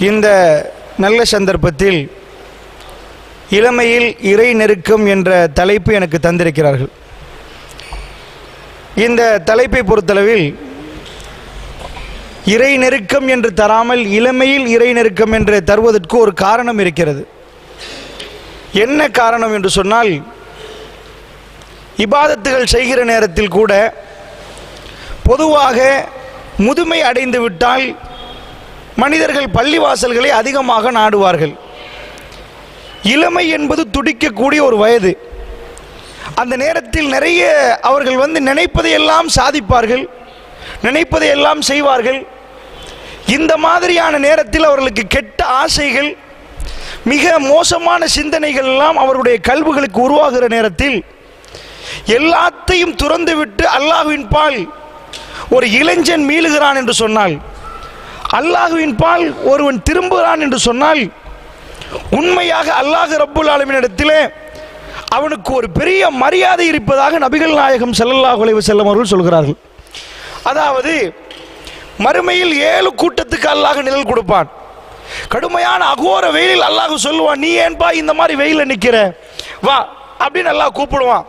இந்த நல்ல சந்தர்ப்பத்தில் இளமையில் இறை நெருக்கம் என்ற தலைப்பு எனக்கு தந்திருக்கிறார்கள். இந்த தலைப்பை பொறுத்தளவில் இறை நெருக்கம் என்று தராமல் இளமையில் இறை நெருக்கம் என்று தருவதற்கு ஒரு காரணம் இருக்கிறது. என்ன காரணம் என்று சொன்னால், இபாதத்துகள் செய்கிற நேரத்தில் கூட பொதுவாக முதுமை அடைந்து விட்டால் மனிதர்கள் பள்ளிவாசல்களை அதிகமாக நாடுவார்கள். இளமை என்பது துடிக்கக்கூடிய ஒரு வயது. அந்த நேரத்தில் நிறைய அவர்கள் நினைப்பதையெல்லாம் சாதிப்பார்கள், நினைப்பதையெல்லாம் செய்வார்கள். இந்த மாதிரியான நேரத்தில் அவர்களுக்கு கெட்ட ஆசைகள், மிக மோசமான சிந்தனைகள் எல்லாம் அவருடைய கல்விகளுக்கு உருவாகிற நேரத்தில் எல்லாத்தையும் துறந்துவிட்டு அல்லாஹ்வின் பால் ஒரு இளைஞன் மீளுகிறான் என்று சொன்னால், அல்லாஹ்வின் பால் ஒருவன் திரும்புகிறான் என்று சொன்னால், உண்மையாக அல்லாஹ் ரப்புல் ஆலமீனிடத்திலே அவனுக்கு ஒரு பெரிய மரியாதை இருப்பதாக நபிகள் நாயகம் ஸல்லல்லாஹு அலைஹி வஸல்லம் அவர்கள் சொல்கிறார்கள். அதாவது மறுமையில் 7 கூட்டத்துக்கு அல்லாஹ் நிழல் கொடுப்பான். கடுமையான அகோர வெயிலில் அல்லாஹ் சொல்லுவான், நீ ஏன்பா இந்த மாதிரி வெயிலில் நிற்கிற, வா அப்படின்னு அல்லாஹ் கூப்பிடுவான்.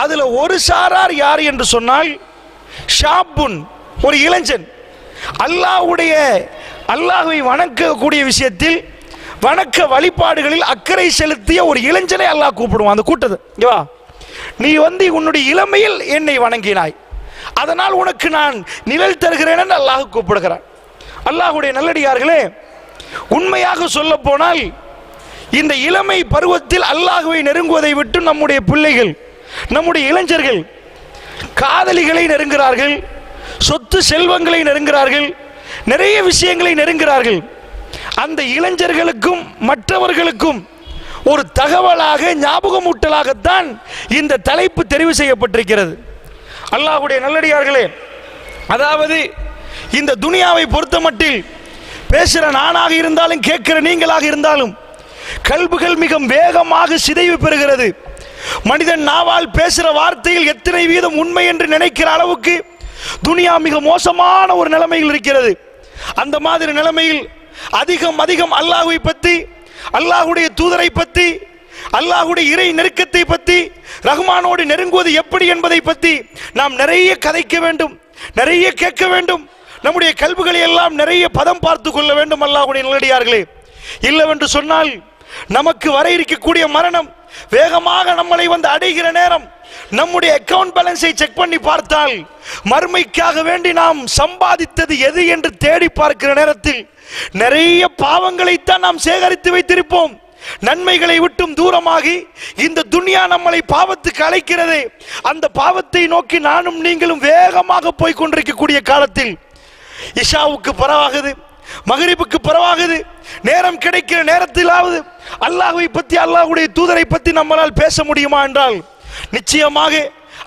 அதில் ஒரு சாரார் யார் என்று சொன்னால், ஷாப்புன், ஒரு இளைஞன், அல்லாஹ்வை வணங்கக்கூடிய விஷயத்தில் வணக்க வழிபாடுகளில் அக்கறை செலுத்திய ஒரு இளைஞனை அல்லாஹ் கூப்பிடுவான். அந்த கூட்டத்தை, வா, நீ உன்னுடைய இளமையில் என்னை வணங்கினாய், அதனால் உனக்கு நான் நிழல் தருகிறேன் என்று அல்லாஹ் கூப்பிடுகிறான். அல்லாஹ்வுடைய நல்லடியார்களே, உண்மையாக சொல்ல போனால் இந்த இளமை பருவத்தில் அல்லாஹ்வை நெருங்குவதை விட்டு நம்முடைய பிள்ளைகள், நம்முடைய இளைஞர்கள் காதலிகளை நெருங்குகிறார்கள், சொத்து செல்வங்களை நெருங்குகிறார்கள், நிறைய விஷயங்களை நெருங்குகிறார்கள். அந்த இளைஞர்களுக்கும் மற்றவர்களுக்கும் ஒரு தகவலாக, ஞாபகமூட்டலாகத்தான் இந்த தலைப்பு தெரிவு செய்யப்பட்டிருக்கிறது. அல்லாஹ்வுடைய நல்லடியார்களே, அதாவது இந்த துனியாவை பொறுத்தமட்டில் பேசுகிற நானாக இருந்தாலும் கேட்கிற நீங்களாக இருந்தாலும் கல்புகள் மிக வேகமாக சிதைவு பெறுகிறது. மனிதன் நாவால் பேசுகிற வார்த்தையில் எத்தனை வீதம் உண்மை என்று நினைக்கிற அளவுக்கு துனியா மிக மோசமான ஒரு நிலைமையில் இருக்கிறது. அந்த மாதிரி நிலைமையில் அதிகம் அதிகம் அல்லாஹ்வை பற்றி, அல்லாஹ்வுடைய தூதரை பற்றி, அல்லாஹ்வுடைய இறை நெருக்கத்தை பற்றி, ரஹ்மானோடு நெருங்குவது எப்படி என்பதை பற்றி நாம் நிறைய கதைக்க வேண்டும், நிறைய கேட்க வேண்டும். நம்முடைய கல்விகளை எல்லாம் நிறைய பதம் பார்த்து கொள்ள வேண்டும். அல்லாஹ்வுடைய நல்லடியார்களே, இல்லவென்று சொன்னால் நமக்கு வர இருக்கக்கூடிய மரணம் வேகமாக நம்மளை அடைகிற நேரம், நம்முடைய அக்கவுண்ட் பேலன்ஸை செக் பண்ணி பார்த்தால் மறுமைக்காக வேண்டி நாம் சம்பாதித்தது எது என்று தேடி பார்க்கிற நேரத்தில் நிறைய பாவங்களைத்தான் நாம் சேகரித்து வைத்திருப்போம். நன்மைகளை விட்டும் தூரமாகி இந்த துனியா நம்மளை பாவத்துக்கு அழைக்கிறது. அந்த பாவத்தை நோக்கி நானும் நீங்களும் வேகமாக போய் கொண்டிருக்கக்கூடிய காலத்தில் இஷாவுக்கு பரவாகுது, மகரிபுக்கு பரவாகுது, நேரம் கிடைக்கிற நேரத்திலாவது அல்லாஹ்வை பற்றி, அல்லாஹ்வுடைய தூதரை பற்றி நம்மளால் பேச முடியுமா என்றால் நிச்சயமாக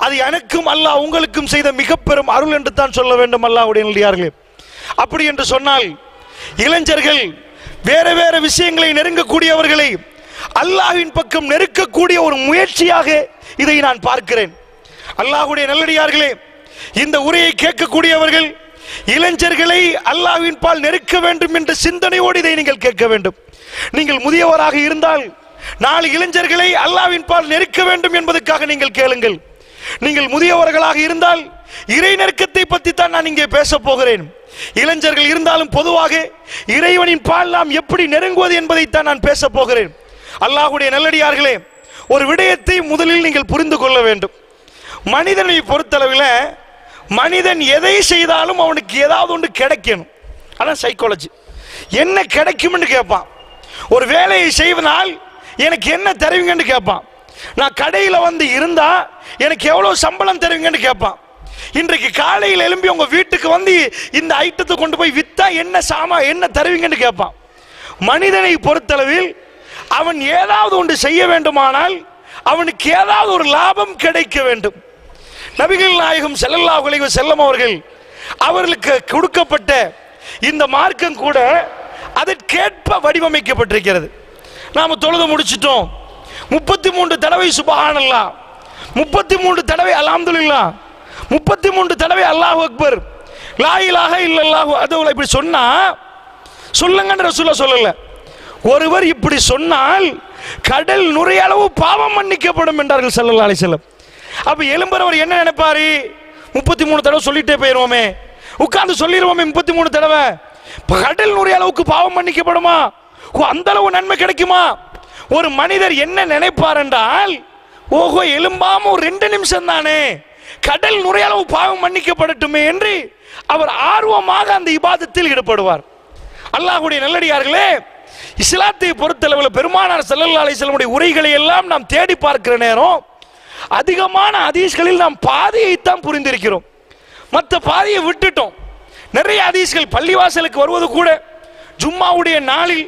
அது எனக்கும் அல்லாஹ் உங்களுக்கும் செய்த மிக பெரும் அருள் என்று தான் சொல்ல வேண்டும். அல்லாஹ்வுடைய நல்லடியார்களே, அப்படி என்று சொன்னால் இளைஞர்கள் வேற வேற விஷயங்களை நெருங்கக்கூடியவர்களை அல்லாஹ்வின் பக்கம் நெருக்கக்கூடிய ஒரு முயற்சியாக இதை நான் பார்க்கிறேன். அல்லாஹ்வுடைய நல்லடியார்களே, இந்த உரையை கேட்கக்கூடியவர்கள் இளைஞர்களை அல்லாஹ்வின் பால் நெருக்க வேண்டும் என்ற சிந்தனையோடு இதை நீங்கள் கேட்க வேண்டும். நீங்கள் முதியவராக இருந்தால் நாலு இளைஞர்களை அல்லாஹ்வின் பால் நெருக்க வேண்டும் என்பதற்காக நீங்கள் கேளுங்கள். நீங்கள் முதியவர்களாக இருந்தால் இறை நெருக்கத்தை பற்றி தான் நான் இங்கே பேச போகிறேன். இளைஞர்கள் இருந்தாலும் பொதுவாக இறைவனின் பால் நாம் எப்படி நெருங்குவது என்பதைத்தான் நான் பேச போகிறேன். அல்லாஹ்வுடைய நல்லடியார்களே, ஒரு விடயத்தை முதலில் நீங்கள் புரிந்து கொள்ள வேண்டும். மனிதனை பொறுத்தளவில் மனிதன் எதை செய்தாலும் அவனுக்கு ஏதாவது ஒன்று கிடைக்கணும். அதான் சைக்காலஜி. என்ன கிடைக்கும்னு கேட்பான். ஒரு வேலையை செய்வதால் எனக்கு என்ன தருவீங்கன்னு கேட்பான். நான் கடையில் இருந்தா எனக்கு எவ்வளவு சம்பளம் தருவீங்கன்னு கேட்பான். இன்றைக்கு காலையில் எழும்பி உங்க வீட்டுக்கு இந்த ஐட்டத்தை கொண்டு போய் வித்தா என்ன தருவீங்கன்னு கேட்பான். மனிதனை பொறுத்தளவில் அவன் ஏதாவது ஒன்று செய்ய வேண்டுமானால் அவனுக்கு ஏதாவது ஒரு லாபம் கிடைக்க வேண்டும். நபிகள் நாயகம் ஸல்லல்லாஹு அலைஹி வஸல்லம் அவர்களுக்கு கொடுக்கப்பட்ட இந்த மார்க்கம் கூட அதற்கேற்ப வடிவமைக்கப்பட்டிருக்கிறது. நாம் தொழுது முடிச்சிட்டோம், 33 தடவை சுப்ஹானல்லாஹ், 33 தடவை அல்ஹம்துலில்லாஹ், 33 தடவை அல்லாஹு அக்பர், லா இலாஹ இல்லல்லாஹு, அது இப்படி சொன்னா சொல்லுங்கன்னு ரசூலுல்லாஹ் சொல்லல. ஒருவர் இப்படி சொன்னால் கடல் நுரைய அளவு பாவம் மன்னிக்கப்படும் என்றார்கள் ஸல்லல்லாஹு அலைஹி வஸல்லம். அப்ப எழும்புறவர் என்ன நினைப்பாரு? 33 தடவை சொல்லிட்டே போயிருவோமே, உட்கார்ந்து சொல்லிடுவோமே 33 தடவை, கடல் நுரைய அளவுக்கு பாவம் மன்னிக்கப்படுமா? அந்த அளவு நன்மை கிடைக்குமா? ஒரு மனிதர் என்ன நினைப்பார் என்றால், ஓஹோ எலும்பாம ஒரு 2 நிமிஷம் தானே, கடல் நுரைய அளவு பாவம் மன்னிக்கப்படட்டுமே என்று அவர் ஆர்வமாக அந்த இபாதத்தில் ஈடுபடுவார். அல்லாஹ்வுடைய நல்லடியார்களே, இஸ்லாத்தை பொறுத்தளவில் பெருமானார் ஸல்லல்லாஹு அலைஹி வஸல்லம் உரைகளை எல்லாம் நாம் தேடி பார்க்கிற நேரம் அதிகமான ஹதீஸ்களில் நாம் பாதியைத்தான் புரிந்திருக்கிறோம், மற்ற பாதியை விட்டுட்டோம். நிறைய ஹதீஸ்கள் பள்ளிவாசலுக்கு வருவது கூட ஜும்மாவுடைய நாளில்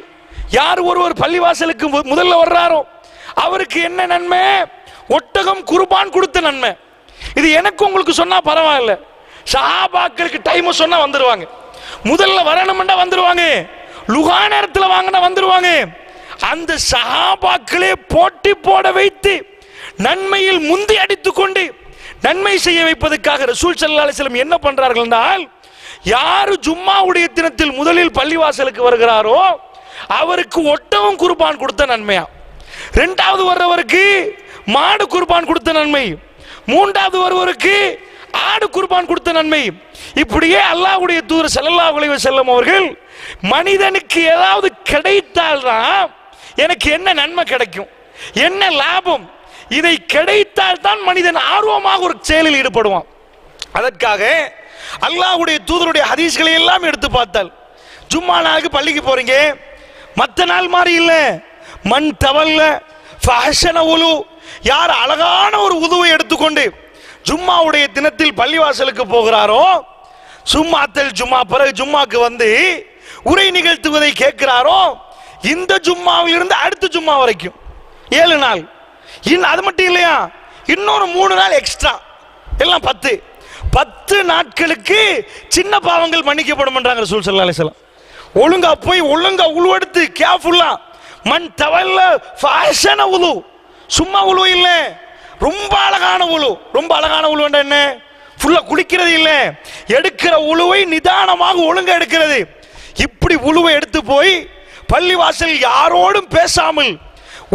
யார் ஒருவர் பள்ளிவாசலுக்கு முதல்ல வர்றாரோ அவருக்கு என்ன நன்மை? ஒட்டகம் குர்பான் கொடுத்த நன்மை. இது எனக்கு உங்களுக்கு சொன்னா பரவாயில்ல, சஹாபாக்களுக்கு டைம் சொன்னா வந்துருவாங்க, முதல்ல வரணும்னா வந்துருவாங்க, லுகா நேரத்தில் வாங்கினா வந்துருவாங்க. அந்த சஹாபாக்களே போட்டி போட வைத்து நன்மையில் முந்தி அடித்துக் கொண்டு நன்மை செய்ய வைப்பதற்காக ரசூல் ஸல்லல்லாஹு அலைஹி வஸல்லம் என்ன பண்றார்கள் என்றால், யாரு ஜும்மாவுடைய தினத்தில் முதலில் பள்ளிவாசலுக்கு வருகிறாரோ அவருக்கு ஒட்டகம் குர்பான் கொடுத்த நன்மையா, இரண்டாவது வர்றவருக்கு மாடு குர்பான் கொடுத்த நன்மை, மூன்றாவது வருவருக்கு ஆடு குர்பான் கொடுத்த நன்மை. இப்படியே அல்லாஹ்வுடைய தூதர் ஸல்லல்லாஹு அலைஹி வஸல்லம் அவர்கள் மனிதனுக்கு ஏதாவது கிடைத்தால்தான் எனக்கு என்ன நன்மை கிடைக்கும், என்ன லாபம், இதை கிடைத்தால் தான் மனிதன் ஆர்வமாக ஒரு செயலில் ஈடுபடுவான். அதற்காக அல்லாஹ்வுடைய தூதருடைய ஹதீஸ்களை எல்லாம் எடுத்து பார்த்தால், ஜும்மா நாளுக்கு பள்ளிக்கு போறீங்க, மற்ற நாள் மாதிரி இல்லை, மண் தவல்ல ஃபஹஷன உலு, யார் அழகான ஒரு உதுவை எடுத்துக்கொண்டு ஜும்மாவுடைய தினத்தில் பள்ளிவாசலுக்கு போகிறாரோ, சும்மாத்தல் ஜும்மா பிறகு ஜும்மாக்கு வந்து உரை நிகழ்த்துவதை கேட்கிறாரோ, இந்த ஜும்மாவில் இருந்து அடுத்த ஜும்மா வரைக்கும் 7 நாள், அது மட்டும் இல்லையா, இன்னொரு 3 நாள் எக்ஸ்ட்ரா, எல்லாம் 10 நாட்களுக்கு சின்ன பாவங்கள் மன்னிக்கப்படும் என்றாங்க ரசூல் ஸல்லல்லாஹு அலைஹி வஸல்லம். ஒழுங்கா போய் ஒழுங்கா உழுவெடுத்து கேர்ஃபுல்லா, மண் தவல்ல ஃபஹஷன உலு, சும்மா உழு இல்லை, ரொம்ப அழகான உழு. ரொம்ப அழகான உழு என்ன? ஃபுல்லா குளிக்கிறது இல்லை, எடுக்கிற உழுவை நிதானமாக ஒழுங்கா எடுக்கிறது. இப்படி உழுவை எடுத்து போய் பள்ளிவாசல் யாரோடும் பேசாமல்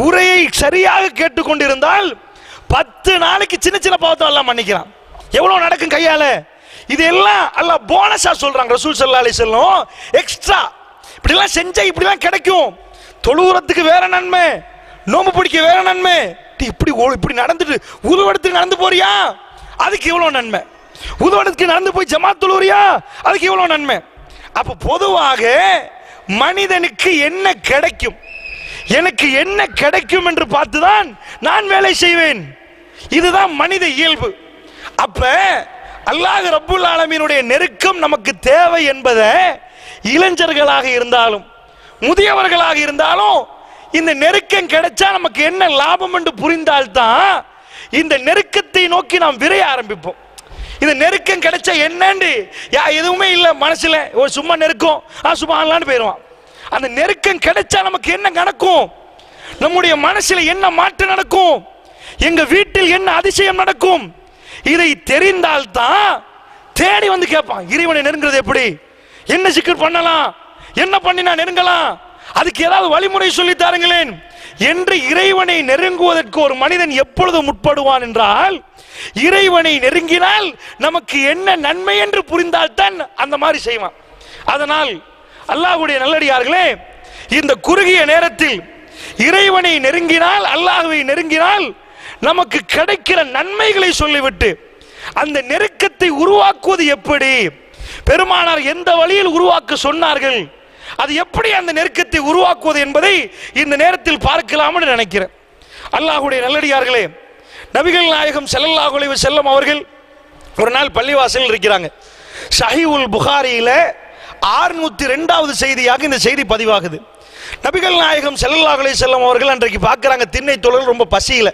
உரையை சரியாக கேட்டுக்கொண்டிருந்தால் 10 நாளைக்கு சின்ன சின்ன பாவத்தை எல்லாம் மன்னிக்கிறான். எவ்வளவு நடக்கும் கையால? இதெல்லாம் அல்லாஹ் போனஸா சொல்றாங்க ரசூல் ஸல்லல்லாஹு அலைஹி வஸல்லம். எக்ஸ்ட்ரா இப்படிலாம் செஞ்சா இப்படிலாம் கிடைக்கும், தொழுவுறதுக்கு வேற நன்மை, நோம்பு பிடிக்க வேற நன்மை, இப்படி நடந்துட்டு உதுவெடுத்து நடந்து போறியா அதுக்கு இவ்வளவு நன்மை, உதுவெடுத்து நடந்து போய் ஜமாத் தொழுறியா அதுக்கு இவ்வளவு நன்மை. அப்ப பொதுவாக மனிதனுக்கு என்ன கிடைக்கும், எனக்கு என்ன கிடைக்கும் என்று பார்த்துதான் நான் வேலை செய்வேன். இதுதான் மனித இயல்பு. அப்ப அல்லாஹ் ரப்புல் ஆலமீனுடைய நெருக்கம் நமக்கு தேவை என்பதை இளைஞர்களாக இருந்தாலும் முதியவர்களாக இருந்தாலும் இந்த நெருக்கம் கிடைச்சா நமக்கு என்ன லாபம் என்று புரிந்தால்தான் இந்த நெருக்கத்தை நோக்கி நாம் விரைய ஆரம்பிப்போம். இந்த நெருக்கம் கிடைச்சா என்னன்னு எதுவுமே இல்லை மனசுல, சும்மா நெருக்கம் சும்மா ஆகலான்னு போயிடுவான். அந்த நெருக்கம் கிடைச்சா நமக்கு என்ன நடக்கும், நம்முடைய மனசுல என்ன மாற்றம் நடக்கும், எங்க வீட்டில் என்ன அதிசயம் நடக்கும், இதை தெரிந்தால்தான் தேடி வந்து கேட்பான், இறைவனை நெருங்குறது எப்படி, என்ன சிக்கல் பண்ணலாம், என்ன பண்ணினா நெருங்கலாம், அதுக்கு ஏதாவது வழிமுறை சொல்லி தாருங்களேன் என்று இறைவனை நெருங்குவதற்கு ஒரு மனிதன் எப்பொழுது முற்படுவான் என்றால், இறைவனை நெருங்கினால் நமக்கு என்ன நன்மை என்று புரிந்தால்தான் அந்த மாதிரி செய்வான். அதனால் அல்லாஹ்வுடைய நல்லடியார்களே, இந்த குறுகிய நேரத்தில் இறைவனை நெருங்கினால், அல்லாஹ்வை நெருங்கினால் நமக்கு கிடைக்கிற நன்மைகளை சொல்லிவிட்டு அந்த நெருக்கத்தை உருவாக்குவது எப்படி, பெருமானார் எந்த வழியில் உருவாக்க சொன்னார்கள், அது எப்படி அந்த நெருக்கத்தை உருவாக்குவது என்பதை இந்த நேரத்தில் பார்க்கலாம் என்று நினைக்கிறேன். அல்லாஹ்வுடைய நல்லடியார்களே, நபிகள் நாயகம் ஸல்லல்லாஹு அலைஹி வஸல்லம் அவர்கள் ஒரு நாள் பள்ளிவாசலில் இருக்கிறாங்க. ஸஹீஹுல் புகாரியில 602வது செய்தியாக இந்த செய்தி பதிவாகுது. நபிகள் நாயகம் ஸல்லல்லாஹு அலைஹி வஸல்லம் அவர்கள் அன்றைக்கு பார்க்குறாங்க, திண்ணை தொழில் ரொம்ப பசியில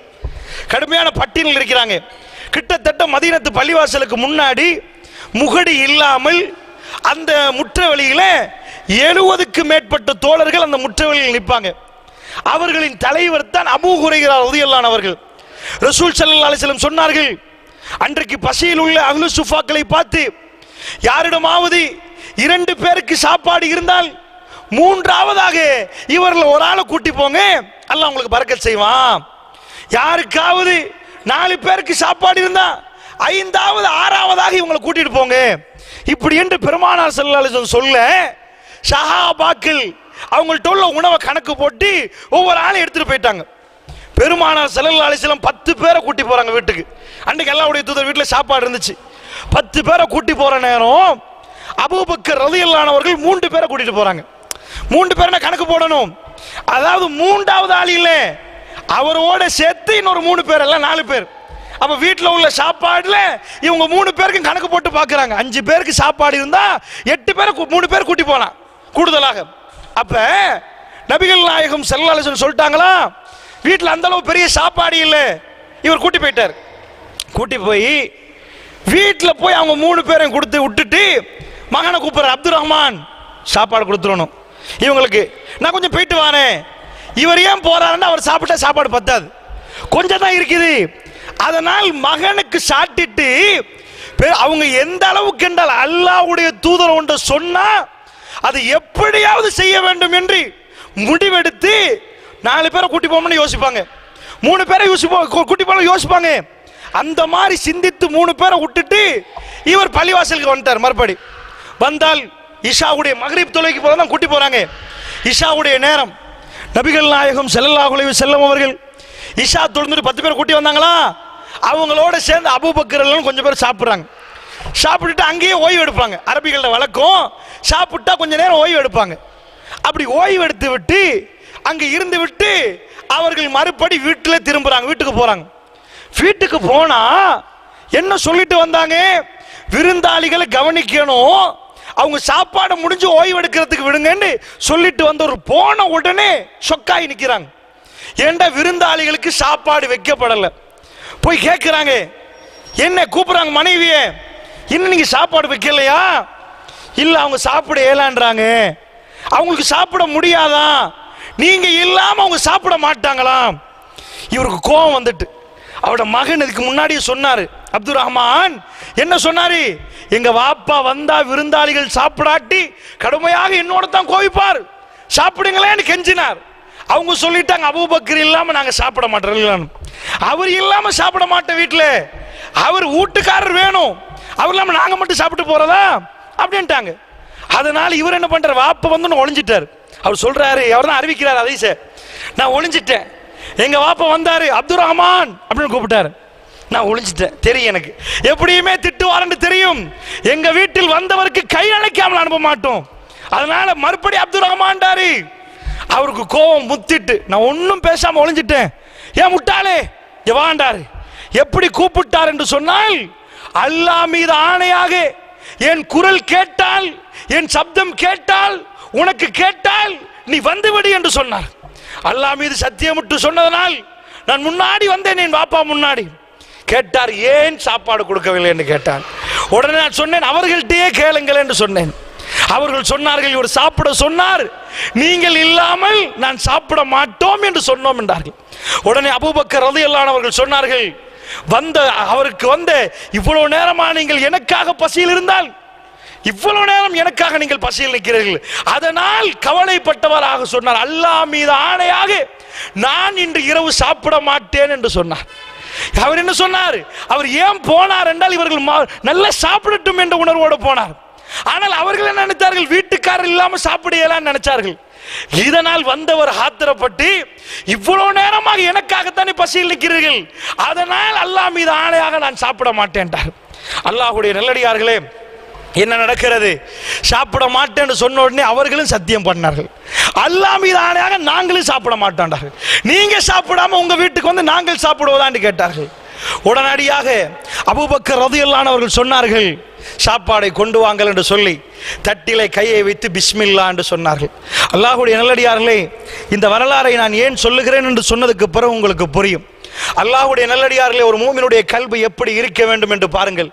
கடுமையான பட்டினில் இருக்கிறாங்க. கிட்டத்தட்ட மதீனத்து பள்ளிவாசலுக்கு முன்னாடி முகடி இல்லாமல் அந்த முற்றவெளியில 70க்கு மேற்பட்ட தோழர்கள் அந்த முற்றவெளியில் நிற்பாங்க. அவர்களின் தலைவர் தான் அபூ ஹுரைரா ரலியல்லாஹு அன்ஹு அவர்கள். ரசூல் ஸல்லல்லாஹு அலைஹி வஸல்லம் சொன்னார்கள், அன்றைக்கு பசியில் உள்ள அஹ்லு சுஃபாக்களை பார்த்து, யாரிடமாவது 2 பேருக்கு சாப்பாடு இருந்தால் மூன்றாவதாக இவர்கள் ஒரு ஆளை கூட்டி போங்க, அல்லாஹ் உங்களுக்கு பரக்கத் செய்வான். யாருக்காவது 4 பேருக்கு சாப்பாடு இருந்தா 5வது 6வதாக இவங்களை கூட்டிட்டு போங்க. இப்படி என்று பெருமானார் ஸல்லல்லாஹு அலைஹி வஸல்லம் சொல்ல, சஹாபாக்கள் அவங்கள்ட்ட உள்ள உணவை கணக்கு போட்டு ஒவ்வொரு ஆளையும் எடுத்துட்டு போயிட்டாங்க. பெருமானார் ஸல்லல்லாஹு அலைஹி வஸல்லம் 10 பேரை கூட்டி போறாங்க வீட்டுக்கு. அன்னைக்கு அல்லாஹ்வுடைய தூதர் வீட்டில் சாப்பாடு இருந்துச்சு. 10 பேரை கூட்டி போற நேரம் அபூபக்கர் ரலியல்லாஹு அன்ஹு அவர்கள் 3 பேரை கூட்டிட்டு போறாங்க. 3 பேரை கணக்கு போடணும். அதாவது 3வது ஆள் இல்லை, அவரோட சேர்த்து இன்னொரு 3 பேர், எல்லாம் 4 பேர். அப்ப வீட்டில் உள்ள சாப்பாடுல இவங்க 3 பேருக்கு கணக்கு போட்டு பார்க்கறாங்க. 5 பேருக்கு சாப்பாடு இருந்தா 8 பேரை 3 பேர் கூட்டி போலாம் கூடுதலாக. அப்ப நபிகள் நாயகம் ஸல்லல்லாஹு அலைஹி வஸல்லம் சொல்லிட்டாங்களா, வீட்டில் அந்த அளவு பெரிய சாப்பாடு இல்லை. இவர் கூட்டி போயிட்டார். கூட்டி போய் வீட்டில் போய் அவங்க 3 பேரையும் கொடுத்து விட்டுட்டு மகனை கூப்பிடுற, அப்துல் ரஹ்மான் சாப்பாடு கொடுத்துடணும் இவங்களுக்கு, நான் கொஞ்சம் போயிட்டு வானேன். இவர் ஏன் போறாருன்னா அவர் சாப்பிட்டா சாப்பாடு பத்தாது, கொஞ்சம் தான் இருக்குது. அதனால் மகனுக்கு சாட்டிட்டு அவங்க எந்த அளவுக்கு என்றால் அல்லாஹ்வுடைய தூதர் ஒன்று சொன்னா அது எப்படியாவது செய்ய வேண்டும் என்று முடிவெடுத்து 4 பேரை கூட்டி போகணும்னு யோசிப்பாங்க, 3 பேரை கூட்டி போகணும் யோசிப்பாங்க. அந்த மாதிரி சிந்தித்து 3 பேரை விட்டுட்டு இவர் பள்ளிவாசலுக்கு வந்துட்டார். மறுபடி வந்தால் இஷாவுடைய மக்ரிப் தொழுகைக்கு போல தான் கூட்டி போறாங்க. இஷாவுடைய நேரம் நபிகள் நாயகம் ஸல்லல்லாஹு அலைஹி வஸல்லம் அவர்கள் இஷா தொழுந்துட்டு 10 பேர் கூட்டி வந்தாங்களா, அவங்களோட சேர்ந்து அபூபக்கர் எல்லாம் கொஞ்சம் பேர் சாப்பிட்றாங்க. சாப்பிட்டுட்டு அங்கேயே ஓய்வு எடுப்பாங்க. அரபிகளோட வழக்கம், சாப்பிட்டா கொஞ்ச நேரம் ஓய்வு எடுப்பாங்க. அப்படி ஓய்வு எடுத்து விட்டு அங்க இருந்து விட்டு அவர்கள் மறுபடி வீட்டில் திரும்புறாங்க, வீட்டுக்கு போறாங்க. வீட்டுக்கு போனா என்ன சொல்லிட்டு வந்தாங்க, விருந்தாளிகளை கவனிக்கணும், அவங்க சாப்பாடு முடிஞ்சு ஓய்வு எடுக்கிறதுக்கு விடுங்கன்னு சொல்லிட்டு வந்தவர் போன உடனே ஷொக்காகி நிற்கிறாங்க. ஏண்டா விருந்தாளிகளுக்கு சாப்பாடு வைக்கப்படலை. போய் கேட்கிறாங்க, என்ன கூப்பிடுறாங்க மனைவியே, இன்னும் நீங்க சாப்பாடு வைக்கலையா? இல்ல, அவங்க சாப்பிட இயலான்றாங்க, அவங்களுக்கு சாப்பிட முடியாதான், நீங்க இல்லாம அவங்க சாப்பிட மாட்டாங்களாம். இவருக்கு கோபம் வந்துட்டு அவரோட மகன் இதுக்கு முன்னாடியே சொன்னாரு, அப்துல் ரஹ்மான் என்ன சொன்னாரு, எங்க வாப்பா வந்தா விருந்தாளிகள் சாப்பிடாட்டி கடுமையாக என்னோட தான் கோவிப்பார், சாப்பிடுங்களேன்னு கெஞ்சினார். அவங்க சொல்லிட்டாங்க, அபூபக்கர் இல்லாம நாங்க சாப்பிட மாட்டோம், அவர் இல்லாம சாப்பிட மாட்டோம், வீட்டுல அவர் வீட்டுக்காரர் வேணும், அவர் இல்லாம நாங்க மட்டும் சாப்பிட்டு போறதா அப்படின்ட்டாங்க. அதனால இவர் என்ன பண்றாரு, வாப்பா வந்து ஒளிஞ்சிட்டார். அவர் சொல்றாரு, அவர் தான் அறிவிக்கிறார், அதே நான் ஒளிஞ்சிட்டேன், எங்க வாப்பா வந்தாரு அப்துல் ரஹ்மான் அப்படின்னு கூப்பிட்டாரு, நான் ஒளிஞ்சிட்டேன், தெரியும் எனக்கு எப்படியுமே திட்டுவாருன்னு தெரியும், எங்க வீட்டில் வந்தவருக்கு கை அழைக்காமல் அனுப்ப மாட்டோம், அதனால மறுபடி அப்துல் ரஹ்மான்டாரு. அவருக்கு கோபம் முத்திட்டு நான் ஒன்னும் பேசாம ஒளிஞ்சிட்டேன். ஏன் முட்டாளே வாண்டாரு, எப்படி கூப்பிட்டார் என்று சொன்னால், அல்லாஹ் மீது ஆணையாக என் குரல் கேட்டால், என் சப்தம் கேட்டால், உனக்கு கேட்டால் நீ வந்துவிடு என்று சொன்னார். அல்லாஹ் மீது சத்தியமிட்டு சொன்னதனால் நான் முன்னாடி வந்தேன், என் பாப்பா முன்னாடி. கேட்டார், ஏன் சாப்பாடு கொடுக்கவில்லை என்று கேட்டார். உடனே நான் சொன்னேன், அவர்கள்ட்டே கேளுங்கள் என்று சொன்னேன். அவர்கள் சொன்னார்கள், இவர் சாப்பிட சொன்னார், நீங்கள் இல்லாமல் நான் சாப்பிட மாட்டோம் என்று சொன்னோம் என்றார்கள். உடனே அபூபக்கர் ரலியல்லாஹு அன்ஹு அவர்கள் சொன்னார்கள், அவருக்கு வந்த இவ்வளவு நேரமா நீங்கள் எனக்காக பசியில் இருந்தால், இவ்வளவு நேரம் எனக்காக நீங்கள் பசியில் நிற்கிறீர்கள், அதனால் கவலைப்பட்டவராக சொன்னார், அல்லாஹ் மீது ஆணையாக நான் இன்று இரவு சாப்பிட மாட்டேன் என்று சொன்னார். அவர் என்ன சொன்னார், அவர் ஏன் போனார் என்றால் இவர்கள் நல்லா சாப்பிடட்டும் என்ற உணர்வோடு போனார். ஆனால் அவர்கள் என்ன நினைத்தார்கள், வீட்டுக்காரர் இல்லாம சாப்பிட இயலான்னு நினைச்சார்கள். இதனால் வந்தவர் ஆத்திரப்பட்டு, இவ்வளவு நேரமாக எனக்காகத்தானே பசியில் நிற்கிறீர்கள், அதனால் அல்லாஹ் மீது ஆணையாக நான் சாப்பிட மாட்டேன்ட்டார். அல்லாஹ்வுடைய நல்லடியார்களே, என்ன நடக்கிறது, சாப்பிட மாட்டேன்னு சொன்ன உடனே அவர்களும் சத்தியம் பண்ணார்கள், அல்லாஹ் மீது ஆணையாக நாங்களும் சாப்பிட மாட்டோம்டார்கள், நீங்க சாப்பிடாம உங்க வீட்டுக்கு வந்து நாங்கள் சாப்பிடுவதான்னு கேட்டார்கள். உடனடியாக அபூபக்கர் ரலியல்லாஹு அன்ஹு அவர்கள் சொன்னார்கள், சாப்பாடை கொண்டு வாங்கள் என்று சொல்லி தட்டிலே கையை வைத்து பிஸ்மில்லா என்று சொன்னார்கள். அல்லாஹ்வுடைய நல்லடியார்களே, இந்த வரலாறை நான் ஏன் சொல்லுகிறேன் என்று சொன்னதுக்கு பிறகு உங்களுக்கு புரியும். அல்லாஹ்வுடைய நல்லடியார்களே, ஒரு மூமினுடைய கல்வி எப்படி இருக்க வேண்டும் என்று பாருங்கள்.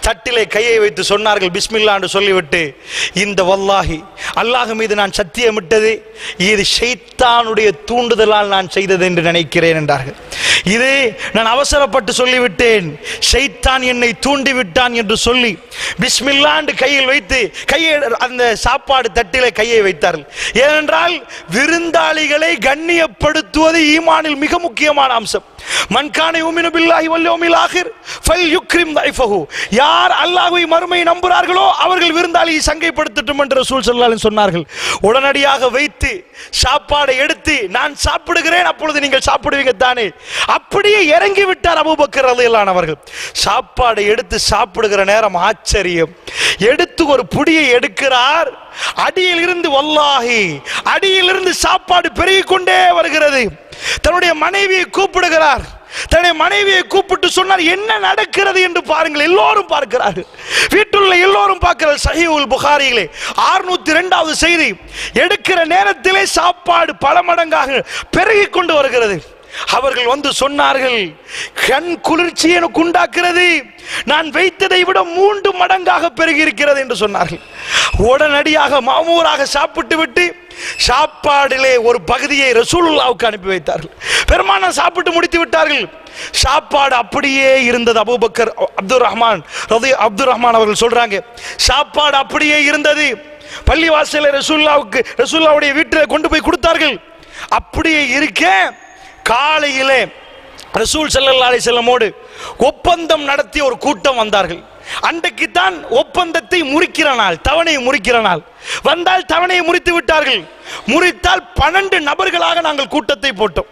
தட்டிலே கையை வைத்து சொன்னார்கள் பிஸ்மில்லா என்று சொல்லிவிட்டு, இந்த வல்லாஹி அல்லாஹ் மீது நான் சத்தியமிட்டது, இது ஷைத்தானுடைய தூண்டுதலால் நான் செய்தது என்று நினைக்கிறேன் என்றார்கள். இது நான் அவசரப்பட்டு சொல்லிவிட்டேன், ஷைத்தான் என்னை தூண்டிவிட்டான் என்று சொல்லி பிஸ்மில்லா என்று கையில் வைத்து அந்த சாப்பாடு தட்டிலே கையை வைத்தார்கள். ஏனென்றால் விருந்தாளிகளை கண்ணியப்படுத்துவது ஈமானில் மிக முக்கியமான அம்சம். மன்கானை யுமினு பில்லாஹி வல் யௌமில் ஆகிர் ஃபல்யுக்ரிம் தைஃபஹு, யார் அல்லாஹ்வை மறுமை நம்புகிறார்களோ அவர்கள் விருந்தாளியை சங்கைப்படுத்தட்டும் என்று ரசூல் ஸல்லல்லாஹு அலைஹி சொன்னார்கள். உடனடியாக வைத்து சாப்பாடை எடுத்து, நான் சாப்பிடுகிறேன், அப்பொழுது நீங்கள் சாப்பிடுவீங்க தானே, அப்படியே இறங்கி விட்டார் அபூபக்கர் ரலியல்லாஹு அன்ஹு அவர்கள். சாப்பாடை எடுத்து சாப்பிடுகிற நேரம் ஆச்சரியம், எடுத்து ஒரு புடியை எடுக்கிறார், அடியில் இருந்து வல்லாஹி அடியில் இருந்து சாப்பாடு பெருகிக் கொண்டே வருகிறது. தன்னுடைய மனைவியை கூப்பிடுகிறார், தன்னுடைய மனைவியை கூப்பிட்டு சொன்னார், என்ன நடக்கிறது என்று பாருங்கள். எல்லோரும் பார்க்கிறார்கள், வீட்டுள்ள எல்லோரும் பார்க்கிறார்கள். சஹீஹுல் புகாரியிலே 602வது செய்தி. எடுக்கிற நேரத்திலே சாப்பாடு பல மடங்காக பெருகிக் கொண்டு வருகிறது. அவர்கள் வந்து சொன்னார்கள், கண் குளிர்ச்சி எனக்கு உண்டாக்குறது, நான் வைத்ததை விட 3 மடங்காக பெருகி இருக்கிறது என்று சொன்னார்கள். உடனடியாக மாமூராக சாப்பிட்டு விட்டு சாப்பாடிலே ஒரு பகுதியை ரசூலுல்லாஹ்வுக்கு அனுப்பி வைத்தார்கள். பெருமானார் சாப்பிட்டு முடித்து விட்டார்கள். சாப்பாடு அப்படியே இருந்தது. அபூபக்கர் அப்துர் ரஹ்மான் அவர்கள் சொல்றாங்க, சாப்பாடு அப்படியே இருந்தது. பள்ளிவாசலை ரசூலுல்லாஹ்வுடைய வீட்டில் கொண்டு போய் கொடுத்தார்கள். அப்படியே இருக்க காலையிலே ரசூல் ஸல்லல்லாஹு அலைஹி வஸல்லமோடு ஒப்பந்தம் நடத்திய ஒரு கூட்டம் வந்தார்கள். அன்றைக்கு தான் ஒப்பந்தத்தை முறிக்கிற நாள், தவணையை முறிக்கிற நாள். வந்தால் தவணையை முறித்து விட்டார்கள். முறித்தால் 12 நபர்களாக நாங்கள் கூட்டத்தை போட்டோம்.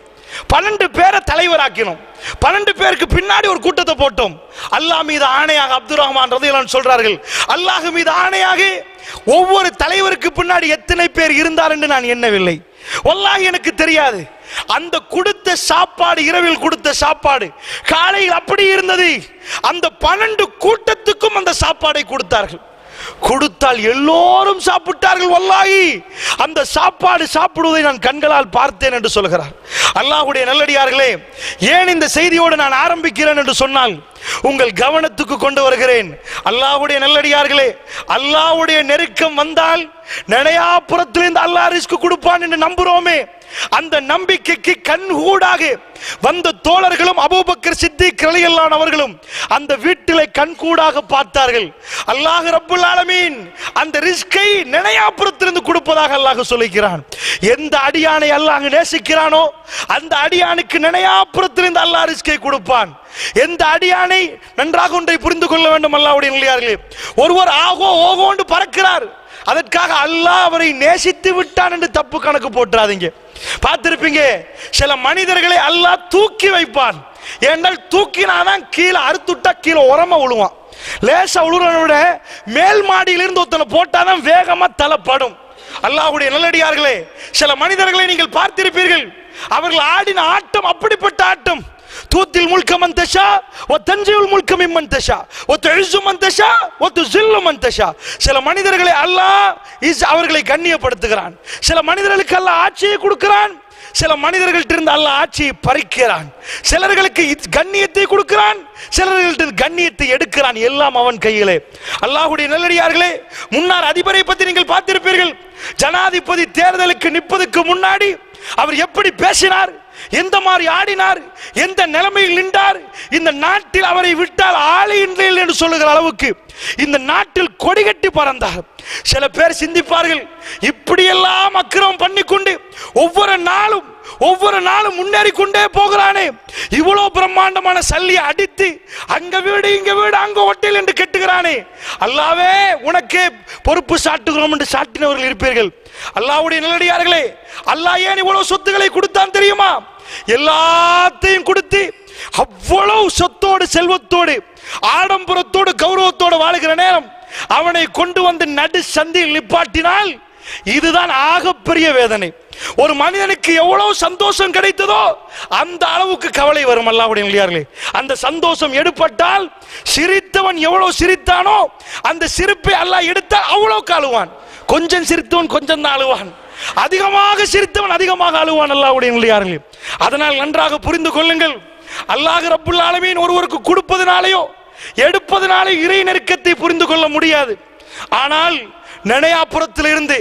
12 பேரை தலைவராக்கினோம். 12 பேருக்கு பின்னாடி ஒரு கூட்டத்தை போட்டோம். அல்லாஹ் மீது ஆணையாக, அப்துர் ரஹ்மான் ரலியல்லாஹு அன்ஹு சொல்றார்கள், அல்லாஹ் மீது ஆணையாக ஒவ்வொரு தலைவருக்கு பின்னாடி எத்தனை பேர் இருந்தார் என்று நான் எண்ணவில்லை. வல்லாஹி எனக்கு தெரியாது. அந்த கொடுத்த சாப்பாடு, இரவில் கொடுத்த சாப்பாடு காலையில் அப்படி இருந்தது. அந்த 12 கூட்டத்துக்கும் அந்த சாப்பாடை கொடுத்தார்கள். கொடுத்தால் எல்லோரும் சாப்பிட்டார்கள். வல்லாஹி அந்த சாப்பாடு சாப்பிடுவதை நான் கண்களால் பார்த்தேன் என்று சொல்கிறார். அல்லாஹ்வுடைய நல்லடியார்களே, ஏன் இந்த செய்தியோடு நான் ஆரம்பிக்கிறேன் என்று சொன்னால் உங்கள் கவனத்துக்கு கொண்டு வருகிறேன். அல்லாஹ்வுடைய நல்லடியார்களே, அல்லாஹ்வுடைய நெருக்கம் வந்தால் நனையாபுரத்திலிருந்து அல்லாஹ் ரிஸ்க் கொடுப்பான் என்று நம்புறோமே, அந்த நம்பிக்கைக்கு கண்கூடாக வந்த தோழர்களும் அபூபக்கர் சித்திக் ரலியல்லாஹு அன்ஹு அவர்களும் அந்த வீட்டிலே கண்கூடாக பார்த்தார்கள். அல்லாஹ் ரப்புல் ஆலமீன் அந்த ரிஸ்கை நனையாபுரத்திலிருந்து கொடுப்பதாக அல்லாஹ் சொல்லுகிறான். எந்த அடியானை அல்லாஹ் நேசிக்கிறானோ அந்த அடியானுக்கு நனையாபுரத்திலிருந்து அல்லாஹ் ரிஸ்கை கொடுப்பான். எந்த அடியானை, நன்றாக ஒன்றை புரிந்து கொள்ள வேண்டும் அல்லாஹ்வுடைய நல்லடியார்களே, ஒருவர் ஆகோ ஓகோண்டு பறக்கிறார், அதற்காக அல்லாஹ் அவரை நேசித்து விட்டான் என்று தப்பு கணக்கு போட்டுறாதீங்க. பார்த்திருப்பீங்க, சில மனிதர்களை அல்லாஹ் தூக்கி வைப்பான். ஏனால் தூக்கினாதான் கீழே அறுத்துட்டா கீழே உரமா விழுவான். லேசா உழுறனை விட மேல் மாடியிலிருந்து ஒருத்தனை போட்டாதான் வேகமா தலைப்படும். அல்லாஹ்வுடைய நல்லடியார்களே, சில மனிதர்களை நீங்கள் பார்த்திருப்பீர்கள், அவர்கள் ஆடின ஆட்டம் அப்படிப்பட்ட ஆட்டம். தூத்தில் முல்க மந்தஷா வ தன்ஜில் முல்க மிம்மன் தஷா வ துஇஸ்ஸு மன் தஷா வ துஸில்லு மன் தஷா. சில மனிதர்களை அல்லாஹ் அவர்களை கண்ணியப்படுத்துகிறான். சில மனிதர்களுக்கு அல்லாஹ் ஆட்சியை கொடுக்கிறான். சில மனிதர்கள்ட்ட இருந்து அல்லாஹ் ஆட்சியை பறிக்கிறான். சிலர்களுக்கு கண்ணியத்தை கொடுக்கிறான், சிலர்கள்ட்ட கண்ணியத்தை எடுக்கிறான். எல்லாம் அவன் கையிலே. அல்லாஹ்வுடைய நல்லடியார்களே, முன்னாள் அதிபரை பற்றி நீங்கள் பார்த்திருப்பீர்கள். ஜனாதிபதி தேர்தலுக்கு நிற்பதற்கு முன்னாடி அவர் எப்படி பேசினார், எந்த மாதிரி ஆடினார், எந்த நிலைமையில் நின்றார். இந்த நாட்டில் அவரை விட்டால் ஆளை இல்லை என்று சொல்லுகிற அளவுக்கு இந்த நாட்டில் கொடிகட்டி பறந்தார். சில பேர் சிந்திப்பார்கள், இப்படியெல்லாம் அக்கிரமம் பண்ணிக்கொண்டு ஒவ்வொரு நாளும் முன்னேறி கொண்டே போகிறானே, இவ்வளவு பிரம்மாண்டமான சல்லியை அடித்து அங்க வீடு இங்க வீடு அங்க ஹோட்டல் என்று கெட்டுகிறானே, அல்லாவே உனக்கே பொறுப்பு சாட்டுகிறோம் என்று சாட்டினவர்கள் இருப்பீர்கள். அல்லாஹ்வுடைய நல்லடியார்களே, அல்லாஹ் ஏன் இவ்வளவு சொத்துக்களை கொடுத்தான் தெரியுமா? எல்லாத்தையும் கொடுத்து அவ்வளவு சொத்தோடு, செல்வத்தோடு, ஆடம்பரத்தோடு, கௌரவத்தோடு வாழுகிற நேரம் அவனை கொண்டு வந்து நடு சந்தியில் நிப்பாட்டினால் இதுதான் ஆகப்பெரிய வேதனை. ஒரு மனிதனுக்கு எவ்வளவு சந்தோஷம் கிடைத்ததோ அந்த அளவுக்கு கவலை வரும். அல்லாஹ்வுடைய நல்லடியார்களே, அந்த சந்தோஷம் எடுபட்டால் சிரித்தவன் எவ்வளவு சிரித்தானோ அந்த சிரிப்பை அல்லாஹ் எடுத்தால் அவ்வளவு அழுவான். கொஞ்சம் சிரித்தவன் கொஞ்சம் தான் அழுவான், அதிகமாக சிரித்தவன் அதிகமாக அழுவான். அல்லாஹ்வுடைய நல்லடியார்களே, அதனால் நன்றாக புரிந்து கொள்ளுங்கள், அல்லாஹ் ரப்புல் ஆலமீன் ஒருவருக்கு கொடுப்பதனாலேயோ எடுப்பதனால இறை நெருக்கத்தை புரிந்து கொள்ள முடியாது. ஆனால் நினையாப்புறத்தில் இருந்து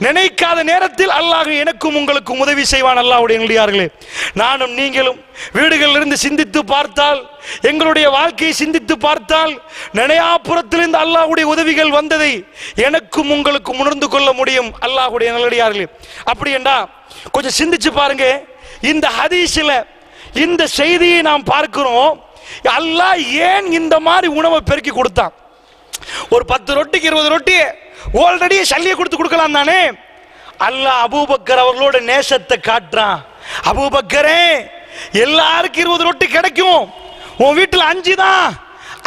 நினைக்காத நேரத்தில் அல்லாஹ் எனக்கும் உங்களுக்கும் உதவி செய்வான். அல்லாஹ்வுடைய நல்லடியார்களே, நானும் நீங்களும் வீடுகளில் இருந்து சிந்தித்து பார்த்தால், எங்களுடைய வாழ்க்கையை சிந்தித்து பார்த்தால், நினையாப்புறத்திலிருந்து அல்லாஹ்வுடைய உதவிகள் வந்ததை எனக்கும் உங்களுக்கும் உணர்ந்து கொள்ள முடியும். அல்லாஹ்வுடைய நல்லடியார்களே, அப்படி என்றா கொஞ்சம் சிந்திச்சு பாருங்க. இந்த ஹதீஸில் இந்த செய்தியை நாம் பார்க்கிறோம். அல்லாஹ் ஏன் இந்த மாதிரி உணவை பெருக்கி கொடுத்தான்? ஒரு 10 ரொட்டிக்கு 20 ரொட்டி ஆல்ரெடி சல்லியை கொடுக்கலாம் தானே. அல்லாஹ் அபூபக்கர் அவர்களோட நேசத்தை காட்டுறான். அபூபக்கரே, எல்லாருக்கும் 20 ரொட்டி கிடைக்கும், உன் வீட்டில் 5 தான்,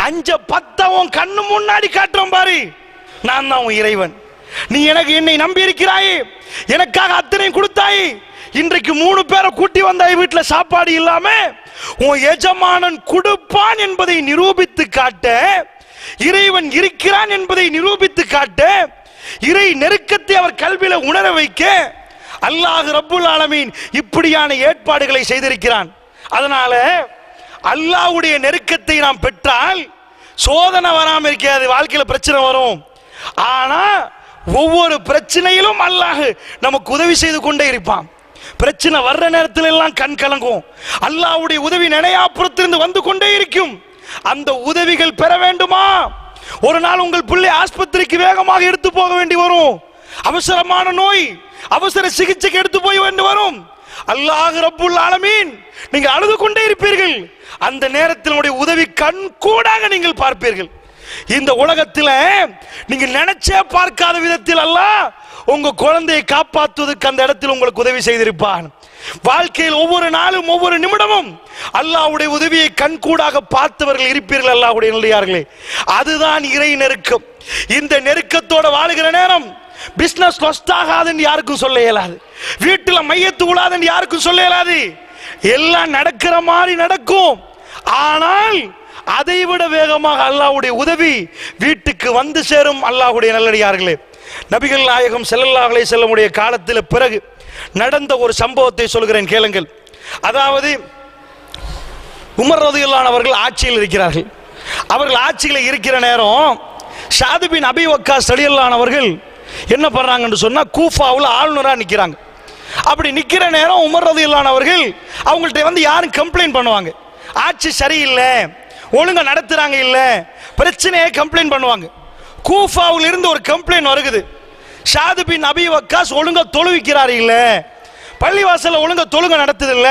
5 10 உன் கண்ணு முன்னாடி காட்டுறோம் பாரு, நான் தான் உன் இறைவன். நீ எனக்கு என்னை நம்பி இருக்கிறாய், எனக்காக அத்தனை கொடுத்தாய். இன்றைக்கு 3 பேரை கூட்டி வந்தாய், வீட்டில் சாப்பாடு இல்லாம. உன் எஜமானன் கொடுப்பான் என்பதை நிரூபித்து காட்ட, இறைவன் இருக்கிறான் என்பதை நிரூபித்து காட்ட, இறை நெருக்கத்தை அவர் கல்வியில உணர வைக்க அல்லாஹ் ரப்புல் ஆலமீன் இப்படியான ஏற்பாடுகளை செய்திருக்கிறான். அதனால அல்லாஹ்வுடைய நெருக்கத்தை நாம் பெற்றால் சோதனை வராம இருக்காது, வாழ்க்கையில பிரச்சனை வரும். ஆனா ஒவ்வொரு பிரச்சனையிலும் அல்லாஹ் நமக்கு உதவி செய்து கொண்டே இருப்பான். பிரச்சனை வர்ற நேரத்தில் எல்லாம் கண் கலங்கும். அல்லாஹ்வுடைய உதவி நினையாப்புறத்திலிருந்து வந்து கொண்டே இருக்கும். அந்த உதவிகள் பெற வேண்டுமா? ஒரு நாள் உங்கள் பிள்ளை ஆஸ்பத்திரிக்கு வேகமாக எடுத்து போக வேண்டி வரும், அவசரமான நோய், அவசர சிகிச்சைக்கு எடுத்து போய் வேண்டி வரும். அல்லாஹ் ரப்புல் ஆலமீன் நீங்க அழுது கொண்டே இருப்பீர்கள். அந்த நேரத்தில் உதவி கண் கூடாக நீங்கள் பார்ப்பீர்கள். இந்த உலகத்தில் நீங்க நினைச்சே பார்க்காத விதத்தில் அல்லாஹ் உங்க குழந்தையை காப்பாற்றுவதற்கு அந்த இடத்தில் உங்களுக்கு உதவி செய்திருப்பான். வாழ்க்கையில் ஒவ்வொரு நாளும் ஒவ்வொரு நிமிடமும் அல்லாஹ்வுடைய உதவியை கண்கூடாக பார்த்தவர்கள் இருப்பீர்கள். அல்லாஹ்வுடைய நல்லடியார்களே, அதுதான் இறை நெருக்கம். இந்த நெருக்கத்தோட வாழுகிற நேரம் பிசினஸ் லொஸ்ட் ஆகாதுன்னு யாருக்கும் சொல்ல இயலாது, வீட்டில் மையத்து உழாதுன்னு யாருக்கும் சொல்ல இயலாது. எல்லாம் நடக்கிற மாதிரி நடக்கும். ஆனால் அதைவிட வேகமாக அல்லாஹ்வுடைய உதவி வீட்டுக்கு வந்து சேரும். அல்லாஹ்வுடைய நல்லடியார்களே, நபிகள் நாயகம் ஸல்லல்லாஹு அலைஹி வஸல்லம் காலத்தில் பிறகு நடந்த ஒரு சம்பவத்தை சொல்கிறேன், கேளுங்கள். அதாவது உமர் ரலியல்லாஹு அன்ஹு அவர்கள் ஆட்சியில் இருக்கிறார்கள். அவர்கள் ஆட்சியில் இருக்கிற நேரம் ஸஅத் பின் அபி வக்காஸ் ரலியல்லாஹு அன்ஹு அவர்கள் என்ன பண்றாங்கன்னு சொன்னா, கூஃபாவில் ஆளுநராக நிற்கிறாங்க. அப்படி நிற்கிற நேரம் உமர் ரலியல்லாஹு அன்ஹு அவர்கள் அவங்கள்ட்ட வந்து யாரும் கம்ப்ளைண்ட் பண்ணுவாங்க, ஆட்சி சரியில்லை, ஒழுங்கா நடத்துறாங்க இல்ல, பிரச்சனையை கம்ப்ளைண்ட் பண்ணுவாங்க. கூஃபாவில் இருந்து ஒரு கம்ப்ளைண்ட் வருகுது, ஸஅத் பின் அபி வக்காஸ் ஒழுங்கா தொழுவிக்கிறார் இல்ல, பள்ளிவாசல்ல ஒழுங்கா தொழுகை நடத்துது இல்ல.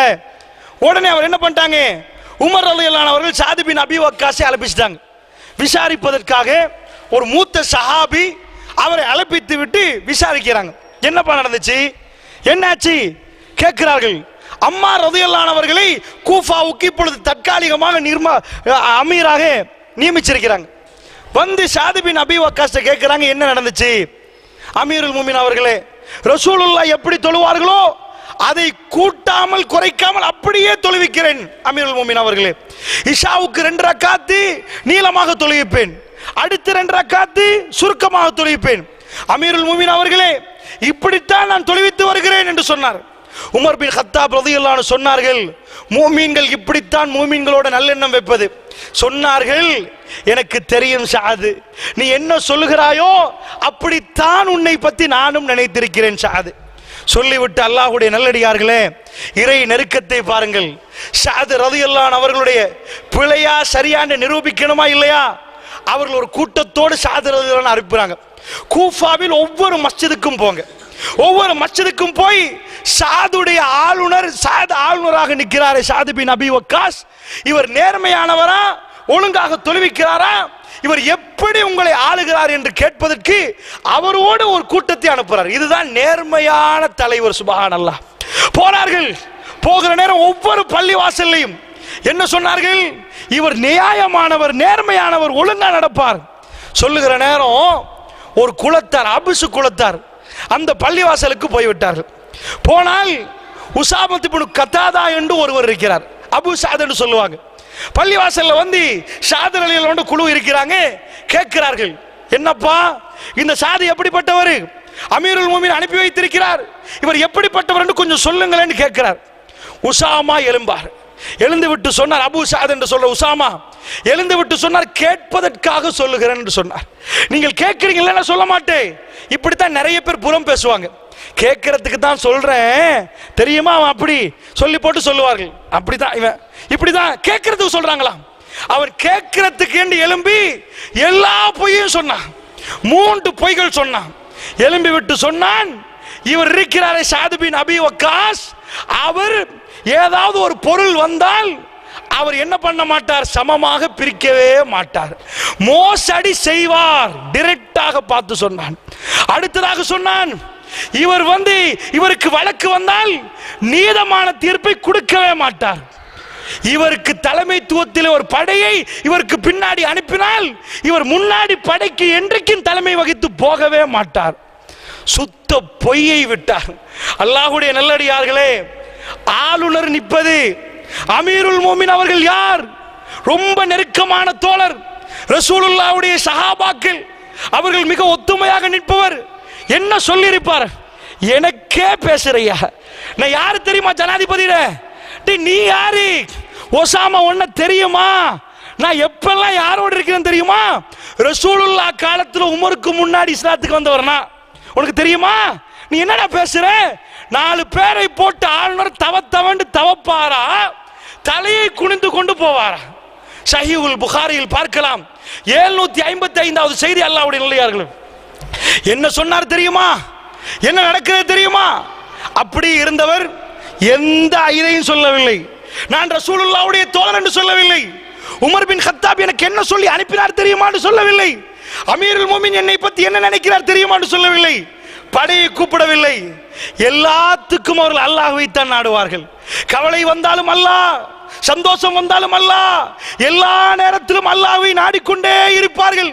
உடனே அவர் என்ன பண்ணிட்டாங்க, உமர் ரலியல்லாஹு அன்ஹு அவர்கள் ஸஅத் பின் அபி வக்காஸை அழைப்பிச்சிட்டாங்க. விசாரிப்பதற்காக ஒரு மூத்த சஹாபி அவரை அழைப்பித்து விட்டு விசாரிக்கிறாங்க. என்னப்பா நடந்துச்சு, என்னாச்சு கேட்கிறார்கள். அம்மார் ரலியல்லாஹு அன்ஹு அவர்களை கூஃபாவுக்கு இப்பொழுது தற்காலிகமாக அமீராக நியமிச்சிருக்கிறாங்க. வந்து ஸஅத் பின் அபி வக்காஸ் கேட்கிறாங்க, என்ன நடந்துச்சு? அமீருல் முஃமினீன் அவர்களே, ரசூலுல்லாஹ் எப்படி தொழுவார்களோ அதை கூட்டாமல் குறைக்காமல் அப்படியே தொழுவிக்கிறேன். அமீருல் முஃமினீன் அவர்களே, இஷாவுக்கு 2 ரக்காத்து நீளமாக தொழுவிப்பேன், அடுத்த 2 ரக்காத்து சுருக்கமாக தொழுவிப்பேன். அமீருல் முஃமினீன் அவர்களே, இப்படித்தான் நான் தொழுவித்து வருகிறேன் என்று சொன்னார். உமர் பின் கத்தாப் ரலியல்லாஹு அன்ஹு சொன்னார்கள், மூமீன்கள் இப்படித்தான் மூமீன்களோட நல்லெண்ணம் வைப்பது. சொன்னார்கள், எனக்கு தெரியும் ஸஅத், நீ என்ன சொல்லுகிறாயோ அப்படித்தான் உன்னை பற்றி நானும் நினைத்திருக்கிறேன் ஸஅத். சொல்லிவிட்டு அல்லாஹ்வுடைய நல்லடியார்களே, இறை நெருக்கத்தை பாருங்கள். ஸஅத் ரலியல்லாஹு அன்ஹு அவர்களுடைய பிழையா சரியான நிரூபிக்கணுமா இல்லையா, அவர்கள் ஒரு கூட்டத்தோடு ஸஅத் ரலியல்லாஹு அன்ஹு அனுப்புறாங்க. கூஃபாவில் ஒவ்வொரு மஸ்ஜிதுக்கும் போங்க, ஒவ்வொரு மஸ்ஜிதுக்கும் போய் ஸஅதுடைய ஆளுநர், ஸஅத் ஆளுநராக நிற்கிறாரே ஸஅத் பின் அபி வக்காஸ், இவர் நேர்மையானவரா, ஒழுங்காக தொழுவிக்கிறாரா, இவர் எப்படி உங்களை ஆளுகிறார் என்று கேட்பதற்கு அவரோடு ஒரு கூட்டத்தை அனுப்புறார். இதுதான் நேர்மையான தலைவர். சுப்ஹானல்லாஹ். போனார்கள். போகிற நேரம் ஒவ்வொரு பள்ளி வாசல்லையும் என்ன சொன்னார்கள், இவர் நியாயமானவர், நேர்மையானவர், ஒழுங்கா நடப்பார். சொல்லுகிற நேரம் ஒரு குலத்தார், அபுசு குலத்தார் அந்த பள்ளிவாசலுக்கு போய்விட்டார்கள். போனால் உசாமத் இப்னு கத்தாதா என்று ஒருவர் இருக்கிறார், அபு ஸஅத் என்று சொல்லுவாங்க. பள்ளிவாசல்ல வந்து ஸஅத் ரலியல்லாஹு அன்ஹு குழு இருக்கிறாங்க. கேட்கிறார்கள், என்னப்பா இந்த ஸஅத் எப்படிப்பட்டவர், அமீருல் முஃமினீன் அனுப்பி வைத்திருக்கிறார், இவர் எப்படிப்பட்டவர் என்று கொஞ்சம் சொல்லுங்களேன்னு கேட்கிறார். உசாமா எழும்பார், எழுந்து விட்டு சொன்னார், அபூ சஅத் என்று சொல்ற உசாமா எழுந்து விட்டு சொன்னார், கேட்பதற்காக சொல்லுகிறேன் என்று சொன்னார். நீங்கள் கேட்கிறீங்களா? சொல்ல மாட்டேன். இப்படித்தான் நிறைய பேர் புறம் பேசுவாங்க. கேட்கறதுக்கு தான் சொல்றேன் தெரியுமா, அவன் அப்படி சொல்லி போட்டு சொல்லுவார்கள். அப்படிதான் இவன் இப்படிதான் கேட்கறதுக்கு சொல்றாங்களாம். அவர் கேட்கறதுக்கு என்று எழும்பி எல்லா பொய்யும் சொன்னான். 3 பொய்கள் சொன்னான். எழும்பி விட்டு சொன்னான், இவர் இருக்கிறாரே சஅத் பின் அபி வக்காஸ், அவர் ஏதாவது ஒரு பொருள் வந்தால் அவர் என்ன பண்ண மாட்டார், சமமாக பிரிக்கவே மாட்டார், மோசடி செய்வார். டைரக்டாக பார்த்து சொன்னான். அடுத்ததாக சொன்னான், இவருக்கு வழக்கு வந்தால் நீதமான தீர்ப்பை கொடுக்கவே மாட்டார். இவருக்கு தலைமைத்துவத்தில் ஒரு படையை இவருக்கு பின்னாடி அனுப்பினால் இவர் முன்னாடி படைக்கு என்றைக்கும் தலைமை வகித்து போகவே மாட்டார். சுத்த பொய்யை விட்டார். அல்லாஹ்வுடைய நல்லடியார்களே, ஆளுநர் நிற்பது அமீருல் மோமின் அவர்கள் யார்? ரொம்ப நெருக்கமான தோழர், ரசூலுல்லாஹ்வுடைய சஹாபாக்கள். அவர்கள் மிக ஒத்துமையாக நிற்பவர். என்ன சொல்லியிருப்பார்? எனக்கே பேசுறியா, நான் யாரு தெரியுமா ஜனாதிபதி? நீ யாரு? ஒசாமா ஒன்ன தெரியுமா? நான் எப்பெல்லாம் யாரோடு இருக்கிறேன் தெரியுமா? ரசூலுல்லாஹ் காலத்தில் உமருக்கு முன்னாடி இஸ்லாத்துக்கு வந்தவர்னா உனக்கு தெரியுமா? நீ என்னடா பேசுற? 4 பேரை போட்டு ஆளுநர் தவத்தவண்டு தவப்பாரா, தலையை குனிந்து கொண்டு போவாரா? சஹீஹுல் புகாரியில் பார்க்கலாம். 755வது செய்தி. அல்லாஹ்வுடைய நல்லடியார்களே, என்ன சொன்னார் தெரியுமா? என்ன நடக்கிறது தெரியுமா? அப்படி இருந்தவர் எந்த இதையும் சொல்லவில்லை. நான் ரசூலுல்லாஹ்வுடைய தோழர் என்று சொல்லவில்லை. உமர் பின் கத்தாப் எனக்கு என்ன சொல்லி அனுப்பினார் தெரியுமா என்று சொல்லவில்லை. அமீருல் மோமின் என்னை பற்றி என்ன நினைக்கிறார் தெரியுமா என்று சொல்லவில்லை. படையை கூப்பிடவில்லை. எல்லாத்துக்கும் அவர்கள் அல்லாஹ்வை தான் நாடுவார்கள். கவலை வந்தாலும் அல்லாஹ், சந்தோஷம் வந்தாலும் அல்லாஹ், எல்லா நேரத்திலும் அல்லாஹ்வை நாடிக்கொண்டே இருப்பார்கள்.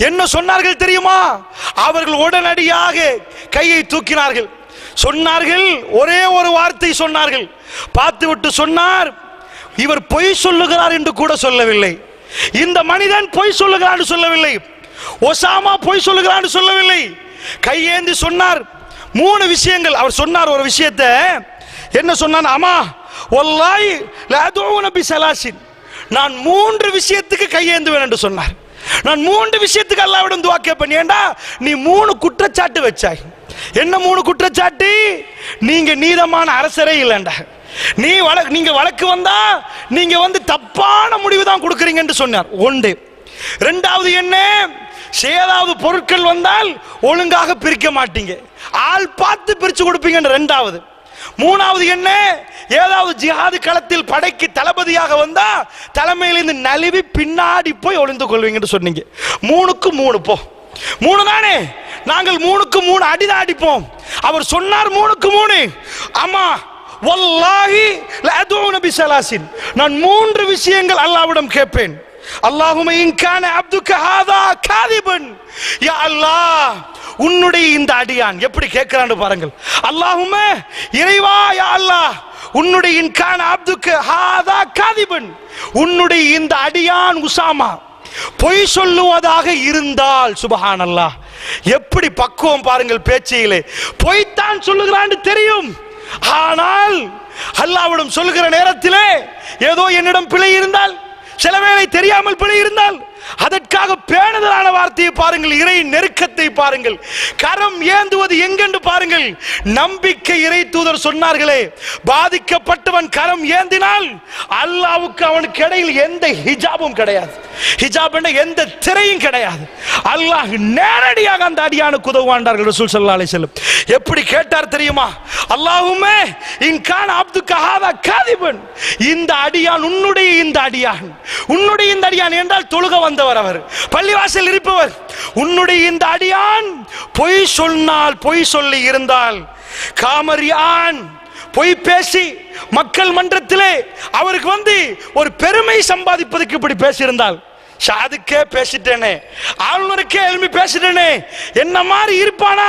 என்ன சொன்னார்கள் தெரியுமா? அவர்கள் உடனடியாக கையை தூக்கினார்கள். சொன்னார்கள், ஒரே ஒரு வார்த்தை சொன்னார்கள். பார்த்துவிட்டு சொன்னார், இவர் பொய் சொல்லுகிறார் என்று கூட சொல்லவில்லை. இந்த மனிதன் பொய் சொல்லுகிறார் என்று சொல்லவில்லை. ஒசாமா பொய் சொல்லுகிறார் என்று சொல்லவில்லை. கையேந்தி சொன்னார் 3 விஷயங்கள். அவர் சொன்னார் ஒரு விஷயத்தை. என்ன சொன்னான்? அம்மா வல்லாஹி லா அதுஉன பிஸலாசின், நான் 3 விஷயத்துக்கு கையேந்துவேன் என்று சொன்னார். நான் 3 விஷயத்துக்கு அல்லாஹ்விடம் துஆ கேட்பேன். ஏண்டா நீ 3 குற்றச்சாட்டு வச்சாய். என்ன 3 குற்றச்சாட்டு? நீங்க நீதமான அரசரே இல்லைண்டா. நீங்க வழக்கு வந்தா நீங்க தப்பான முடிவு தான் கொடுக்கறீங்க என்று சொன்னார். 1. 2வது என்ன? ஏதாவது பொருட்கள் வந்தால் ஒழுங்காக பிரிக்க மாட்டீங்க, ஆள் பார்த்து பிரிச்சு கொடுப்பீங்க. 2வது. 3வது என்ன? ஏதாவது ஜிஹாது களத்தில் படைக்கு தளபதியாக வந்தா தலைமையிலிருந்து நழுவி பின்னாடி போய் ஒளிந்து கொள்வீங்கன்னு சொன்னீங்க. 3க்கு 3 போ. 3 தானே? நாங்கள் 3க்கு 3 அடிதான் அடிப்போம். அவர் சொன்னார் 3க்கு 3. ஆமா வல்லாஹி லா அதுஉன பிஸலாசின், நான் 3 விஷயங்கள் அல்லாஹ்விடம் கேட்பேன். அல்லாஹும்ம இன் கான அப்துக ஹாதா காதிபன், யா அல்லாஹ் உன்னுடைய இந்த அடியான் எப்படி கேட்கிறான்னு பாருங்கள். அல்லாஹும்ம இறைவா, யா அல்லாஹ் உன்னுடைய இன் கான அப்துக ஹாதா காதிபன், உன்னுடைய இந்த அடியான் உசாமா பொய் சொல்லுவதாக இருந்தால், சுபஹானல்லாஹ் எப்படி பக்குவம் பாருங்கள் பேச்சிலே. பொய்த்தான் சொல்லுகிறான்னு தெரியும், ஆனால் அல்லாஹ்விடம் சொல்லுகிற நேரத்திலே ஏதோ என்னிடம் பிழை இருந்தால், சில வேளை தெரியாமல் பிழை இருந்தால், அதற்காக பேணுதலான வார்த்தையை பாருங்கள், இறை நெருக்கத்தை பாருங்கள், கரம் ஏந்துவது எங்கென்று பாருங்கள். நம்பிக்கை இறை தூதர் சொன்னார்களே, பாதிக்கப்பட்டவன் கரம் ஏந்தினால் அல்லாஹ்வுக்கு அவனுக்கு இடையில் எந்த ஹிஜாபும் கிடையாது. ஹிஜாப் என்ற எந்த திரையும் கிடையாது. அல்லாஹ் நேரடியாக அந்த அடியானுக்கு உதவுவாண்டார்கள். ரசூல் ஸல்லல்லாஹு அலைஹி வஸல்லம் எப்படி கேட்டார் தெரியுமா? அல்லாஹும்மே இன் கான அப்துக ஹாதா காதிபன், இந்த அடியான் உன்னுடைய இந்த அடியான், உன்னுடைய இந்த அடியான் என்றால் தொழுக வந்தவர், அவர் பள்ளிவாசல் இருப்பவர், உன்னுடைய இந்த அடியான் பொய் சொன்னால், பொய் சொல்லி இருந்தால், காமரியான் பொய் பேசி மக்கள் மன்றத்திலே அவருக்கு ஒரு பெருமை சம்பாதிப்பதற்கு இப்படி பேசியிருந்தால், ஷாதுக்கே பேசிட்டேனே, ஆளுநருக்கே எழுப்பி பேசிட்டேனே, என்ன மாதிரி இருப்பானா?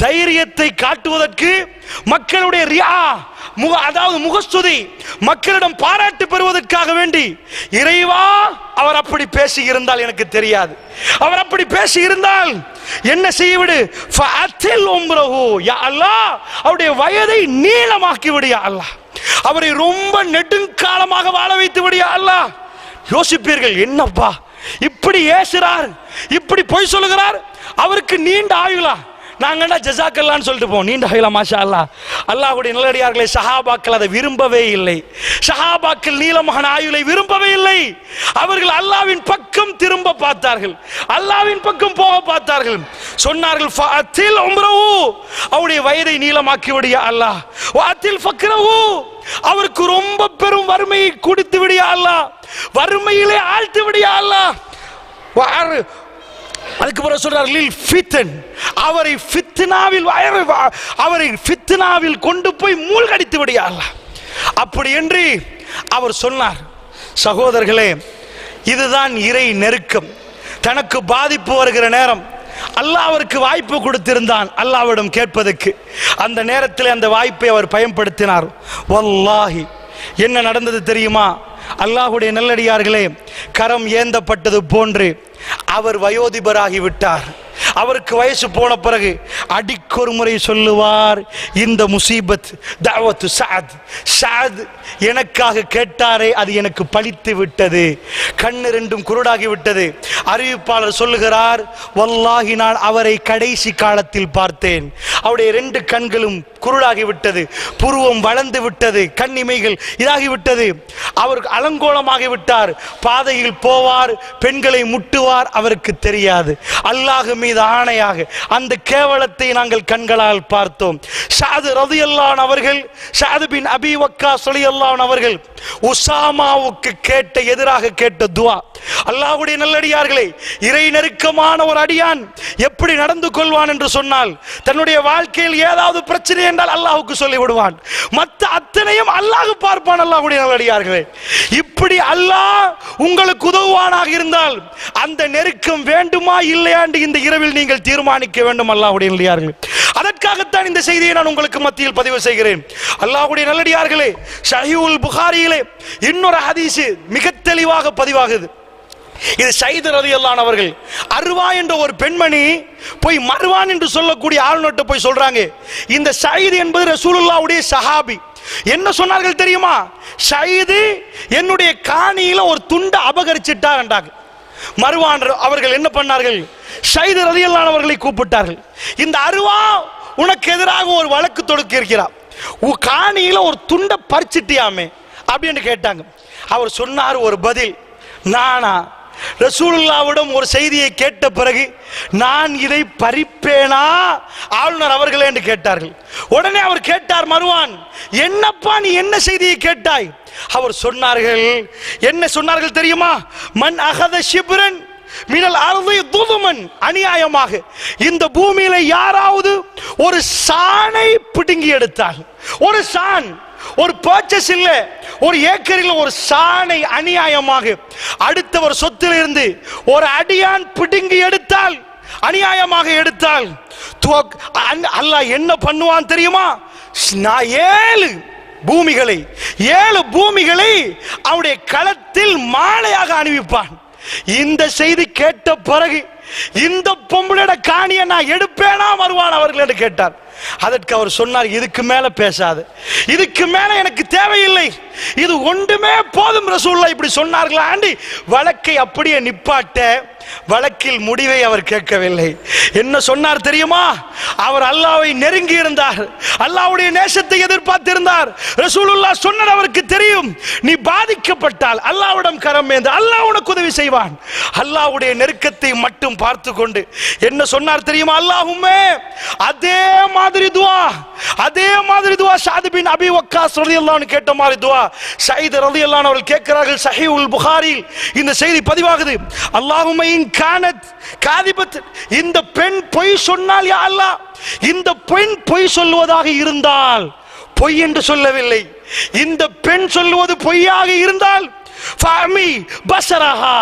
தைரியத்தை காட்டுவதற்கு மக்களுடைய ரியா, அதாவது முகஸ்துதி, மக்களிடம் பாராட்டு பெறுவதற்காக வேண்டி, இறைவா அவர் அப்படி பேசி இருந்தால் எனக்கு தெரியாது, அவர் அப்படி பேசி இருந்தால் என்ன செய்யவிடு, யா அல்லாஹ் அவருடைய வயதை நீளமாக்கி விடு யா அல்லாஹ், அவரை ரொம்ப நெடுங்காலமாக வாழ வைத்து விடியா அல்லாஹ். யோசிப்பீர்கள், என்னப்பா இப்படி ஏசுறார், இப்படி பொய் சொல்லுகிறார், அவருக்கு நீண்ட ஆயுளா? நாங்க ஜஸாக்கல்லான்னு சொல்லிட்டு போவோம், நீண்ட ஆயுளா மாஷா அல்லாஹ். அல்லாஹ்வுடைய நல்லடியார்களே, சஹாபாக்கள் அதை விரும்பவே இல்லை. சஹாபாக்கள் நீளமான ஆயுளை விரும்பவே இல்லை. அவர்கள் அல்லாஹ்வின் பக்கம் திரும்ப பார்த்தார்கள், அல்லாஹ்வின் பக்கம் போக பார்த்தார்கள். சொன்னார்கள், ஃபஅத்தில் உம்ரஹு, அவருடைய வயதை நீளமாக்கி விடியா அல்லாஹ். வஅத்தில் ஃபக்ரஹு, அவருக்கு ரொம்ப பெரும் வறுமையை கொடுத்து விடியா அல்லாஹ், வறுமையிலே ஆழ்த்து விடியா அல்லாஹ். அதுக்கு பிறகு சொல்றார், லில் ஃபித்ன், அவரை ஃபித்னாவில் கொண்டு போய் மூழ்கடித்து விடியா அல்லாஹ். அப்படி என்று அவர் சொன்னார். சகோதரர்களே, இதுதான் இறை நெருக்கம். தனக்கு பாதிப்பு வருகிற நேரம் அல்லாஹ் அவருக்கு வாய்ப்பு கொடுத்திருந்தான் அல்லாஹ்விடம் கேட்பதற்கு. அந்த நேரத்தில் அந்த வாய்ப்பை அவர் பயன்படுத்தினார். வல்லாஹி என்ன நடந்தது தெரியுமா? அல்லாஹ்வுடைய நல்லடியார்களே, கரம் ஏந்தப்பட்டது போன்று அவர் வயோதிபராகி விட்டார். அவருக்கு வயசு போன பிறகு அடிக்கொரு முறை சொல்லுவார், இந்த முசீபத் தஅவத்து சஅத், சஅத் எனக்காக கேட்டாரே அது எனக்கு பலித்து விட்டது, கண்ணு ரெண்டும் குருடாகி விட்டது. அறிவிப்பாளர் சொல்லுகிறார், வல்லாஹி நான் அவரை கடைசி காலத்தில் பார்த்தேன், அவருடைய 2 கண்களும் குருடாகி விட்டது, புருவம் வளர்ந்து விட்டது, கண்ணிமைகள் இதாகிவிட்டது, அவர் அலங்கோலமாகி விட்டார். பாதையில் போவார், பெண்களை முட்டுவார், அவருக்கு தெரியாது. அல்லாஹ் மீது ஆணையாக அந்த கேவலத்தை நாங்கள் கண்களால் பார்த்தோம். ஸஅத் ரலியல்லாஹு அன்ஹு அவர்கள், ஸஅத் பின் அபி வக்காஸ் ரலியல்லாஹு அன்ஹு அவர்கள் உஸாமாவுக்கு எதிராக கேட்ட துஆ. அல்லாஹ்வுடைய நல்லடியார்களே, இறை நெருக்கமான ஒரு அடியான் எப்படி நடந்து கொள்வான் என்று சொன்னால், தன்னுடைய வாழ்க்கையில் ஏதாவது பிரச்சனை என்றால் அல்லாஹ்வுக்கு சொல்லி விடுவான், மற்ற அத்தனையும் அல்லாஹ் பார்ப்பான். அல்லாஹ்வுடைய நல்லடியார்களே, இப்படி அல்லாஹ் உங்களுக்கு உதவுவானாக இருந்தால் அந்த நெருக்கம் வேண்டுமா இல்லையா என்று இந்த இரவில் நீங்கள் தீர்மானிக்க வேண்டும். அல்லாஹ்வுடைய நல்லடியார்களே, அதற்காகத்தான் இந்த செய்தியை நான் உங்களுக்கு மத்தியில் பதிவு செய்கிறேன். அல்லாஹ்வுடைய நல்லடியார்களே, ஸஹீஹுல் புகாரியிலே இன்னொரு ஹதீஸ் மிக தெளிவாக பதிவாகுது. இது ஸைத் ரலியல்லாஹு அன்ஹு அவர்கள், அர்வா என்ற ஒரு பெண்மணி போய் மர்வான் என்று சொல்லக்கூடிய ஆளுநர்கிட்ட போய் சொல்றாங்க, இந்த ஸைத் என்பது ரசூலுல்லாஹ்வுடைய சஹாபி. என்ன சொன்னார்கள் தெரியுமா? ஸைத் என்னுடைய காணியில ஒரு துண்டை அபகரிச்சிட்டாங்க. மர்வான் அவர்கள் என்ன பண்ணார்கள்? ஸைத் ரலியல்லாஹு அன்ஹு அவர்களை கூப்பிட்டார்கள். இந்த அர்வா உனக்கு எதிராக ஒரு வழக்கு தொடுக்க இருக்கிறார், உன் காணியில ஒரு துண்டை பறிச்சிட்டியாமே அப்படின்னு கேட்டாங்க. அவர் சொன்னார் ஒரு பதில், நானா ரசூலுல்லாஹ்விடம் ஒரு செய்தியை கேட்ட பிறகு நான் இதை பறிப்பேனா ஆளுநர் அவர்களே என்று கேட்டார்கள். உடனே அவர் கேட்டார், மர்வான் என்னப்பா நீ என்ன செய்தியை கேட்டாய்? அவர் சொன்னார்கள், என்ன சொன்னார்கள் தெரியுமா? மன் அகத ஷிப்ரன் மினல் அர்தி துதுமன், அநியாயமாக இந்த பூமியில யாராவது ஒரு சாணை பிடுங்கி எடுத்தால், ஒரு சான், ஒரு பர்ச்சேஸ் இல்ல, ஒரு ஏக்கரில் ஒரு சாணை அநியாயமாக அடுத்தவர் சொத்தில் இருந்து ஒரு அடியான் பிடுங்கி எடுத்தால், அநியாயமாக எடுத்தால், அல்லாஹ் என்ன பண்ணுவான் தெரியுமா? 7 பூமிகளை அவருடைய களத்தில் மாலையாக அணிவிப்பான். இந்த செய்தி கேட்ட பிறகு இந்த பொம்பளோட காணியை நான் எடுப்பேனா மர்வான் அவர்கள் என்று கேட்டார். அதற்கு அவர் சொன்னார், இதுக்கு மேல பேசாது, இதுக்கு மேல எனக்கு தேவையில்லை, இது ஒன்றுமே போதும் ரசூலுல்லாஹ் இப்படி சொன்னார்களா ஆண்டி வழக்கை அப்படியே நிப்பாட்ட. வழக்கில் முடிவை அவர் கேட்கவில்லை. என்ன சொன்னார் தெரியுமா? அவர் அல்லாஹ்வை நெருங்கி இருந்தார், அல்லாஹ்வுடைய நேசத்தை எதிர்பார்த்திருந்தார். ரசூலுல்லாஹ் சொன்னார், அவருக்கு தெரியும் நீ பாதிக்கப்பட்டால் அல்லாஹ்விடம் கரம் ஏந்து, அல்லாஹ் உனக்கு உதவி செய்வான். அல்லாஹ்வுடைய நெருக்கத்தை மட்டும் பார்த்து கொண்டு என்ன சொன்னார் தெரியுமா? அல்லாஹும்மே, அதே மாதிரி துஆ ஸஅத் பின் அபி வக்காஸ் ரலியல்லாஹு அன்ஹு கேட்ட மாதிரி துஆ ஸைத் ரலியல்லாஹு அன்ஹு அவர்கள் கேட்கிறார்கள். ஸஹீஹுல் புகாரியில் இந்த செய்தி பதிவாகுது. அல்லாஹும்ம இன் கானத் காதிபத், இந்த பெண் பொய் சொன்னால் யா அல்லாஹ், இந்த பெண் பொய் சொல்வதாக இருந்தால், பொய் என்று சொல்லவில்லை, இந்த பெண் சொல்வது பொய்யாக இருந்தால் ஃபஅமி பஸரஹா,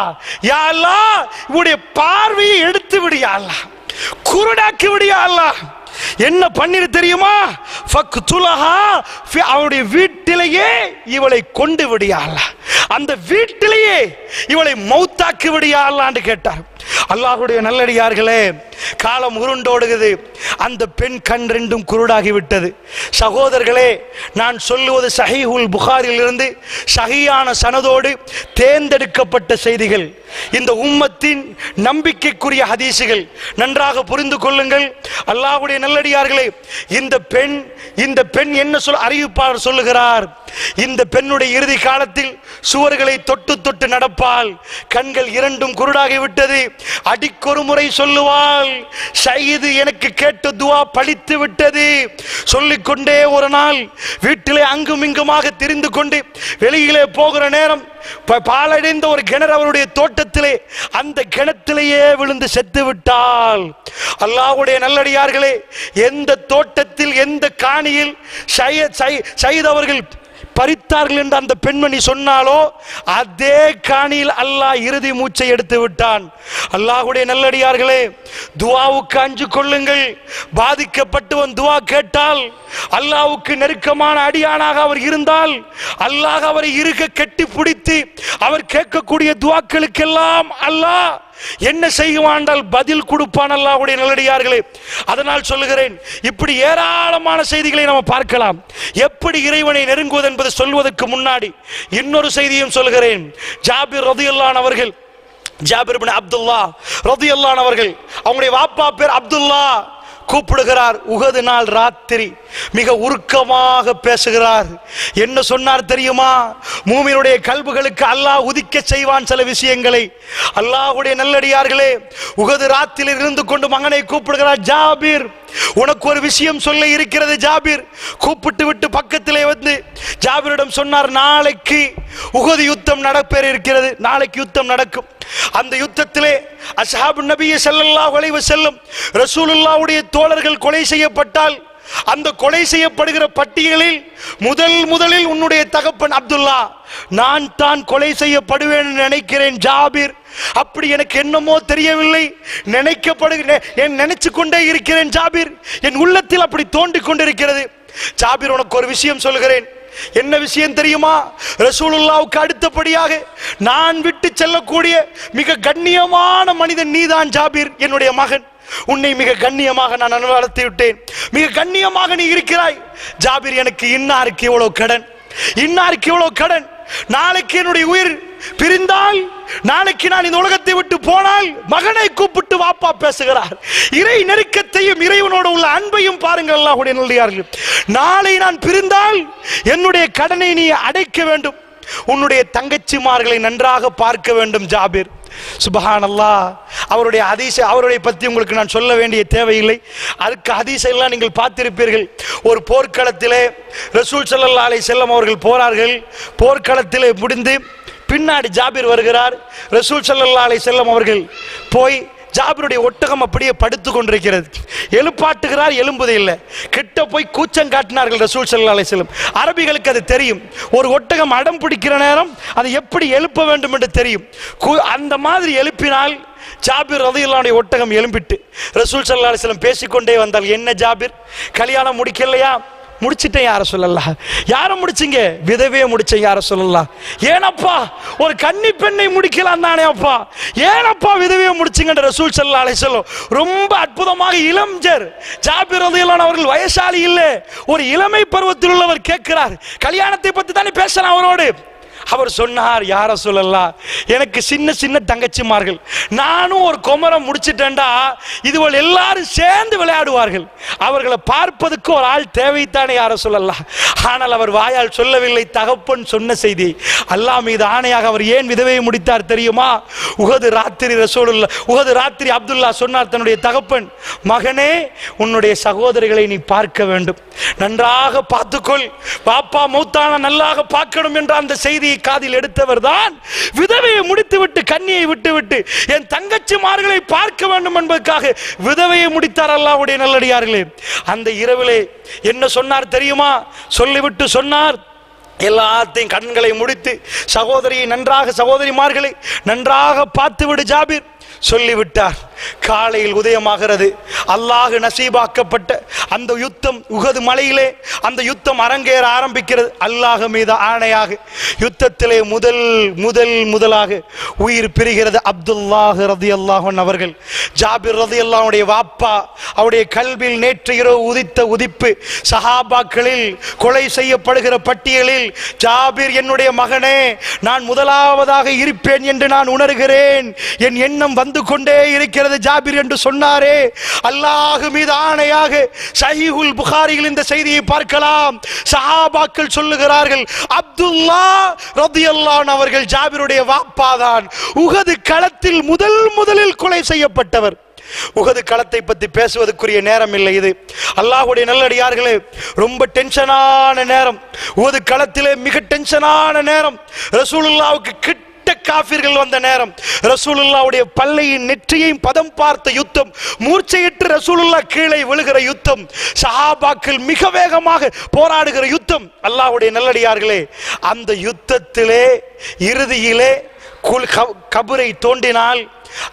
யா அல்லாஹ் இவருடைய பார்வையை எடுத்து விடு யா அல்லாஹ், குருடாக்கி விடு யா அல்லாஹ். என்ன பண்ணிரு தெரியுமா? ஃபக்துலஹா, அவருடைய வீட்டிலேயே இவளை கொண்டு விடு யா அல்லாஹ், அந்த வீட்டிலேயே இவளை மௌத்தாக்கி விடு யா அல்லாஹ் என்று கேட்டார். அல்லாஹ்வுடைய நல்லடியார்களே, காலம் உருண்டோடுகிறது. அந்த பெண் கண் ரெண்டும் குருடாகிவிட்டது. சகோதரர்களே, நான் சொல்லுவது சஹீஹுல் புகாரிலிருந்து சஹீயான சனதோடு தேர்ந்தெடுக்கப்பட்ட செய்திகள், இந்த உம்மத்தின் நம்பிக்கைக்குரிய ஹதீசுகள். நன்றாக புரிந்து கொள்ளுங்கள் அல்லாஹ்வுடைய நல்லடியார்களே. இந்த பெண் என்ன அறிவிப்பாளர் சொல்லுகிறார், இந்த பெண்ணுடைய இறுதி காலத்தில் சுவர்களை தொட்டு தொட்டு நடப்பாள். கண்கள் இரண்டும் குருடாகிவிட்டது. அடிக்கொரு முறை சொல்லுவாள், ஷஹீது எனக்கு கேட்ட துவா பலித்து விட்டது. சொல்லிக்கொண்டே ஒரு நாள் வீட்டிலே அங்கும் இங்குமாக திரிந்து கொண்டு வெளியிலே போகிற நேரம் பாலடைந்த ஒரு கிணறு அவருடைய தோட்டத்திலே, அந்த கிணத்திலேயே விழுந்து செத்து விட்டாள். அல்லாஹ்வுடைய நல்லடியார்களே, எந்த தோட்டத்தில் எந்த காணியில் ஷஹீத் அவர்கள் பறித்தார்கள் என்று அந்த பெண்மணி சொன்னாலோ அதே காணியில் அல்லாஹ் இறுதி மூச்சை எடுத்து விட்டான். அல்லாஹ்வுடைய நல்லடியார்களே, துஆவுக்கு அஞ்சு கொள்ளுங்கள். பாதிக்கப்பட்டவன் துஆ கேட்டால், அல்லாஹ்வுக்கு நெருக்கமான அடியானாக அவர் இருந்தால், அல்லாஹ் அவரை இறுக கட்டி பிடித்து அவர் கேட்கக்கூடிய துஆக்களுக்கெல்லாம் அல்லாஹ் என்ன செய்வாண்டால் பதில் கொடுப்பான். அல்லாஹ்வுடைய நல்லடியார்களே, அதனால் சொல்லுகிறேன், இப்படி ஏராளமான செய்திகளை நாம் பார்க்கலாம். எப்படி இறைவனை நெருங்குவது என்பதை சொல்வதற்கு முன்னாடி இன்னொரு செய்தியும் சொல்கிறேன். ஜாபிர் ரலியல்லாஹு அன்ஹு அவர்கள், ஜாபிர் இப்னு அப்துல்லாஹ் ரலியல்லாஹு அன்ஹு அவர்கள், அவங்களுடைய வாப்பா பேர் அப்துல்லா, கூப்பிடுகிறார். உஹது நாள் ராத்திரி மிக உருக்கமாக பேசுகிறார். என்ன சொன்னார் தெரியுமா? மூமினுடைய கல்புகளுக்கு அல்லாஹ் உதிக்க செய்வான் சில விஷயங்களை. அல்லாஹ்வுடைய நல்லடியார்களே, உஹது ராத்திரி இருந்து கொண்டு மகனை கூப்பிடுகிறார். ஜாபிர், உனக்கு ஒரு விஷயம் சொல்ல இருக்கிறது. ஜாபிர் கூப்பிட்டு விட்டு பக்கத்திலே வந்து ஜாபிரிடம் சொன்னார், நாளைக்கு உஹது யுத்தம் நடப்பேற இருக்கிறது. நாளைக்கு யுத்தம் நடக்கும். அந்த யுத்தத்திலே அஸ்ஹாபு நபி ஸல்லல்லாஹு அலைஹி வஸல்லம் ரசூலுல்லாஹ்வுடைய தோழர்கள் கொலை செய்யப்பட்டால், அந்த கொலை செய்யப்படுகிற பட்டியலில் முதலில் உன்னுடைய தகப்பன் அப்துல்லா, நான் தான் கொலை செய்யப்படுவேன் நினைக்கிறேன் ஜாபிர். அப்படி எனக்கு என்னமோ தெரியவில்லை, நினைச்சு கொண்டே இருக்கிறேன் ஜாபிர், என் உள்ளத்தில் அப்படி தோண்டிக் கொண்டிருக்கிறது. ஜாபிர், உனக்கு ஒரு விஷயம் சொல்கிறேன். என்ன விஷயம் தெரியுமா? ரசூலுல்லாஹ்வுக்கு அடுத்தபடியாக நான் விட்டு செல்லக்கூடிய மிக கண்ணியமான மனிதன் நீதான் ஜாபிர், என்னுடைய மகன். உன்னை மிக கண்ணியமாக நான் வளர்த்து விட்டேன், மிக கண்ணியமாக நீ இருக்கிறாய். ஜாபிர், எனக்கு இன்னாருக்கு இவ்வளவு கடன், இன்னாருக்கு இவ்வளவு கடன். நாளைக்கு என்னுடைய உயிர் பிரிந்தால், நாளைக்கு நான் இந்த உலகத்தை விட்டு போனால், மகனை கூப்பிட்டு வாப்பா பேசுகிறார். இறை நெருக்கத்தையும் இறைவனோடு உள்ள அன்பையும் பாருங்கள் அல்லாஹ்வுடைய நல்லடியார்களே. நாளை நான் பிரிந்தால் என்னுடைய கடனை நீ அடைக்க வேண்டும், உன்னுடைய தங்கச்சிமார்களை நன்றாக பார்க்க வேண்டும் ஜாபிர். சுப்ஹானல்லாஹ். அவருடைய ஹதீஸ், அவருடைய பற்றி உங்களுக்கு நான் சொல்ல வேண்டிய தேவையில்லை. அதுக்கு ஹதீஸ் எல்லாம் நீங்கள் பார்த்திருப்பீர்கள். ஒரு போர்க்களத்திலே ரசூல் ஸல்லல்லாஹு அலைஹி வஸல்லம் அவர்கள் போறார்கள். போர்க்களத்திலே முடிந்து பின்னாடி ஜாபிர் வருகிறார். ரசூல் ஸல்லல்லாஹு அலைஹி வஸல்லம் அவர்கள் போய் ஜாபிருடைய ஒட்டகம் அப்படியே படுத்து கொண்டிருக்கிறது. எழுப்பாட்டுகிறார், எழும்புது இல்லை. கிட்ட போய் கூச்சம் காட்டினார்கள் ரசூல் ஸல்லல்லாஹு அலைஹி வஸல்லம். அரபிகளுக்கு அது தெரியும், ஒரு ஒட்டகம் அடம் பிடிக்கிற நேரம் அதை எப்படி எழுப்ப வேண்டும் என்று தெரியும். அந்த மாதிரி எழுப்பினால் ஜாபிர் ரலியல்லாஹு அன்ஹு ஒட்டகம் எழும்பிட்டு ரசூல் ஸல்லல்லாஹு அலைஹி வஸல்லம் பேசிக்கொண்டே வந்தால், என்ன ஜாபிர், கல்யாணம் முடிக்கலையா? முடிச்சிட்டேன் யார சொல்லலாம். யார முடிச்சிங்க? விதவையை முடிச்சேன் யார சொல்லலாம். ஏனப்பா, ஒரு கன்னி பெண்ணை முடிக்கலாம் தானே அப்பா, ஏனப்பா விதவையை முடிச்சிங்க? ரசூல் ஸல்லல்லாஹு அலைஹி வஸல்லம் ரொம்ப அற்புதமாக இளஞ்சர் ஜாபிர் ரலியல்லாஹு அன்ஹு அவர்கள் வயசாளி இல்லை, ஒரு இளமை பருவத்தில் உள்ளவர் கேட்கிறார். கல்யாணத்தை பற்றி தானே பேசலாம் அவரோடு. அவர் சொன்னார், யார சொல்லலாம், எனக்கு சின்ன சின்ன தங்கச்சிமார்கள், நானும் ஒரு குமரம் முடிச்சிட்டேன்டா, இதுவள் எல்லாரும் சேர்ந்து விளையாடுவார்கள், அவர்களை பார்ப்பதுக்கு ஒரு ஆள் தேவைத்தானே யார சொல்லலாம். ஆனால் அவர் வாயால் சொல்லவில்லை, தகப்பன் சொன்ன செய்தி. அல்லாஹ் மீது ஆணையாக அவர் ஏன் விதவையை முடித்தார் தெரியுமா? உஹது ராத்திரி ரசூலுல்லாஹ், உஹது ராத்திரி அப்துல்லா சொன்னார் தன்னுடைய தகப்பன், மகனே, உன்னுடைய சகோதரிகளை நீ பார்க்க வேண்டும், நன்றாக பார்த்துக்கொள், பாப்பா மௌத்தான நல்லாக பார்க்கணும் என்ற அந்த செய்தியை காதில் எடுத்தவர் தான் விதவையை முடித்துவிட்டு கன்னியை விட்டுவிட்டு என் தங்கச்சிமார்களை பார்க்க வேண்டும் என்பதற்காக விதவையை முடித்தார். அல்லாஹ்வுடைய நல்லடியார்களே, அந்த இரவிலே என்ன சொன்னார் தெரியுமா? சொல்லிவிட்டு சொன்னார், எல்லாத்தையும் கண்களை முடித்து சகோதரியை நன்றாக, சகோதரிமார்களை நன்றாக பார்த்து விடு ஜாபிர் சொல்லிவிட்டார். காலையில் உதயமாகிறது. அல்லாஹ் நசீபாக்கப்பட்ட அந்த யுத்தம் உஹது மலையிலே அந்த யுத்தம் அரங்கேற ஆரம்பிக்கிறது. அல்லாஹ் மீது ஆணையாக யுத்தத்திலே முதலாக உயிர் பிரிகிறது அப்துல்லாஹ் ரலியல்லாஹு அன்ஹு அவர்கள். ஜாபிர் ரலியல்லாஹு அன்ஹுடைய வாப்பா அவருடைய கல்வில் நேற்று இரவு உதித்த உதிப்பு. சஹாபாக்களில் கொலை செய்யப்படுகிற பட்டியலில் ஜாபிர் என்னுடைய மகனே, நான் முதலாவதாக இருப்பேன் என்று நான் உணர்கிறேன், என் எண்ணம் வந்து கொண்டே இருக்கிறது ஜாபிர் என்று சொன்னாரே. அல்லாஹ் மீது ஆணையாக சஹீஹுல் புகாரியில் இந்த செய்தியை பார்க்கலாம். சஹாபாக்கள் சொல்லுகிறார்கள், அப்துல்லா ரலியல்லாஹு அன்ஹு அவர்கள் ஜாபிருடைய வாப்பாதான் உஹது களத்தில் முதலில் கொலை செய்யப்பட்டவர். உஹது களத்தை பற்றி பேசுவதற்குரிய நேரம் இல்லை. இது அல்லாஹ்வுடைய நல்லடியார்களே, ரொம்ப டென்ஷனான நேரம். உஹது களத்திலே மிக டென்ஷனான நேரம். ரசூலுல்லாஹ்வுக்கு கிட்ட காஃபிர்கள் வந்த நேரம். ரசூலுல்லாஹ்வுடைய பல்லையின் நெற்றியையும் பதம் பார்த்த யுத்தம், மூர்ச்சையிட்டு ரசூலுல்லாஹ் கீழே விழுகிற யுத்தம், சஹாபாக்கள் மிக வேகமாக போராடுகிற யுத்தம். அல்லாஹ்வுடைய நல்லடியார்களே, அந்த யுத்தத்திலே இறுதியிலே கபரை தோண்டினால்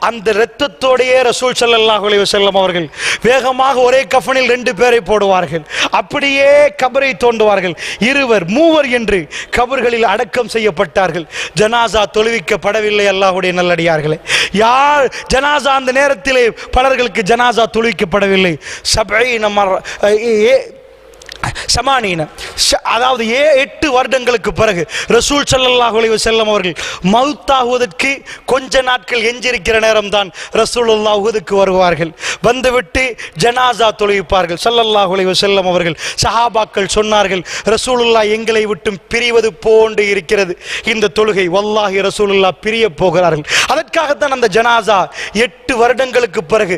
அந்த இரத்தத்தோடையே ரசூல் ஸல்லல்லாஹு அலைஹி வஸல்லம் அவர்கள் வேகமாக ஒரே கஃனில் 2 பேரை போடுவார்கள். அப்படியே கபரை தோண்டுவார்கள். 2 3 என்று கபர்களில் அடக்கம் செய்யப்பட்டார்கள். ஜனாசா தொழுவிக்கப்படவில்லை. அல்லாஹ்வுடைய நல்லடியார்களே, யார் ஜனாசா அந்த நேரத்திலே பலர்களுக்கு ஜனாசா தொழுவிக்கப்படவில்லை. 70 அதாவது 8 வருடங்களுக்கு பிறகு ரசூல் ஸல்லல்லாஹு அலைஹி வஸல்லம் அவர்கள் மௌத்தாகுவதற்கு கொஞ்ச நாட்கள் எஞ்சிருக்கிற நேரம் தான் ரசூலுல்லாஹ் உஹதுக்கு வருவார்கள். வந்துவிட்டு ஜனாசா தொழுவிப்பார்கள். ஸல்லல்லாஹு அலைஹி வஸல்லம் அவர்கள் சஹாபாக்கள் சொன்னார்கள், ரசூலுல்லாஹ் எங்களை விட்டு பிரிவது போன்று இருக்கிறது இந்த தொழுகை. வல்லாஹி ரசூலுல்லாஹ் பிரிய போகிறார்கள். அதற்காகத்தான் அந்த ஜனாசா 8 வருடங்களுக்கு பிறகு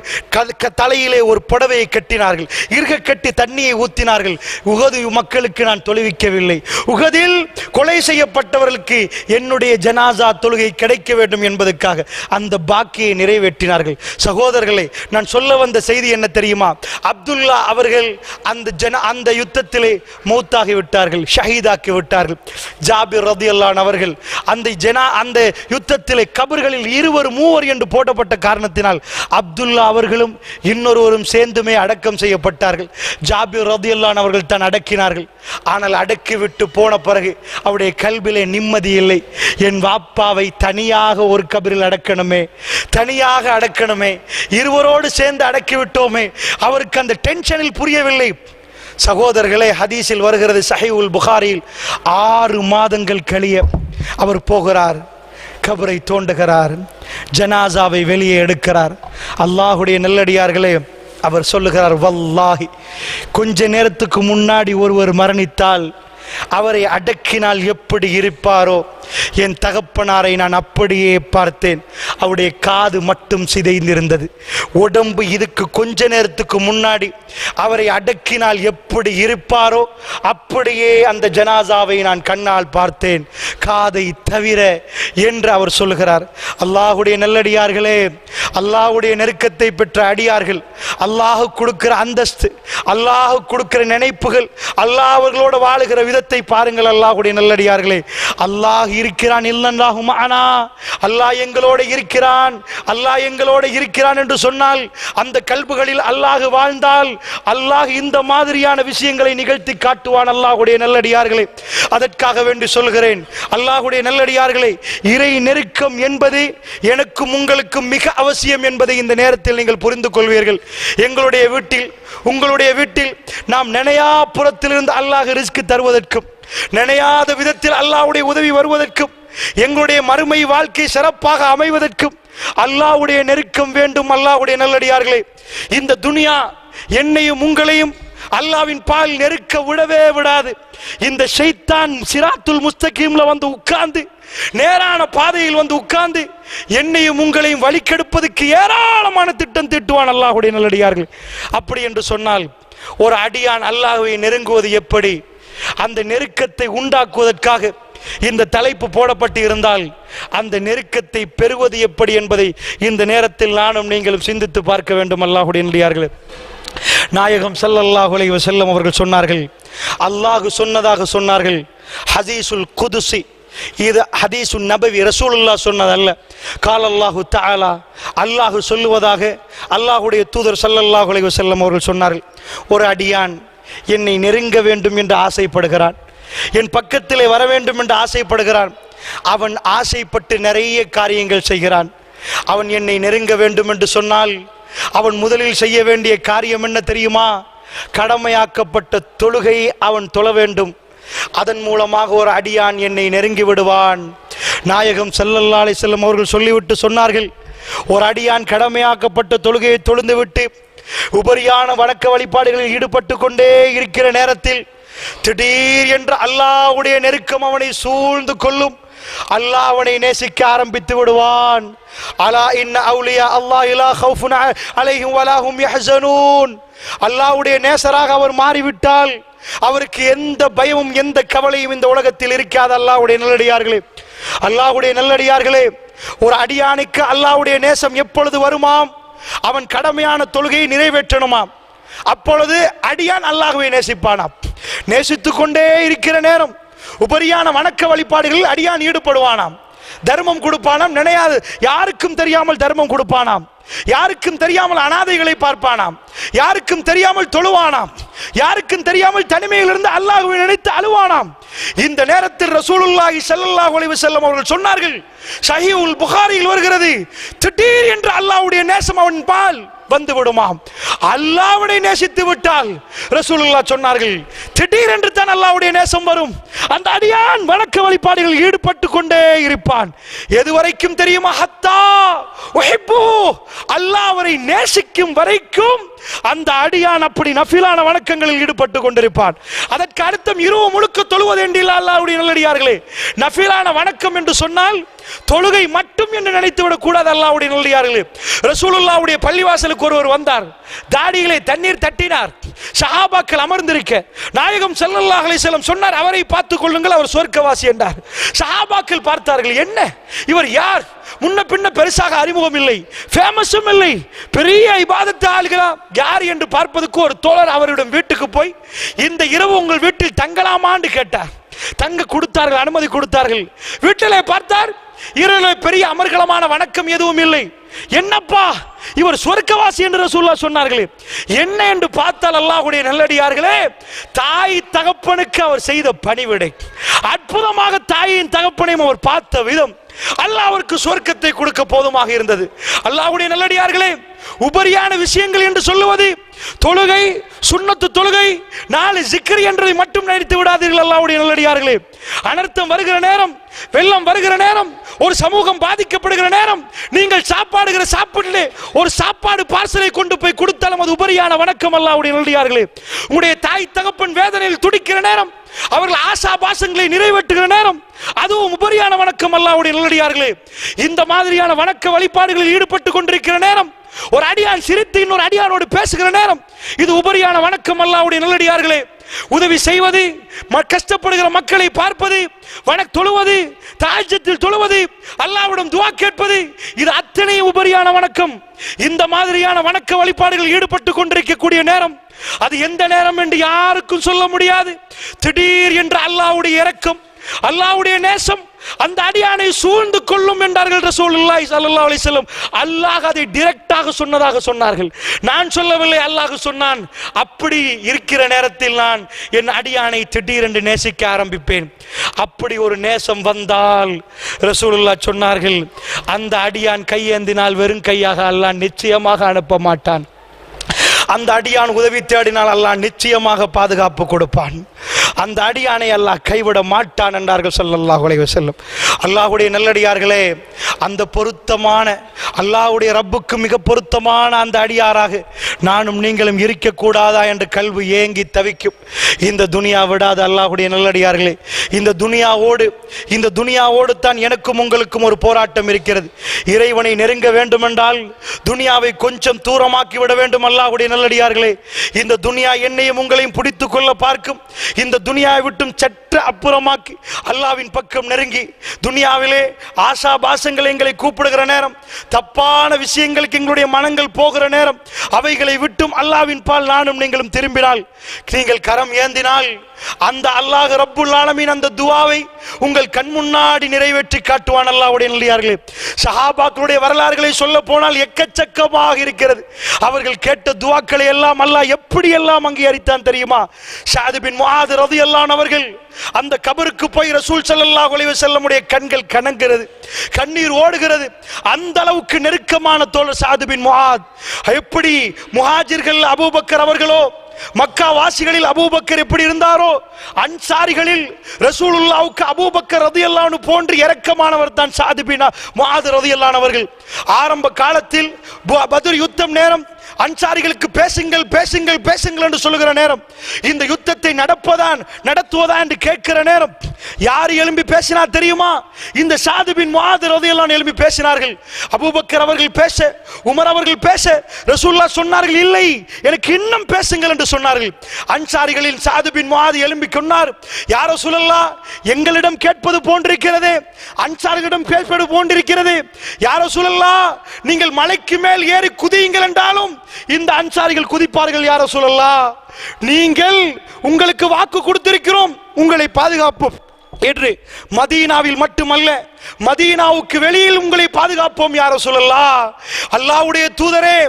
தலையிலே ஒரு புடவையை கட்டினார்கள். இறுக கட்டி தண்ணியை ஊத்தினார்கள். உஹது மக்களுக்கு நான் தொழுவிக்கவில்லை, உஹதில் கொலை செய்யப்பட்டவர்களுக்கு என்னுடைய ஜனாசா தொழுகை கிடைக்க வேண்டும் என்பதற்காக அந்த பாக்கியை நிறைவேற்றினார்கள். சகோதரர்களே, நான் சொல்ல வந்த செய்தி என்ன தெரியுமா? அப்துல்லா அவர்கள் அந்த யுத்தத்திலே மௌத்தாகி விட்டார்கள், ஷஹீதாக்கி விட்டார்கள். ஜாபிர் ரலியல்லாஹு அன்ஹு அவர்கள் அந்த யுத்தத்திலே கபர்களில் 2 3 என்று போடப்பட்ட காரணத்தினால் அப்துல்லா அவர்களும் இன்னொருவரும் சேர்ந்துமே அடக்கம் செய்யப்பட்டார்கள். ஜாபிர் ரலியல்லாஹு அன்ஹு அவர்கள் தான் அடக்கினார்கள். ஆனால் அடக்கிவிட்டு போன பிறகு அவருடைய கல்விலே நிம்மதி இல்லை. என் வாப்பாவை தனியாக ஒரு கபரில் அடக்கணுமே, தனியாக அடக்கணுமே, இருவரோடு சேர்ந்து அடக்கிவிட்டோமே. அவருக்கு அந்த டென்ஷனில் புரியவில்லை. சகோதரர்களே, ஹதீஸில் வருகிறது, சஹீஹுல் புகாரியில் 6 மாதங்கள் கழிய அவர் போகிறார், கபரை தோண்டுகிறார், ஜனாசாவை வெளியே எடுக்கிறார். அல்லாஹ்வுடைய நல்லடியார்களே, அவர் சொல்லுகிறார், வல்லாஹி கொஞ்ச நேரத்துக்கு முன்னாடி ஒருவர் மரணித்தால் அவரை அடக்கினால் எப்படி இருப்பாரோ என் தகப்பனாரை நான் அப்படியே பார்த்தேன். அவருடைய காது மட்டும் சிதைந்திருந்தது. உடம்பு இதுக்கு கொஞ்ச நேரத்துக்கு முன்னாடி அவரை அடக்கினால் எப்படி இருப்பாரோ அப்படியே அந்த ஜனாசாவை நான் கண்ணால் பார்த்தேன், காதை தவிர என்று அவர் சொல்கிறார். அல்லாஹ்வுடைய நல்லடியார்களே, அல்லாஹ்வுடைய நெருக்கத்தை பெற்ற அடியார்கள், அல்லாஹ் கொடுக்கிற அந்தஸ்து, அல்லாஹ் கொடுக்கிற நினைப்புகள், அல்லாஹ் அவர்களோடு வாழுகிற விதத்தை பாருங்கள். அல்லாஹ்வுடைய நல்லடியார்களே, அல்லாஹ் இருக்கிறான், இல்லல்லாஹு மஅனா, அல்லாஹ் எங்களோடு இருக்கிறான், அல்லாஹ் எங்களோடு இருக்கிறான் என்று சொன்னால் அந்த கல்புகளில் அல்லாஹ் வாழ்ந்தால் அல்லாஹ் இந்த மாதிரியான விஷயங்களை நிகழ்த்தி காட்டுவான். அல்லாஹ்வுடைய நல்லடியார்களே, அதற்காக வேண்டி சொல்கிறேன், அல்லாஹ்வுடைய நல்லடியார்களே, இறை நெருக்கம் என்பது எனக்கும் உங்களுக்கும் மிக அவசியம் என்பதை இந்த நேரத்தில் நீங்கள் புரிந்து கொள்வீர்கள். எங்களுடைய வீட்டில், உங்களுடைய வீட்டில் நாம் நினையா புறத்திலிருந்து அல்லாஹ் ரிஸ்க் தருவதற்கும், நினையாத விதத்தில் அல்லாஹ்வுடைய உதவி வருவதற்கும், எங்களுடைய மறுமை வாழ்க்கை சிறப்பாக அமைவதற்கும் அல்லாஹ்வுடைய நெருக்கம் வேண்டும். அல்லாஹ்வுடைய நல்லடியார்களே, இந்த துனியா என்னையும் உங்களையும் அல்லாஹ்வின் பால் நெருக்க விடவே விடாது. இந்த ஷைத்தான் சிராத்துல் முஸ்தகீம்ல வந்து உட்கார்ந்து, நேரான பாதையில் வந்து உட்கார்ந்து என்னையும் உங்களையும் வழிகெடுப்பதற்கு ஏராளமான திட்டம் தீட்டுவான். அல்லாஹ்வுடைய நல்லடியார்கள், அப்படி என்று சொன்னால் ஒரு அடியான் அல்லாஹ்வை நெருங்குவது எப்படி, அந்த நெருக்கத்தை உண்டாக்குவதற்காக இந்த தலைப்பு போடப்பட்டு இருந்தால் அந்த நெருக்கத்தை பெறுவது எப்படி என்பதை இந்த நேரத்தில் நானும் நீங்களும் சிந்தித்து பார்க்க வேண்டும். அல்லாஹ்வுடைய நல்லடியார்களே, நாயகம் ஸல்லல்லாஹு அலைஹி வஸல்லம் அவர்கள் சொன்னார்கள், அல்லாஹ் சொன்னதாக சொன்னார்கள், ஹதீஸுல் குதுசி இது ஹதீஸு நபவி, ரசூலுல்லாஹ் சொன்னதல்ல. கால் அல்லாஹு தஆலா, அல்லாஹு சொல்லுவதாக அல்லாஹுடைய தூதர் ஸல்லல்லாஹு அலைஹி வஸல்லம் அவர்கள் சொன்னார்கள். ஒரு அடியான் என்னை நெருங்க வேண்டும் என்று ஆசைப்படுகிறான், என் பக்கத்திலே வர வேண்டும் என்று ஆசைப்படுகிறான். அவன் ஆசைப்பட்டு நிறைய காரியங்கள் செய்கிறான். அவன் என்னை நெருங்க வேண்டும் என்று சொன்னால் அவன் முதலில் செய்ய வேண்டிய காரியம் என்ன தெரியுமா? கடமையாக்கப்பட்ட தொழுகை அவன் தொழ வேண்டும். அதன் மூலமாக ஒரு அடியான் என்னை நெருங்கி விடுவான். நாயகம் ஸல்லல்லாஹு அலைஹி வஸல்லம் அவர்கள் சொல்லிவிட்டு சொன்னார்கள், ஒரு அடியான் கடமையாக்கப்பட்ட தொழுகையை தொழுந்து விட்டு உபரியான வணக்க வழிபாடுகளில் ஈடுபட்டு கொண்டே இருக்கிற நேரத்தில் திடீர் என்று அல்லாஹ்வுடைய நெருக்கம் அவனை சூழ்ந்து கொள்ளும். அல்லாஹ் அவனை நேசிக்க ஆரம்பித்து விடுவான். அலா இன்ன அவுலியா அல்லாஹ் லா கௌஃபுன் அலைஹிம் வலா ஹும் யஹ்ஸனூன். அல்லாஹ்வுடைய நேசராக அவர் மாறிவிட்டால் அவருக்கு எந்த பயமும் எந்த கவலையும் இந்த உலகத்தில் இருக்காது. அல்லாஹ்வுடைய நல்லடியார்களே, அல்லாஹ்வுடைய நல்லடியார்களே, ஒரு அடியானுக்கு அல்லாஹ்வுடைய நேசம் எப்பொழுது வருமாம்? அவன் கடமையான தொழுகையை நிறைவேற்றணுமாம். அப்பொழுது அடியான் அல்லாஹ்வை நேசிப்பானாம். நேசித்துக் கொண்டே இருக்கிற நேரம் உபரியான வணக்க வழிபாடுகளில் அடியான் ஈடுபடுவானாம். தர்மம் கொடுப்பானாம், நினையாது யாருக்கும் தெரியாமல் தர்மம் கொடுப்பானாம். யாருக்கும் தெரியாமல் அனாதைகளை பார்ப்பானாம். யாருக்கும் தெரியாமல் தொழுவானாம். யாருக்கும் தெரியாமல் தனிமையிலிருந்து அல்லாஹ்வை நினைத்து அழுவானாம். இந்த நேரத்தில் ரசூலுல்லாஹி ஸல்லல்லாஹு அலைஹி வஸல்லம் அவர்கள் சொன்னார்கள், ஸஹீஹுல் புகாரியில் வருகிறது, திடீர் என்று அல்லாஹ்வுடைய நேசம் அவன் பால் வந்து விடுமாம். அல்லாஹ்வை நேசித்து விட்டால் ரசூலுல்லாஹ் சொன்னார்கள், திடீர் என்று தான் அல்லாஹ்வுடைய நேசம் வரும். அந்த அடியான் வணக்க வழிபாடுகளில் ஈடுபட்டு கொண்டே இருப்பான். எதுவரைக்கும் தெரியுமா? ஹத்தா உஹிப்பு, அல்லாஹ் அவரை நேசிக்கும் வரைக்கும் அந்த அடியான் அப்படி நஃபிலான வணக்கங்களில் ஈடுபட்டு கொண்டிருப்பான். அதற்கு அர்த்தம் இரவு முழுக்க தொழுவது என்றில்லை. அல்லாஹ்வுடைய நல்லடியார்களே, நஃபிலான வணக்கம் என்று சொன்னால் தொழுகை மட்டும் என்று நினைத்து விடக் கூடாது. அல்லாஹ்வுடைய நல்லடியார்களே, ரசூலுல்லாஹ்வுடைய பள்ளிவாசலுக்கு ஒருவர் வந்தார். தாடியிலே தண்ணீர் தட்டினார். சஹாபாக்கள் அமர்ந்திருக்க நாயகம் ஸல்லல்லாஹு அலைஹி வஸல்லம் சொன்னார், அவரை பார்த்துக் கொள்ளுங்கள், அவர் சொர்க்கவாசி என்றார். சஹாபாக்கள் பார்த்தார்கள், என்ன இவர் யார்? முன்ன பின்ன பெருசாக அறிமுகம் இல்லை, ஃபேமஸும் இல்லை, பெரிய இபாதத்து ஆளுகளா யார் என்று பார்ப்பதற்கு ஒரு தோழர் அவரிடம் வீட்டுக்கு போய், இந்த இரவு உங்கள் வீட்டில் தங்கலாமான்னு கேட்டார். தங்க கொடுத்தார்கள், அனுமதி கொடுத்தார்கள். வீட்டிலே பார்த்தார், இரவில் பெரிய அமர்கலமான வணக்கம் எதுவும் இல்லை. என்னப்பா இவர் சொர்க்கவாசி என்று ரசூலுல்லாஹ் சொன்னார்களே, என்ன என்று பார்த்தால் அல்லாஹ்வுடைய நல்லடியார்களே, தாய் தகப்பனுக்கு அவர் செய்த பணிவிடை, அற்புதமாக தாயின் தகப்பனையும் அவர் பார்த்த விதம், அல்லாஹ் அவருக்கு சொர்க்கத்தை கொடுக்க போதுமாக இருந்தது. அல்லாஹ்வுடைய நல்லடியார்களே, உபரியான விஷயங்கள் என்று சொல்லுவது தொழுகை, சுன்னத்து தொழுகை, 4 ஜிக்ர் என்றதை மட்டும் நினைத்து விடாதீர்கள். அல்லாஹ்வுடைய நல்லடியார்களே, அனர்த்தம் வருகிற நேரம், வெள்ளம் வருகிற நேரம், ஒரு சமூகம் பாதிக்கப்படுகிற நேரம், நீங்கள் சாப்பாடுகிற சாப்பாட்டிலே ஒரு சாப்பாடு பார்சலை கொண்டு போய் கொடுத்தாலும் அது உபரியான வணக்கம். அல்லாஹ்வுடைய நல்லடியார்களே, உங்களுடைய தாய் தகப்பன் வேதனையில் துடிக்கிற நேரம், அவர்கள் ஆசா பாசங்களை நிறைவேற்றுகிற நேரம், அதுவும் உபரியான வணக்கம். அல்லாஹ்வுடைய நல்லடியார்களே, இந்த மாதிரியான வணக்க வழிபாடுகளில் ஈடுபட்டு கொண்டிருக்கிற நேரம், ஒரு அடியான் சிரித்து இன்னொரு அடியானோடு பேசுகிற நேரம், இது உபரியான வணக்கம். அல்லாஹ்வுடைய நல்லடியார்களே, உதவி செய்வது, கஷ்டப்படுகிற மக்களை பார்ப்பது, தொழுவது, தஹஜ்ஜுதில் தொழுவது, அல்லாஹ்விடம் துஆ கேட்பது, இது அத்தனை உபரியான வணக்கம். இந்த மாதிரியான வணக்க வழிபாடுகளில் ஈடுபட்டு கொண்டிருக்கக்கூடிய நேரம், அது எந்த நேரம் என்று யாருக்கும் சொல்ல முடியாது. திடீர் என்று அல்லாஹ்வுடைய இரக்கம், அல்லாஹ்வுடைய நேசம் அந்த அடியானை சூழ்ந்து கொள்ளும் என்றார்கள் ரசூலுல்லாஹி ஸல்லல்லாஹு அலைஹி வஸல்லம். அல்லாஹ் அதை டைரக்டாக சொன்னதாக சொன்னார்கள், நான் சொல்லவில்லை, அல்லாஹ் சொன்னான். அப்படி இருக்கிற நேரத்தில் நான் என் அடியானை திடீரென்று நேசிக்க ஆரம்பிப்பேன். அப்படி ஒரு நேசம் வந்தால் ரசூலுல்லாஹ் சொன்னார்கள், அந்த அடியான் கையேந்தினால் வெறும் கையாக அல்லாஹ் நிச்சயமாக அனுப்ப மாட்டான். அந்த அடியான் உதவி தேடினால் அல்லாஹ் நிச்சயமாக பாதுகாப்பு கொடுப்பான். அந்த அடியானை அல்லாஹ் கைவிட மாட்டான் என்றார்கள் ஸல்லல்லாஹு அலைஹி வஸல்லம். அல்லாஹ்வுடைய நல்லடியார்களே, அந்த பொருத்தமான அல்லாஹ்வுடைய ரப்புக்கு மிக பொருத்தமான அந்த அடியாராக நானும் நீங்களும் இருக்கக்கூடாதா என்று கல்வி ஏங்கி தவிக்கும். இந்த துனியா விடாது அல்லாஹ்வுடைய நல்லடியார்களே. இந்த துனியாவோடு தான் எனக்கும் உங்களுக்கும் ஒரு போராட்டம் இருக்கிறது. இறைவனை நெருங்க வேண்டுமென்றால் துனியாவை கொஞ்சம் தூரமாக்கி விட வேண்டும். அல்லாஹ்வுடைய நல்லடியார்களே, இந்த துனியா என்னையும் உங்களையும் பிடித்துக் கொள்ள பார்க்கும். இந்த துனியாவை விட்டும் சற்று அப்புறமாக்கி அல்லாஹ்வின் பக்கம் நெருங்கி, துனியாவிலே ஆசா பாசங்கள் எங்களை கூப்பிடுகிற நேரம், தப்பான விஷயங்களுக்கு எங்களுடைய மனங்கள் போகிற நேரம், அவைகளை விட்டும் அல்லாஹ்வின் பால் நானும் நீங்களும் திரும்பினால், நீங்கள் கரம் ஏந்தினால் அந்த அல்லாஹ் ரப்புல் ஆலமீன் அந்த துஆவை உங்கள் கண் முன்னாடி நிறைவேற்றி காட்டுவான். அல்லாஹ்வுடைய நல்லடியார்களே, சஹாபாக்களுடைய வரலாறுகளை சொல்ல போனால் எக்கச்சக்கமாக இருக்கிறது. அவர்கள் கேட்ட துஆக்களை எல்லாம் அல்லாஹ் எப்படி எல்லாம் அங்கீகரித்தான் தெரியுமா? ஸஅத் பின் முஆத் ரலியல்லாஹு அன்ஹு அவர்கள் அந்த கபருக்கு போய் ரசூல் ஸல்லல்லாஹு அலைஹி வஸல்லமுடைய கண்கள் கனங்கிறது, கண்ணீர் ஓடுகிறது. அந்த அளவுக்கு நெருக்கமான தோழர் ஸஅத் பின் முஆத். எப்படி முஹாஜிர்கள் அபூபக்கர் அவர்களோ, மக்கா வாசிகளில் அபூபக்கர் எப்படி இருந்தாரோ, அன்சாரிகளில் ரசூலுல்லாஹ்வுக்கு அபூபக்கர் ரலியல்லாஹு அன்ஹு போன்று இரக்கமானவர் தான் ஸஅத் பின் முஆத் ரலியல்லாஹு அன்ஹு அவர்கள். ஆரம்ப காலத்தில் பத்ர் யுத்தம் நேரம் அன்சாரிகளுக்கு பேசுங்கள் பேசுங்கள் பேசுங்கள் என்று சொல்லுகிற நேரம், இந்த யுத்தத்தை நடத்துவதா என்று கேட்கிற நேரம் யார் எழும்பி பேசினார் தெரியுமா? இந்த ஸஅத் பின் முஆத் ரலியல்லாஹு அன்ஹு எழும்பி பேசினார்கள். அபூபக்கர் அவர்கள் பேச, உமர் அவர்கள் பேச, ரசூலுல்லாஹ் சொன்னார்கள், இல்லை எனக்கு இன்னும் பேசுங்கள் என்று சொன்னார்கள். அன்சாரிகளின் ஸஅத் பின் முஆத் எழும்பி சொன்னார், யா ரசூலல்லாஹ், எங்களிடம் கேட்பது போன்றிருக்கிறது, அன்சாரிகளிடம் கேட்பது போன்றிருக்கிறது. யா ரசூலல்லாஹ், நீங்கள் மலைக்கு மேல் ஏறி குதியுங்கள் என்றாலும் இந்த அன்சாரிகள் குதிப்பார்கள். யா ரசூலல்லாஹ், நீங்கள் உங்களுக்கு வாக்கு கொடுத்திருக்கிறோம் உங்களை பாதுகாப்போம் என்று. மதீனாவில் மட்டுமல்ல, மதீனாவுக்கு வெளியில் உங்களை பாதுகாப்போம் யா ரசூலல்லாஹ். அல்லாஹ்வுடைய தூதரே,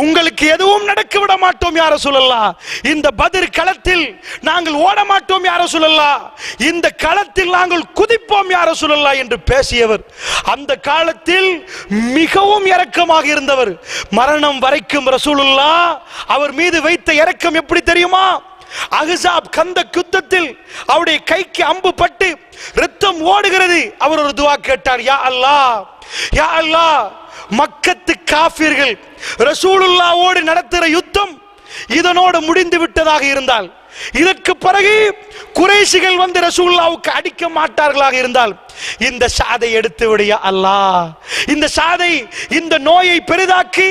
உங்களுக்கு எதுவும் நடக்க விட மாட்டோம் யா ரசூலல்லாஹ். இந்த பத்ர் களத்தில் நாங்கள் ஓட மாட்டோம் யா ரசூலல்லாஹ். இந்த களத்தில் நாங்கள் குதிப்போம் யா ரசூலல்லாஹ் என்று பேசியவர், அந்த காலத்தில் மிகவும் இரக்கமாக இருந்தவர். மரணம் வரைக்கும் ரசூலுல்லாஹ் அவர் மீது வைத்த இரக்கம் எப்படி தெரியுமா? அஹ்ஸாப் கந்தக் யுத்தத்தில் அவருடைய கைக்கு அம்பு பட்டு இரத்தம் ஓடுகிறது. அவர் ஒரு துஆ கேட்டார், யா அல்லாஹ், யா அல்லாஹ், மக்கத்து காஃபிர்கள் ரசூலுல்லாஹ்வோடு நடத்துகிற யுத்தம் இதனோடு முடிந்து விட்டதாக இருந்தால், இதற்கு பிறகு குறைஷிகள் வந்து ரசூலுல்லாஹ்வுக்கு அடிக்க மாட்டார்களாக இருந்தால், இந்த ஸஅதை எடுத்து விடு யா அல்லாஹ். இந்த ஸஅதை, இந்த நோயை பெரிதாக்கி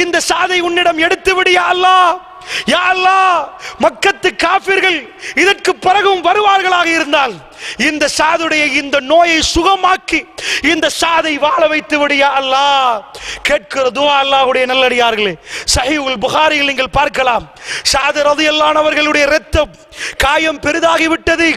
இந்த ஸஅதை உன்னிடம் எடுத்து விடு யா அல்லாஹ். யா அல்லாஹ், மக்கத்து காஃபிர்கள் இதற்கு பிறகும் வருவார்களாக இருந்தால் இந்த ஸஅதுடைய இந்த நோயை சுகமாக்கி இந்த ஸஅதை வாழ வைத்து விடு யா அல்லாஹ். கேட்கிற துஆ அல்லாஹ்வுடைய நல்லடியார்களே, ஸஹீஹுல் புகாரியில் நீங்கள் பார்க்கலாம். ஸஅத் ரலியல்லாஹு அன்ஹு அவர்களுடைய இரத்தம் காயம் பெரிதாகி விட்டது.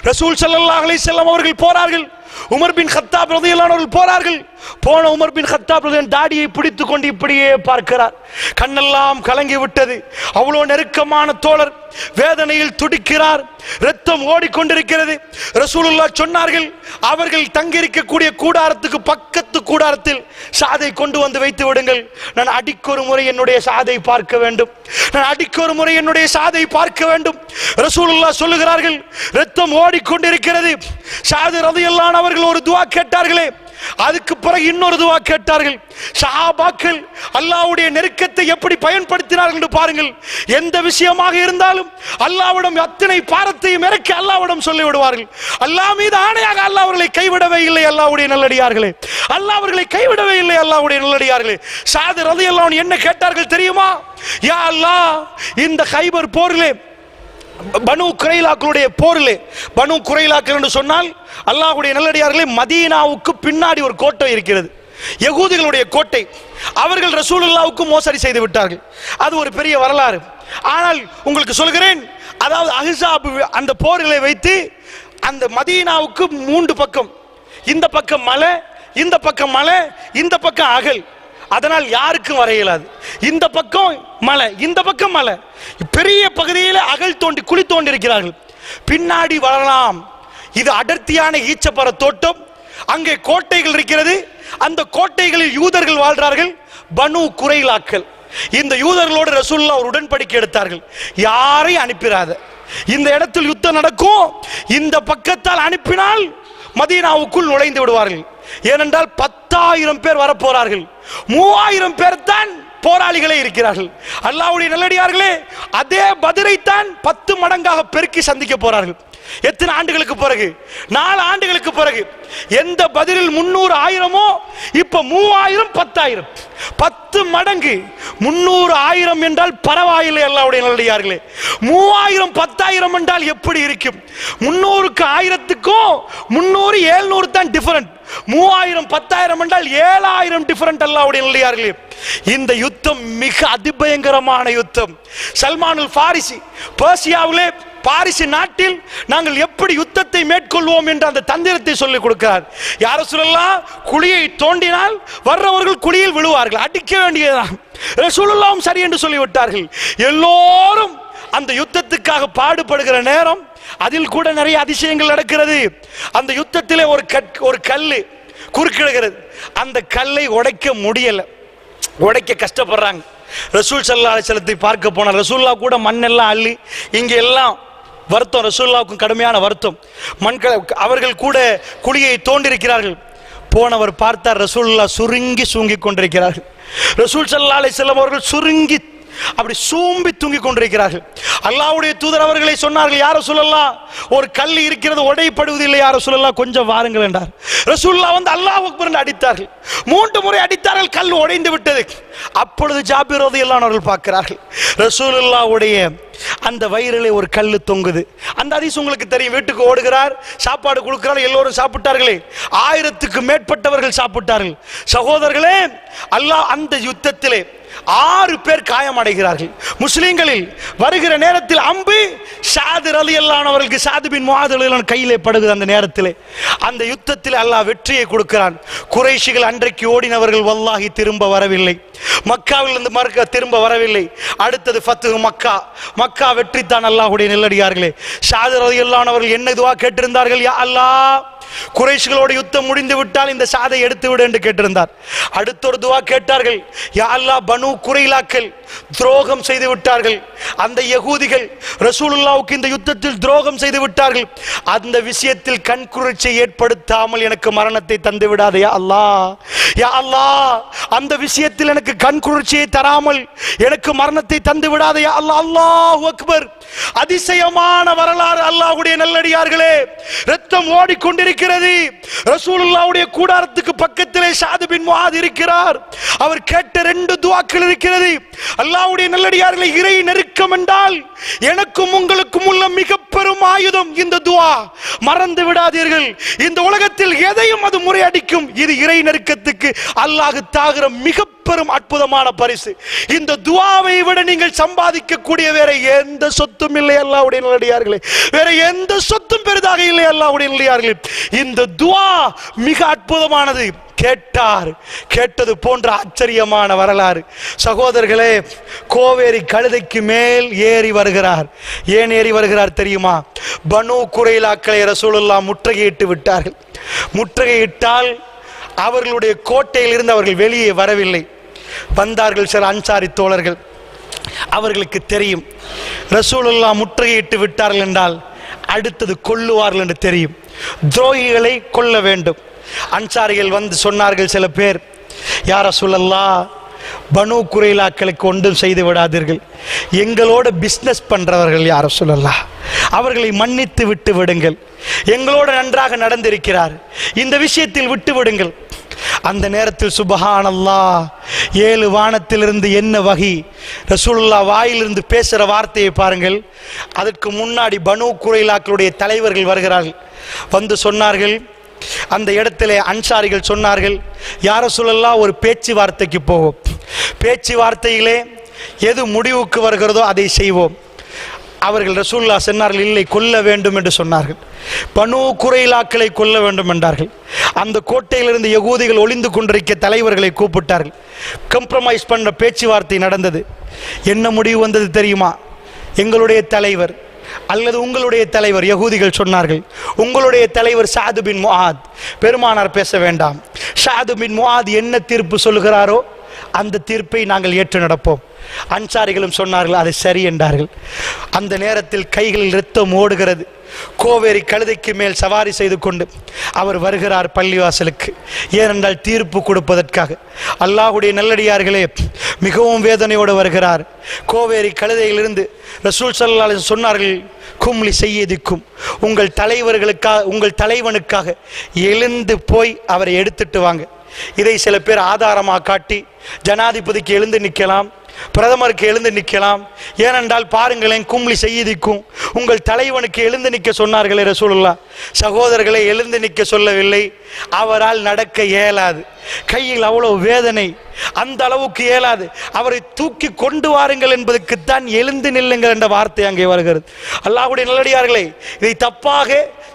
ரசூல் ஸல்லல்லாஹு அலைஹி வஸல்லம் அவர்கள் போறார்கள். உமர் பின் கத்தாப் ரலியல்லாஹு அன்ஹு அவர்கள் போறார்கள். போன உமர் பின் கத்தாப் தாடியை பிடித்துக் கொண்டு இப்படியே பார்க்கிறார். கண்ணெல்லாம் கலங்கி விட்டது. அவ்வளவு நெருக்கமான தோழர் வேதனையில் துடிக்கிறார். இரத்தம் ஓடிக்கொண்டிருக்கிறது. ரசூலுல்லாஹ் சொன்னார்கள், அவர்கள் தங்கியிருக்கக்கூடிய கூடாரத்துக்கு பக்கத்து கூடாரத்தில் ஸஅதை கொண்டு வந்து வைத்து விடுங்கள். நான் அடிக்கொரு முறை என்னுடைய ஸஅதை பார்க்க வேண்டும், நான் அடிக்கொரு முறை என்னுடைய ஸஅதை பார்க்க வேண்டும். ரசூலுல்லாஹ் சொல்லுகிறார்கள், இரத்தம் ஓடிக்கொண்டிருக்கிறது. ஸஅத் ரலியல்லாஹு அன்ஹு அவர்கள் ஒரு துஆ கேட்டார்களே, அதுக்கு பிறகு இன்னொரு துஆ கேட்டார்கள். சஹாபாக்கள் அல்லாஹ்வுடைய நெருக்கத்தை எப்படி பயன்படுத்தினார்கள் என்று பாருங்கள். எந்த விஷயமாக இருந்தாலும் அல்லாஹ்விடம் அத்தனை பாரத்தையும் இறக்கி அல்லாஹ்விடம் சொல்லி விடுவார்கள். அல்லாஹ் மீது ஆணையாக அல்லாஹ் அவர்களை கைவிடவே இல்லை. அல்லாஹ்வுடைய நல்லடியார்களே, அல்லாஹ் அவர்களை கைவிடவே இல்லை. அல்லாஹ்வுடைய நல்லடியார்களே, ஸஅத் ரலியல்லாஹு அன்ஹு என்ன கேட்டார்கள் தெரியுமா? யா அல்லாஹ், இந்த கைபர் போரிலே, பனு குறைலாக்களுடைய போரிலே, பனு குறைலாக்கள் என்று சொன்னால் அல்லாஹ்வுடைய நல்லடியார்களே, மதீனாவுக்கு பின்னாடி ஒரு கோட்டை இருக்கிறது, யகூதிகளுடைய கோட்டை. அவர்கள் ரசூலுல்லாஹ்வுக்கு மோசடி செய்து விட்டார்கள். அது ஒரு பெரிய வரலாறு. ஆனால் உங்களுக்கு சொல்கிறேன், அதாவது அஹ்ஸாப் அந்த போர்களை வைத்து அந்த மதீனாவுக்கு 3 பக்கம், இந்த பக்கம் மலை, இந்த பக்கம் மலை, இந்த பக்கம் அகல். அதனால் யாருக்கும் வர இயலாது. இந்த பக்கம் மலை, இந்த பக்கம் மலை, பெரிய பகுதியில் அகல் தோண்டி குழி தோண்டி இருக்கிறார்கள். பின்னாடி வரலாம். இது அடர்த்தியான ஈச்சப்பர தோட்டம். அங்கே கோட்டைகள் இருக்கிறது. அந்த கோட்டைகளில் யூதர்கள் வாழ்றார்கள், பனு குறைலாக்கள். இந்த யூதர்களோடு ரசூலுல்லாஹ் ஒரு உடன்படிக்கை எடுத்தார்கள், யாரை அனுப்பிராத, இந்த இடத்தில் யுத்தம் நடக்கும், இந்த பக்கத்தால் அனுப்பினால் மதீனாவுக்குள் நுழைந்து விடுவார்கள். ஏனென்றால் 10,000 பேர் வரப்போறார்கள், 3000 பேர் தான் போராளிகளே இருக்கிறார்கள். அல்லாஹ்வுடைய நல்லடியார்களே, அதே பத்ரை தான் 10 மடங்காக பெருக்கி சந்திக்க போறார்கள். எத்தனை ஆண்டுகளுக்கு பிறகு? 4 ஆண்டுகளுக்கு பிறகு. எந்த பதிலில் 300 1000மோ இப்ப 3000 10,000, 10 மடங்கு. 300 1000 என்றால் பரவாயில்லை. அல்லாஹ்வுடைய நல்லடியார்களே, 3000 10,000 என்றால் எப்படி இருக்கும்? 300க்கு 1000க்கும் 300 700 தான் டிஃபரண்ட். 3000 10,000 என்றால் 7000 டிஃபரண்ட் அல்லாஹ்வுடைய நல்லடியார்களே. இந்த யுத்தம் மிக அதிபயங்கரமான யுத்தம். சல்மானுல் ஃபாரிசி பெர்சியாவிலே பாரிசு நாட்டில் நாங்கள் எப்படி யுத்தத்தை மேற்கொள்வோம் என்ற அந்த தந்திரத்தை சொல்லிக் கொடுக்கிறார். யா ரசூலல்லாஹ், குழியை தோண்டினால் வர்றவர்கள் குழியில் விழுவார்கள், அடிக்க வேண்டியதுதான். ரசூலுல்லாஹ்வும் சரி என்று சொல்லிவிட்டார்கள். எல்லோரும் அந்த யுத்தத்துக்காக பாடுபடுகிற நேரம் அதில் கூட நிறைய அதிசயங்கள் நடக்கிறது. அந்த யுத்தத்திலே ஒரு கல்லு குறுக்கிடுகிறது. அந்த கல்லை உடைக்க முடியல, உடைக்க கஷ்டப்படுறாங்க. ரசூல் ஸல்லல்லாஹு அலைஹி வஸல்லத்தை பார்க்க போன ரசூலுல்லாஹ் கூட மண்ணெல்லாம் அள்ளி இங்கே எல்லாம் வருத்தம், ரசூலுல்லாஹ்வுக்கும் கடுமையான வருத்தம். அவர்கள் கூட குழியை தோண்டிருக்கிறார்கள். போனவர் பார்த்தார், ரசூலுல்லாஹ் சுருங்கி சூங்கிக் கொண்டிருக்கிறார்கள். ரசூல் ஸல்லல்லாஹு அலைஹி வஸல்லம் அவர்கள் சுருங்கி அப்படி சூம்பி தூங்கிக் கொண்டிருக்கிறார்கள். அல்லாஹ்வுடைய தூதர் அவர்களை சொன்னார்கள், யா ரசூலல்லாஹ், ஒரு கல் இருக்கிறது, உடைப்படுவதில்லை, யா ரசூலல்லாஹ், கொஞ்சம் வாருங்கள் என்றார். ரசூலுல்லாஹ் வந்து அல்லாஹ் அக்பர் என்று அடித்தார்கள். 3 முறை அடித்தார்கள், கல் உடைந்து விட்டது. அப்பொழுது ஜாபிர் ரலியல்லாஹு அன்ஹு அவர்கள் பார்க்கிறார்கள், ரசூலுல்லாஹ்வுடைய அந்த வயிறிலே ஒரு கல்லு தொங்குது. அந்த ஹதீஸ் உங்களுக்கு தெரியும். வீட்டுக்கு ஓடுகிறார், சாப்பாடு கொடுக்கிறார், எல்லோரும் சாப்பிட்டார்களே, 1000க்கு மேற்பட்டவர்கள் சாப்பிட்டார்கள். சகோதரர்களே, அல்லாஹ் அந்த யுத்தத்திலே 6 பேர் காயமடைகிறார்கள். முஸ்லிம்களில் வருகிற நேரத்தில் அம்பு ஸஅத் ரலியல்லாஹு அன்ஹு அவர்களுக்கு, ஸஅத் பின் முஆத் ரலியல்லாஹு அன்ஹு கையிலே படுகிறது. அந்த நேரத்திலே அந்த யுத்தத்தில் அல்லாஹ் வெற்றியை கொடுக்கிறான். குறைஷிகள் அன்றைக்கு ஓடினவர்கள் வல்லாஹி திரும்ப வரவில்லை, மக்காவிலிருந்து திரும்ப வரவில்லை. அடுத்தது ஃபத்ஹு மக்கா, மக்கா வெற்றி தான். அல்லாஹ்வுடைய நல்லடியார்களே, ஸஅத் ரலியல்லாஹு அன்ஹு அவர்கள் என்ன துஆ கேட்டிருந்தார்கள்? யா அல்லாஹ், குறைஷிகளோடு யுத்தம் முடிந்து விட்டால் இந்த ஸஅதை எடுத்து விடு என்று கேட்டிருந்தார். அடுத்த ஒரு துஆ கேட்டார்கள், யா அல்லாஹ், பனு குறைலாக்கள் துரோகம் செய்து விட்டார்கள், அந்த யகூதிகள் ரசூலுல்லாஹ்வுக்கு இந்த யுத்தத்தில் துரோகம் செய்து விட்டார்கள், அந்த விஷயத்தில் கண்குளிர்ச்சியை ஏற்படுத்தாமல் எனக்கு மரணத்தை தந்து விடாதே யா அல்லாஹ், யா அல்லாஹ், அந்த விஷயத்தில் எனக்கு கண்குளிர்ச்சியை தராமல் எனக்கு மரணத்தை தந்து விடாதே யா அல்லாஹ். அல்லாஹு அக்பர். அதிசயமான வரலாறு அல்லாஹ்வுடைய நல்லடியார்களே. ரத்தம் ஓடிக்கொண்டிருக்கிறது. ரசூலுல்லாஹ்வுடைய கூடாரத்துக்கு பக்கத்திலே ஸஅத் பின் முஆத் இருக்கிறார். அவர் கேட்ட 2 துஆக்கள் இருக்கிறது. அல்லாஹ்வுடைய நல்லடியார்களே, இறை நெருக்கம் என்றால் எனக்கும் உங்களுக்கும் உள்ள மிக பெரும் ஆயுதம் இந்த துஆ. மறந்து விடாதீர்கள், இந்த உலகத்தில் எதையும் அது முறையடிக்கும். இது இறை நெருக்கத்துக்கு அல்லாஹ் தாகிற மிக பெரும் அற்புதமான பரிசு. இந்த துஆவை விட நீங்கள் சம்பாதிக்க கூடிய வேற எந்த சொத்தும் இல்லை அல்லாஹ்வுடைய நல்லடியார்களே, வேற எந்த சொத்தும் பெரிதாக இல்லை அல்லாஹ்வுடைய நல்லடியார்களே. இந்த துஆ மிக அற்புதமானது. கேட்டது போன்ற ஆச்சரியமான வரலாறு. சகோதரர்களே, கோவேரி கழுதைக்கு மேல் ஏறி வருகிறார். ஏன் ஏறி வருகிறார் தெரியுமா? பனு குறைலாக்களை ரசூலுல்லாஹ் முற்றுகையிட்டு விட்டார்கள். முற்றுகையிட்டால் அவர்களுடைய கோட்டையில் இருந்து அவர்கள் வெளியே வரவில்லை. வந்தார்கள் சில அன்சாரி தோழர்கள். அவர்களுக்கு தெரியும், ரசூலுல்லாஹ் முற்றுகையிட்டு விட்டார்கள் என்றால் அடுத்தது கொல்லுவார்கள் என்று தெரியும். துரோகிகளை கொல்ல வேண்டும். அன்சாரிகள் வந்து சொன்னார்கள் சில பேர், யா ரசூலல்லாஹ், பனு குறைலாக்களுக்கு ஒன்றும் செய்து விடாதீர்கள், எங்களோட பிஸ்னஸ் பண்றவர்கள் யா ரசூலல்லாஹ், அவர்களை மன்னித்து விட்டு விடுங்கள், எங்களோடு நன்றாக நடந்திருக்கிறார், இந்த விஷயத்தில் விட்டு விடுங்கள். அந்த நேரத்தில் சுப்ஹானல்லாஹ், 7 வானத்திலிருந்து என்ன வகி, ரசூலுல்லாஹ் வாயிலிருந்து பேசுகிற வார்த்தையை பாருங்கள். அதற்கு முன்னாடி பனு குறைலாக்களுடைய தலைவர்கள் வருகிறார்கள். வந்து சொன்னார்கள், அந்த இடத்திலே அன்சாரிகள் சொன்னார்கள், யா ரசூலல்லாஹ், ஒரு பேச்சுவார்த்தைக்கு போவோம், பேச்சுவார்த்தையிலே எது முடிவுக்கு வருகிறதோ அதை செய்வோம். அவர்கள் ரசூலுல்லாஹ் சொன்னார்கள், இல்லை, கொல்ல வேண்டும் என்று சொன்னார்கள். பனு குறைலாக்களை கொல்ல வேண்டும் என்றார்கள். அந்த கோட்டையிலிருந்து யகூதிகள் ஒளிந்து கொண்டிருக்க தலைவர்களை கூப்பிட்டார்கள். கம்ப்ரமைஸ் பண்ண பேச்சுவார்த்தை நடந்தது. என்ன முடிவு வந்தது தெரியுமா? எங்களுடைய தலைவர் அல்லது உங்களுடைய தலைவர், யகூதிகள் சொன்னார்கள், உங்களுடைய தலைவர் ஸஅத் பின் முஆத், பெருமானார் பேச வேண்டாம், ஸஅத் பின் முஆத் என்ன தீர்ப்பு சொல்கிறாரோ அந்த தீர்ப்பை நாங்கள் ஏற்று நடப்போம். அன்சாரிகளும் சொன்னார்கள், அது சரி என்றார்கள். அந்த நேரத்தில் கைகளில் இரத்தம் ஓடுகிறது. கோவேரி கழுதைக்கு மேல் சவாரி செய்து கொண்டு அவர் வருகிறார் பள்ளிவாசலுக்கு. ஏனென்றால் தீர்ப்பு கொடுப்பதற்காக. அல்லாஹ்வுடைய நல்லடியார்களே, மிகவும் வேதனையோடு வருகிறார். கோவேரி கழுதையிலிருந்து ரசூல் ஸல்லல்லாஹு அலைஹி வஸல்லம் சொன்னார்கள், கும்லி செய்யதிக்கும், உங்கள் தலைவர்களுக்காக, உங்கள் தலைவனுக்காக எழுந்து போய் அவரை எடுத்துட்டு வாங்க. இதை சில பேர் ஆதாரமாக காட்டி ஜனாதிபதிக்கு எழுந்து நிற்கலாம், பிரதமருக்கு எழுந்து நிற்கலாம். ஏனென்றால் பாருங்களேன், கும்ளி செய்திக்கும் உங்கள் தலைவனுக்கு எழுந்து நிற்க சொன்னார்களே ரசூலுல்லாஹ். சகோதரர்களை, எழுந்து நிற்க சொல்லவில்லை, அவரால் நடக்க இயலாது, கையில் அவ்வளவு வேதனை, அந்த அளவுக்கு இயலாது, அவரை தூக்கி கொண்டு வாருங்கள் என்பதற்குத்தான் எழுந்து நில்லுங்கள் என்ற வார்த்தை அங்கே வருகிறது. அல்லாஹ்வுடைய நல்லடியார்களே, இதை தப்பாக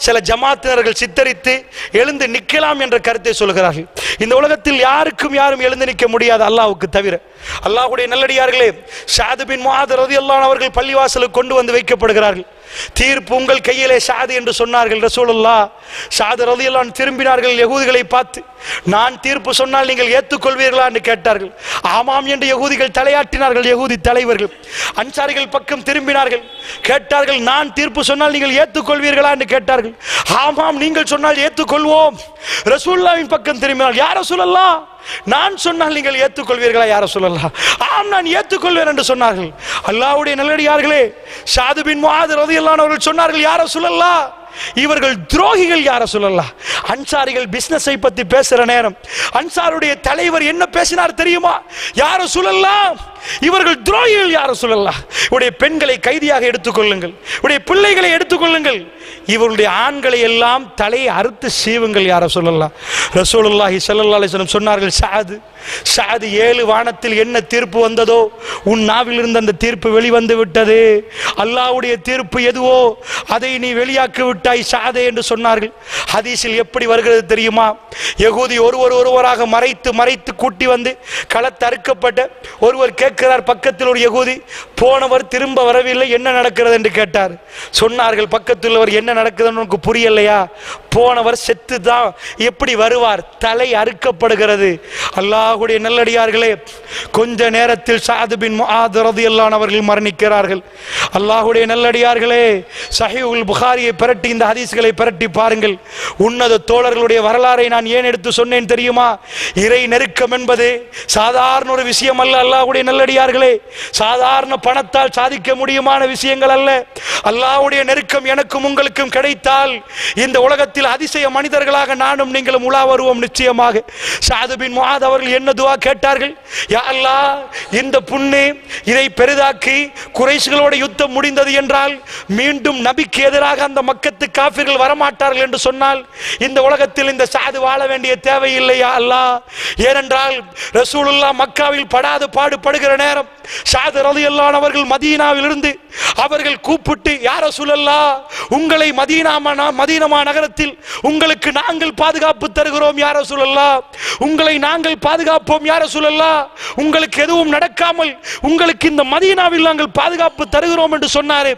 சில ஜமாத்தினர்கள் சித்தரித்து எழுந்து நிற்கலாம் என்ற கருத்தை சொல்கிறார்கள். இந்த உலகத்தில் யாருக்கும் யாரும் எழுந்து நிற்க முடியாது அல்லாஹ்வுக்கு தவிர. அல்லாஹ்வுடைய நல்லடியார்களே, ஸஅத் பின் முஆத் ரலியல்லாஹு அன்ஹு அவர்கள் பள்ளிவாசலுக்கு கொண்டு வந்து வைக்கப்படுகிறார்கள். தீர்ப்பு உங்கள் கையிலே ஸஅத் என்று சொன்னார்கள் ரசூலுல்லாஹ். ஸஅத் ரலியல்லாஹு அன்ஹு திரும்பினார்கள் யகூதிகளை பார்த்து, நான் தீர்ப்பு சொன்னால் நீங்கள் ஏற்றுக்கொள்வீர்களா என்று கேட்டார்கள். ஆமாம் என்று யகூதிகள் தலையாட்டினார்கள். யகூதி தலைவர்கள் அன்சாரிகள் பக்கம் திரும்பினார்கள், கேட்டார்கள், நான் தீர்ப்பு சொன்னால் நீங்கள் ஏற்றுக்கொள்வீர்களா என்று கேட்டார்கள். ஆமாம், நீங்கள் சொன்னால் ஏற்றுக்கொள்வோம். ரசூலுல்லாஹ்வின் பக்கம் திரும்பினார்கள், யார் ரசூலல்லாஹ், நான் சொன்னால் நீங்கள் ஏற்றுக்கொள்வீர்களா யார் ரசூலல்லாஹ்? ஆம், நான் ஏற்றுக்கொள்வேன் என்று சொன்னார்கள். அல்லாஹ்வுடைய நல்லடியார்களே, ஸஅத் பின் முஆத் ரலியல்லாஹு அன்ஹு அவர்கள் சொன்னார்கள், யார் ரசூலல்லாஹ், இவர்கள் துரோகிகள் யார் ரசூலல்லாஹ். அன்சாரிகள் பிசினஸை பத்தி பேசுற நேரம் அன்சாருடைய தலைவர் என்ன பேசினார் தெரியுமா? யார் ரசூலல்லாஹ், இவர்கள் துரோகிகள் யார் ரசூலல்லாஹ். உடைய பெண்களை கைதியாக எடுத்துக்கொள்ளுங்கள், உடைய பிள்ளைகளை எடுத்துக்கொள்ளுங்கள், இவருடைய ஆண்களை எல்லாம் தலையை அறுத்து சீவுங்கள் யார் ரசூலல்லாஹ். ரசூலுல்லாஹி ஸல்லல்லாஹு அலைஹி வஸல்லம் சொன்னார்கள், ஸஅத் 7 வானத்தில் என்ன தீர்ப்பு வந்ததோ உன் நாவில் இருந்து அந்த தீர்ப்பு வெளிவந்து விட்டது. அல்லாஹ்வுடைய தீர்ப்பு எதுவோ அதை நீ வெளியாக்கி விட்டாய் ஸஅதே என்று சொன்னார்கள். ஹதீஸில் எப்படி வருகிறது தெரியுமா? யகூதி ஒருவராக மறைத்து மறைத்து கூட்டி வந்து களத்தறுக்கப்பட்ட ஒருவர் கேட்கிறார், பக்கத்தில் ஒரு யகூதி, போனவர் திரும்ப வரவில்லை, என்ன நடக்கிறது என்று கேட்டார். சொன்னார்கள், பக்கத்தில் உள்ளவர், என்ன நடக்குதுன்னு உனக்கு புரியலையா? போனவர் செத்து தான் எப்படி வருவார்? தலை அறுக்கப்படுகிறது. அல்லாஹ்வுடைய நல்லடியார்களே, கொஞ்ச நேரத்தில் ஸஅத் பின் முஆத் ரலியல்லாஹு அன்ஹு அவர்கள் மரணிக்கிறார்கள். அல்லாஹ்வுடைய நல்லடியார்களே, ஸஹீஹுல் புகாரியை பிரட்டி இந்த ஹதீஸ்களை பிரட்டி பாருங்கள். உன்னத தோழர்களுடைய வரலாறை நான் ஏன் எடுத்து சொன்னேன் தெரியுமா? இறை நெருக்கம் என்பது சாதாரண ஒரு விஷயம் அல்ல. அல்லாஹ்வுடைய நல்லடியார்களே, சாதாரண பணத்தால் சாதிக்க முடியுமான விஷயங்கள் அல்ல. அல்லாஹ்வுடைய நெருக்கம் எனக்கும் உங்களுக்கும் கிடைத்தால் இந்த உலகத்தில் அதிசய மனிதர்களாக நானும் நீங்களும் உலா வருவோம் நிச்சயமாக. ஸஅத் பின் முஆத் அவர்கள் என்ன துஆ கேட்டார்கள்? யா அல்லாஹ், இந்த புண்ணு இதை பெரிதாக்கி குறைஷிகளோட யுத்தம் முடிந்தது என்றால் மீண்டும் நபிக்கு எதிராக அந்த மக்கத்து காஃபிர்கள் வரமாட்டார்கள் என்று சொன்னால் இந்த உலகத்தில் இந்த ஸஅத் வாழ வேண்டிய தேவையில்லை யா அல்லாஹ். ஏனென்றால் ரசூலுல்லாஹ் மக்காவில் படாத பாடுபடுகிற நேரம் ஸஅத் ரலியல்லாஹு அன்ஹு அவர்கள் மதீனாவில் இருந்து அவர்கள் கூப்பிட்டு, யா ரசூலல்லாஹ், உங்களை மதீனா நகரத்தில் உங்களுக்கு நாங்கள் பாதுகாப்பு தருகிறோம் யா ரசூலல்லாஹ், உங்களை நாங்கள் பாதுகாப்போம் யா ரசூலல்லாஹ், உங்களுக்கு எதுவும் நடக்காமல் உங்களுக்கு இந்த மதீனாவில் நாங்கள் பாதுகாப்பு தருகிறோம் என்று சொன்னாரே,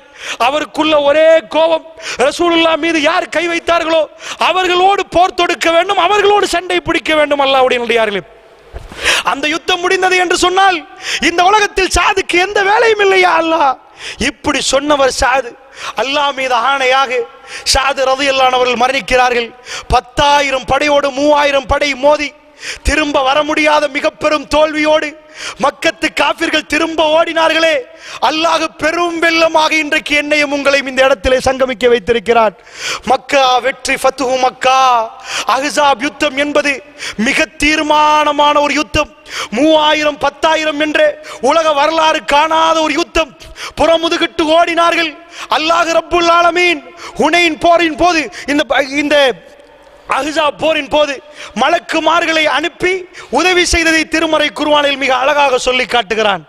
அவருக்குள்ள ஒரே கோபம், ரசூலுல்லாஹ் மீது யார் கை வைத்தார்களோ அவர்களோடு போர் தொடுக்க வேண்டும், அவர்களோடு சண்டை பிடிக்க வேண்டும். அல்லாஹ்வுடைய நல்லடியார்களே, அந்த யுத்தம் முடிந்தது என்று சொன்னால் இந்த உலகத்தில் ஸஅதுக்கு எந்த வேலையும் இல்லையா அல்லாஹ். இப்படி சொன்னவர் ஸஅத். அல்லாஹ் மீது ஆணையாக ஸஅத் ரலியல்லாஹு அன்ஹு அவர்கள் மரணிக்கிறார்கள். 10,000 படையோடு 3,000 படை மோதி திரும்ப வர முடியாத மிக பெரும் தோல்வியோடு மக்கத்து காபிர்கள் திரும்ப ஓடினார்களே, அல்லாஹ் பெரும் வெள்ளமாக இன்றைக்கு என்னையும் உங்களையும் இந்த இடத்திலே சங்கமிக்க வைத்திருக்கிறார். மக்கா வெற்றி, ஃபத்ஹு மக்கா, அஹ்ஸாப் யுத்தம் என்பது மிக தீர்மானமான ஒரு யுத்தம். 3,000 10,000 என்ற உலக வரலாறு காணாத ஒரு யுத்தம். புறமுதுகிட்டு ஓடினார்கள். அல்லாஹ் ரப்புல் ஆலமீன் ஹுனைன் போரின் போது, இந்த அஹ்ஸாப் போரின் போது மலக்குமார்களை அனுப்பி உதவி செய்ததை திருமறை குர்ஆனில் மிக அழகாக சொல்லி காட்டுகிறான்.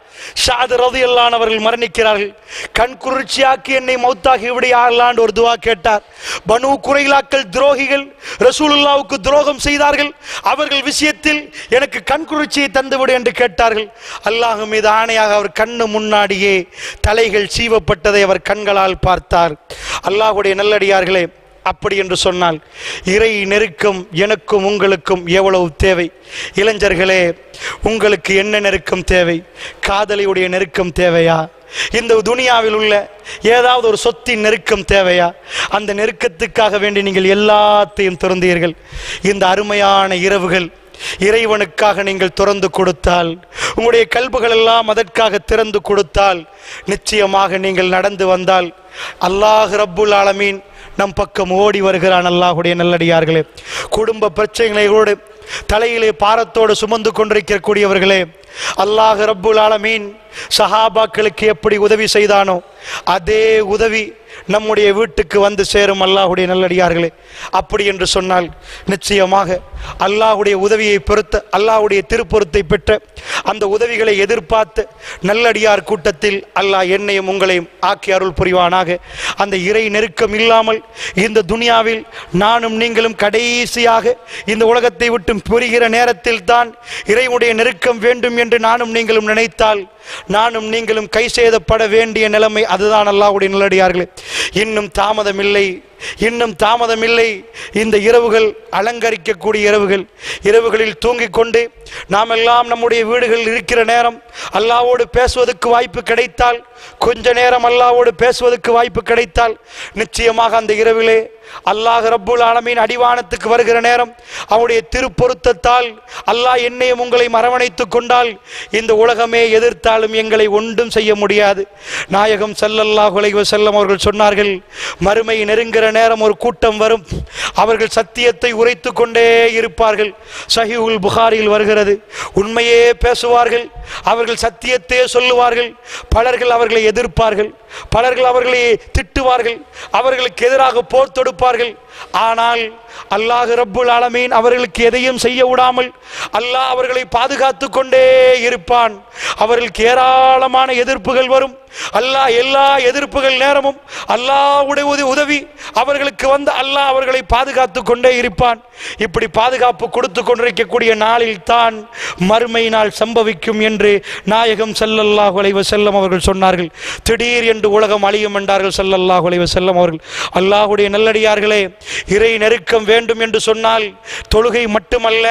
ஸஅத் ரலியல்லாஹு அன்ஹு அவர்கள் மரணிக்கிறார்கள். கண் குளிர்ச்சியாக்கி என்னை மௌத்தாகி விடு யா அல்லாஹ் ஒரு துஆ கேட்டார். பனு குறைலாக்கள் துரோகிகள், ரசூலுல்லாஹ்வுக்கு துரோகம் செய்தார்கள், அவர்கள் விஷயத்தில் எனக்கு கண் குளிர்ச்சியை தந்துவிடு என்று கேட்டார்கள். அல்லாஹ் மீது ஆணையாக அவர் கண்ணு முன்னாடியே தலைகள் சீவப்பட்டதை அவர் கண்களால் பார்த்தார். அல்லாஹ்வுடைய நல்லடியார்களே, அப்படி என்று சொன்னால் இறை நெருக்கம் எனக்கும் உங்களுக்கும் எவ்வளவு தேவை? இளைஞர்களே, உங்களுக்கு என்ன நெருக்கம் தேவை? காதலியுடைய நெருக்கம் தேவையா? இந்த துனியாவில் உள்ள ஏதாவது ஒரு சொத்தின் நெருக்கம் தேவையா? அந்த நெருக்கத்துக்காக வேண்டி நீங்கள் எல்லாத்தையும் திறந்தீர்கள். இந்த அருமையான இரவுகள் இறைவனுக்காக நீங்கள் திறந்து கொடுத்தால், உங்களுடைய கல்புகள் எல்லாம் அதற்காக திறந்து கொடுத்தால், நிச்சயமாக நீங்கள் நடந்து வந்தால் அல்லாஹ் ரப்புல் ஆலமீன் நம் பக்கம் ஓடி வருகிறான். அல்லாஹ்வுடைய நல்லடியார்களே, குடும்ப பிரச்சனைகளோடு தலையிலே பாரத்தோடு சுமந்து கொண்டிருக்கக்கூடியவர்களே, அல்லாஹ் ரப்புல் ஆலமீன் சஹாபாக்களுக்கு எப்படி உதவி செய்தானோ அதே உதவி நம்முடைய வீட்டுக்கு வந்து சேரும் அல்லாஹுடைய நல்லடியார்களே. அப்படி என்று சொன்னால் நிச்சயமாக அல்லாஹுடைய உதவியை பொறுத்த, அல்லாஹுடைய திருப்பொருத்தை பெற்ற அந்த உதவிகளை எதிர்பார்த்து நல்லடியார் கூட்டத்தில் அல்லாஹ் என்னையும் உங்களையும் ஆக்கி அருள் புரிவானாக. அந்த இறை நெருக்கம் இல்லாமல் இந்த துனியாவில் நானும் நீங்களும் கடைசியாக இந்த உலகத்தை விட்டு புரிகிற நேரத்தில் தான் இறைவனுடைய நெருக்கம் வேண்டும் என்று நானும் நீங்களும் நினைத்தால் நானும் நீங்களும் கை செய்தப்பட வேண்டிய நிலைமை அதுதான் அல்லாஹ்வுடைய நல்லடியார்களே. இன்னும் தாமதமில்லை, இன்னும் தாமதமில்லை. இந்த இரவுகள் அலங்கரிக்கக்கூடிய இரவுகள், இரவுகளில் தூங்கிக் கொண்டு நாம் எல்லாம் நம்முடைய வீடுகளில் இருக்கிற நேரம் அல்லாஹ்வோடு பேசுவதற்கு வாய்ப்பு கிடைத்தால், கொஞ்ச நேரம் அல்லாஹ்வோடு பேசுவதற்கு வாய்ப்பு கிடைத்தால் நிச்சயமாக அந்த இரவிலே அல்லாஹ் ரப்புல் ஆலமீன் அடிவானத்துக்கு வருகிற நேரம் அவருடைய திருப்பொருத்தத்தால் அல்லாஹ் என்னையும் உங்களையும் அரவணைத்துக் கொண்டால் இந்த உலகமே எதிர்த்தாலும் எங்களை ஒன்றும் செய்ய முடியாது. நாயகம் ஸல்லல்லாஹு அலைஹி வஸல்லம் அவர்கள் சொன்னார்கள், மறுமை நெருங்குகிற நேரம் ஒரு கூட்டம் வரும், அவர்கள் சத்தியத்தை உரைத்து கொண்டே இருப்பார்கள். சஹீஹுல் புகாரியில் வருகிறது, உண்மையே பேசுவார்கள், அவர்கள் சத்தியத்தையே சொல்லுவார்கள். பலர்கள் அவர்களை எதிர்ப்பார்கள், பலர்கள் அவர்களை திட்டுவார்கள், அவர்களுக்கு எதிராக போர் தொடுப்பார்கள். ஆனால் அல்லாஹ் ரப்புல் ஆலமீன் அவர்களுக்கு எதையும் செய்ய விடாமல் அல்லாஹ் அவர்களை பாதுகாத்து கொண்டே இருப்பான். அவர்களுக்கு ஏராளமான எதிர்ப்புகள் வரும். அல்லாஹ் எல்லா எதிர்ப்புகள் நேரமும் அல்லாஹ்வுடைய உதவி அவர்களுக்கு வந்து அல்லாஹ் அவர்களை பாதுகாத்து கொண்டே இருப்பான். இப்படி பாதுகாப்பு கொடுத்து கொண்டிருக்கக்கூடிய நாளில் தான் மறுமை நாள் சம்பவிக்கும் என்று நாயகம் ஸல்லல்லாஹு அலைஹி வஸல்லம் அவர்கள் சொன்னார்கள். திடீர் என்று உலகம் அழியும் என்றார்கள் ஸல்லல்லாஹு அலைஹி வஸல்லம் அவர்கள். அல்லாஹ்வுடைய நல்லடியார்களே, இறை நெருக்கம் வேண்டும் என்று சொன்னால் தொழுகை மட்டுமல்ல,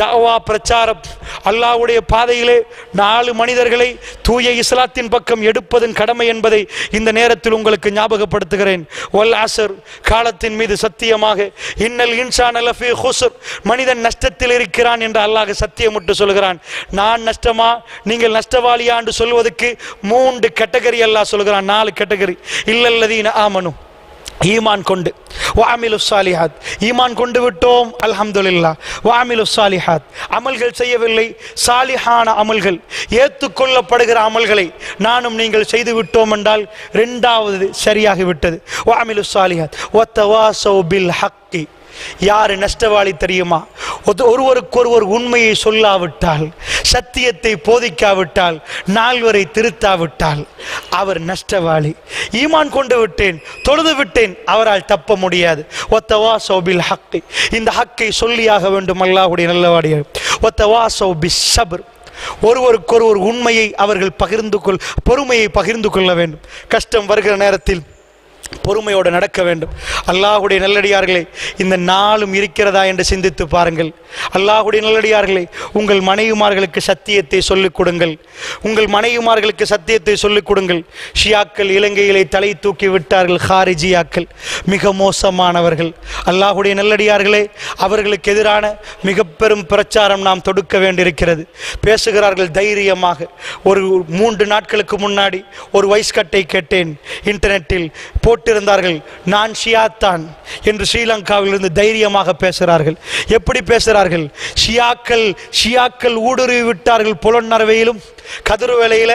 தாவா பிரச்சாரம், அல்லாஹ்வுடைய பாதையிலே 4 மனிதர்களை தூய இஸ்லாத்தின் பக்கம் எடுப்பதன் கடமை என்பதை இந்த நேரத்தில் உங்களுக்கு ஞாபகப்படுத்துகிறேன். வல் அஸ்ர், காலத்தின் மீது சத்தியமாக, இன்னல் இன்சான லஃபீ குஸ்ர், மனிதன் நஷ்டத்தில் இருக்கிறான் என்று அல்லாஹ் சத்தியமிட்டு சொல்கிறான். நான் நஷ்டமா, நீங்கள் நஷ்டவாளியா என்று சொல்வதற்கு 3 கேட்டகரி அல்லாஹ் சொல்கிறான், 4 கேட்டகரி. இல்லல்லதீன ஆமனு, ஈமான் கொண்டு, வஅமிலு ஸாலிஹாத், ஈமான் கொண்டு விட்டோம் அல்ஹம்துலில்லாஹ், வஅமிலு ஸாலிஹாத், அமல்கள் செய்யவில்லை, சாலிஹான அமல்கள், ஏற்றுக்கொள்ளப்படுகிற அமல்களை நானும் நீங்கள் செய்து விட்டோம் என்றால் 2வது சரியாகி விட்டது. வஅமிலு ஸாலிஹாத் வதவாஸௌ பில் ஹக்கி. யாரு நஷ்டவாளி தெரியுமா? ஒருவருக்கொருவர் உண்மையை சொல்லாவிட்டால், சத்தியத்தை போதிக்காவிட்டால், 4வரை திருத்தாவிட்டால் அவர் நஷ்டவாளி. ஈமான் கொண்டு விட்டேன், தொழுது விட்டேன், அவரால் தப்ப முடியாது. வதவாஸௌ பில் ஹக்கி, இந்த ஹக்கை சொல்லியாக வேண்டும் அல்லாஹ்வுடைய நல்லவாடியார். வதவாஸௌ பிஸ் ஸப்ர், ஒருவருக்கொருவர் உண்மையை அவர்கள் பொறுமையை பகிர்ந்து கொள்ள வேண்டும். கஷ்டம் வருகிற நேரத்தில் பொறுமையோடு நடக்க வேண்டும். அல்லாஹ்வுடைய நல்லடியார்களே, இந்த நாளும் இருக்கிறதா என்று சிந்தித்து பாருங்கள். அல்லாஹ்வுடைய நல்லடியார்களே, உங்கள் மனைவிமார்களுக்கு சத்தியத்தை சொல்லிக் கொடுங்கள், உங்கள் மனைவிமார்களுக்கு சத்தியத்தை சொல்லிக் கொடுங்கள். ஷியாக்கள் இலங்கையிலே தலை தூக்கி விட்டார்கள், ஹாரிஜியாக்கள் மிக மோசமானவர்கள். அல்லாஹ்வுடைய நல்லடியார்களே, அவர்களுக்கு எதிரான மிக பெரும் பிரச்சாரம் நாம் தொடுக்க வேண்டியிருக்கிறது. பேசுகிறார்கள் தைரியமாக. ஒரு 3 நாட்களுக்கு முன்னாடி ஒரு வயஸ்கட்டை கேட்டேன், இன்டர்நெட்டில் போட்டிருந்தார்கள், நான் ஷியாத்தான் என்று ஸ்ரீலங்காவிலிருந்து தைரியமாக பேசுகிறார்கள். எப்படி பேசுகிறார்கள்? ஷியாக்கள் ஊடுருவி விட்டார்கள் புலன்னரவையிலும் கதிர்வேலையில்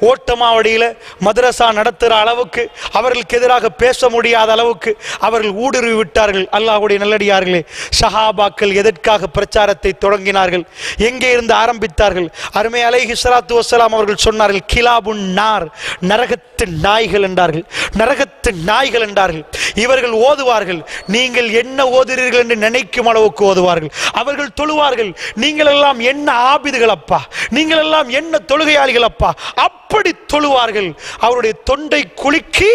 ஓட்டமாவடியில் மதரசா நடத்துகிற அளவுக்கு, அவர்களுக்கு எதிராக பேச முடியாத அளவுக்கு அவர்கள் ஊடுருவி விட்டார்கள். அல்லாஹ்வுடைய நல்லடியார்களே, சஹாபாக்கள் எதற்காக பிரச்சாரத்தை தொடங்கினார்கள்? எங்கே இருந்து ஆரம்பித்தார்கள்? அருமை அலைஹிஸ்ஸலாத்து வஸ்ஸலாம் அவர்கள் சொன்னார்கள், கிலாபுன் நார், நரகத்து நாய்கள் என்றார்கள், நரகத்து நாய்கள் என்றார்கள். இவர்கள் ஓதுவார்கள், நீங்கள் என்ன ஓதுகிறீர்கள் என்று நினைக்கும் அளவுக்கு ஓதுவார்கள். அவர்கள் தொழுவார்கள், நீங்கள் எல்லாம் என்ன ஆபிதுகள் அப்பா, நீங்கள் எல்லாம் என்ன தொழுகையாளிகள் அப்பா, அப்படி தொழுவார்கள். அவருடைய தொண்டை குலுக்கி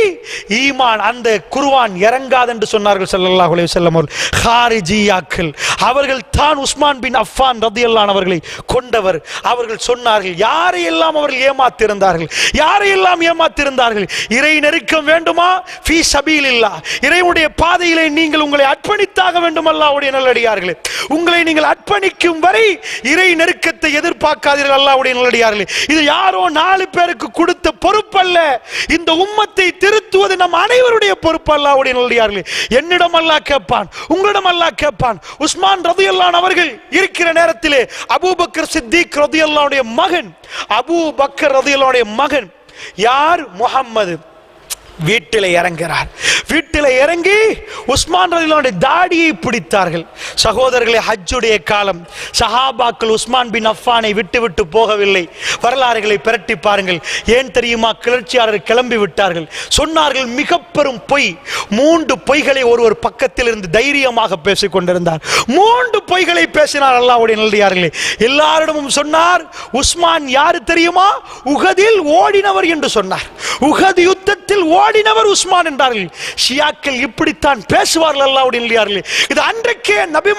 ஈமான், அந்த குர்ஆன் இறங்காது என்று சொன்னார்கள் ஸல்லல்லாஹு அலைஹி வஸல்லம் அவர்கள். ஹாரிஜியாக்கள், அவர்கள் தான் உஸ்மான் பின் அஃபான் ரலியல்லாஹு அன்ஹு அவர்களை கொண்டவர். அவர்கள் சொன்னார்கள், யாரையெல்லாம் அவர்கள் ஏமாத்திருந்தார்கள், யாரையெல்லாம் ஏமாத்திருந்தார்கள். இறை நெருக்கம் வேண்டுமா? ஃபீ ஸபீலில்லாஹ், இறைவனுடைய பாதையிலே நீங்கள் உங்களை அர்ப்பணித்தாக வேண்டும். அல்லாஹ்வுடைய நல்லடியார்களே, உங்களை நீங்கள் அர்ப்பணிக்கும் வரை இறை நெருக்கத்தை எதிர்பார்க்காதீர்கள். அல்லாஹ்வுடைய நல்லடியார்களே, இது யாரோ 4 பேருக்கு கொடுத்த பொறுப்பல்ல. இந்த உம்மத்தை திருத்துவது நம் அனைவருடைய பொறுப்பு. அல்லாஹ்வுடைய நல்லடியார்களே, என்னிடம் அல்லாஹ் கேட்பான், உங்களிடம் அல்லாஹ் கேட்பான். உஸ்மான் ரலியல்லாஹு அன்ஹு அவர்கள் இருக்கிற நேரத்திலே அபூபக்கர் சித்திக் ரலியல்லாஹு அன்ஹுடைய மகன், அபூபக்கர் ரலியல்லாஹு அன்ஹுடைய மகன் யார்? முஹம்மது வீட்டில் இறங்குகிறார். வீட்டில் இறங்கி உஸ்மான் ரலியல்லாஹு அன்ஹு தாடியை பிடித்தார்கள். சகோதரர்களே, ஹஜ்ஜுடைய காலம். சஹாபாக்கள் உஸ்மான் பின் அஃபானை விட்டு விட்டு போகவில்லை. வரலாறுகளை பிரட்டி பாருங்கள். ஏன் தெரியுமா? கிளர்ச்சியாளர் கிளம்பி விட்டார்கள். சொன்னார்கள் மிக பெரும் பொய். 3 பொய்களை ஒருவர் பக்கத்தில் இருந்து தைரியமாக பேசிக் கொண்டிருந்தார். 3 பொய்களை பேசினார். அல்லாஹ்வுடைய நல்லடியார்களே, எல்லாரிடமும் சொன்னார், உஸ்மான் யாரு தெரியுமா? உஹதில் ஓடினவர் என்று சொன்னார். உஹது யுத்தத்தில் ஓடினவர் உஸ்மான் என்றார்கள். ஷியாக்கள் இப்படித்தான் பேசுவார்கள். அல்லாஹ்வுடைய நல்லடியார்களே, இது அன்றைக்கே நபி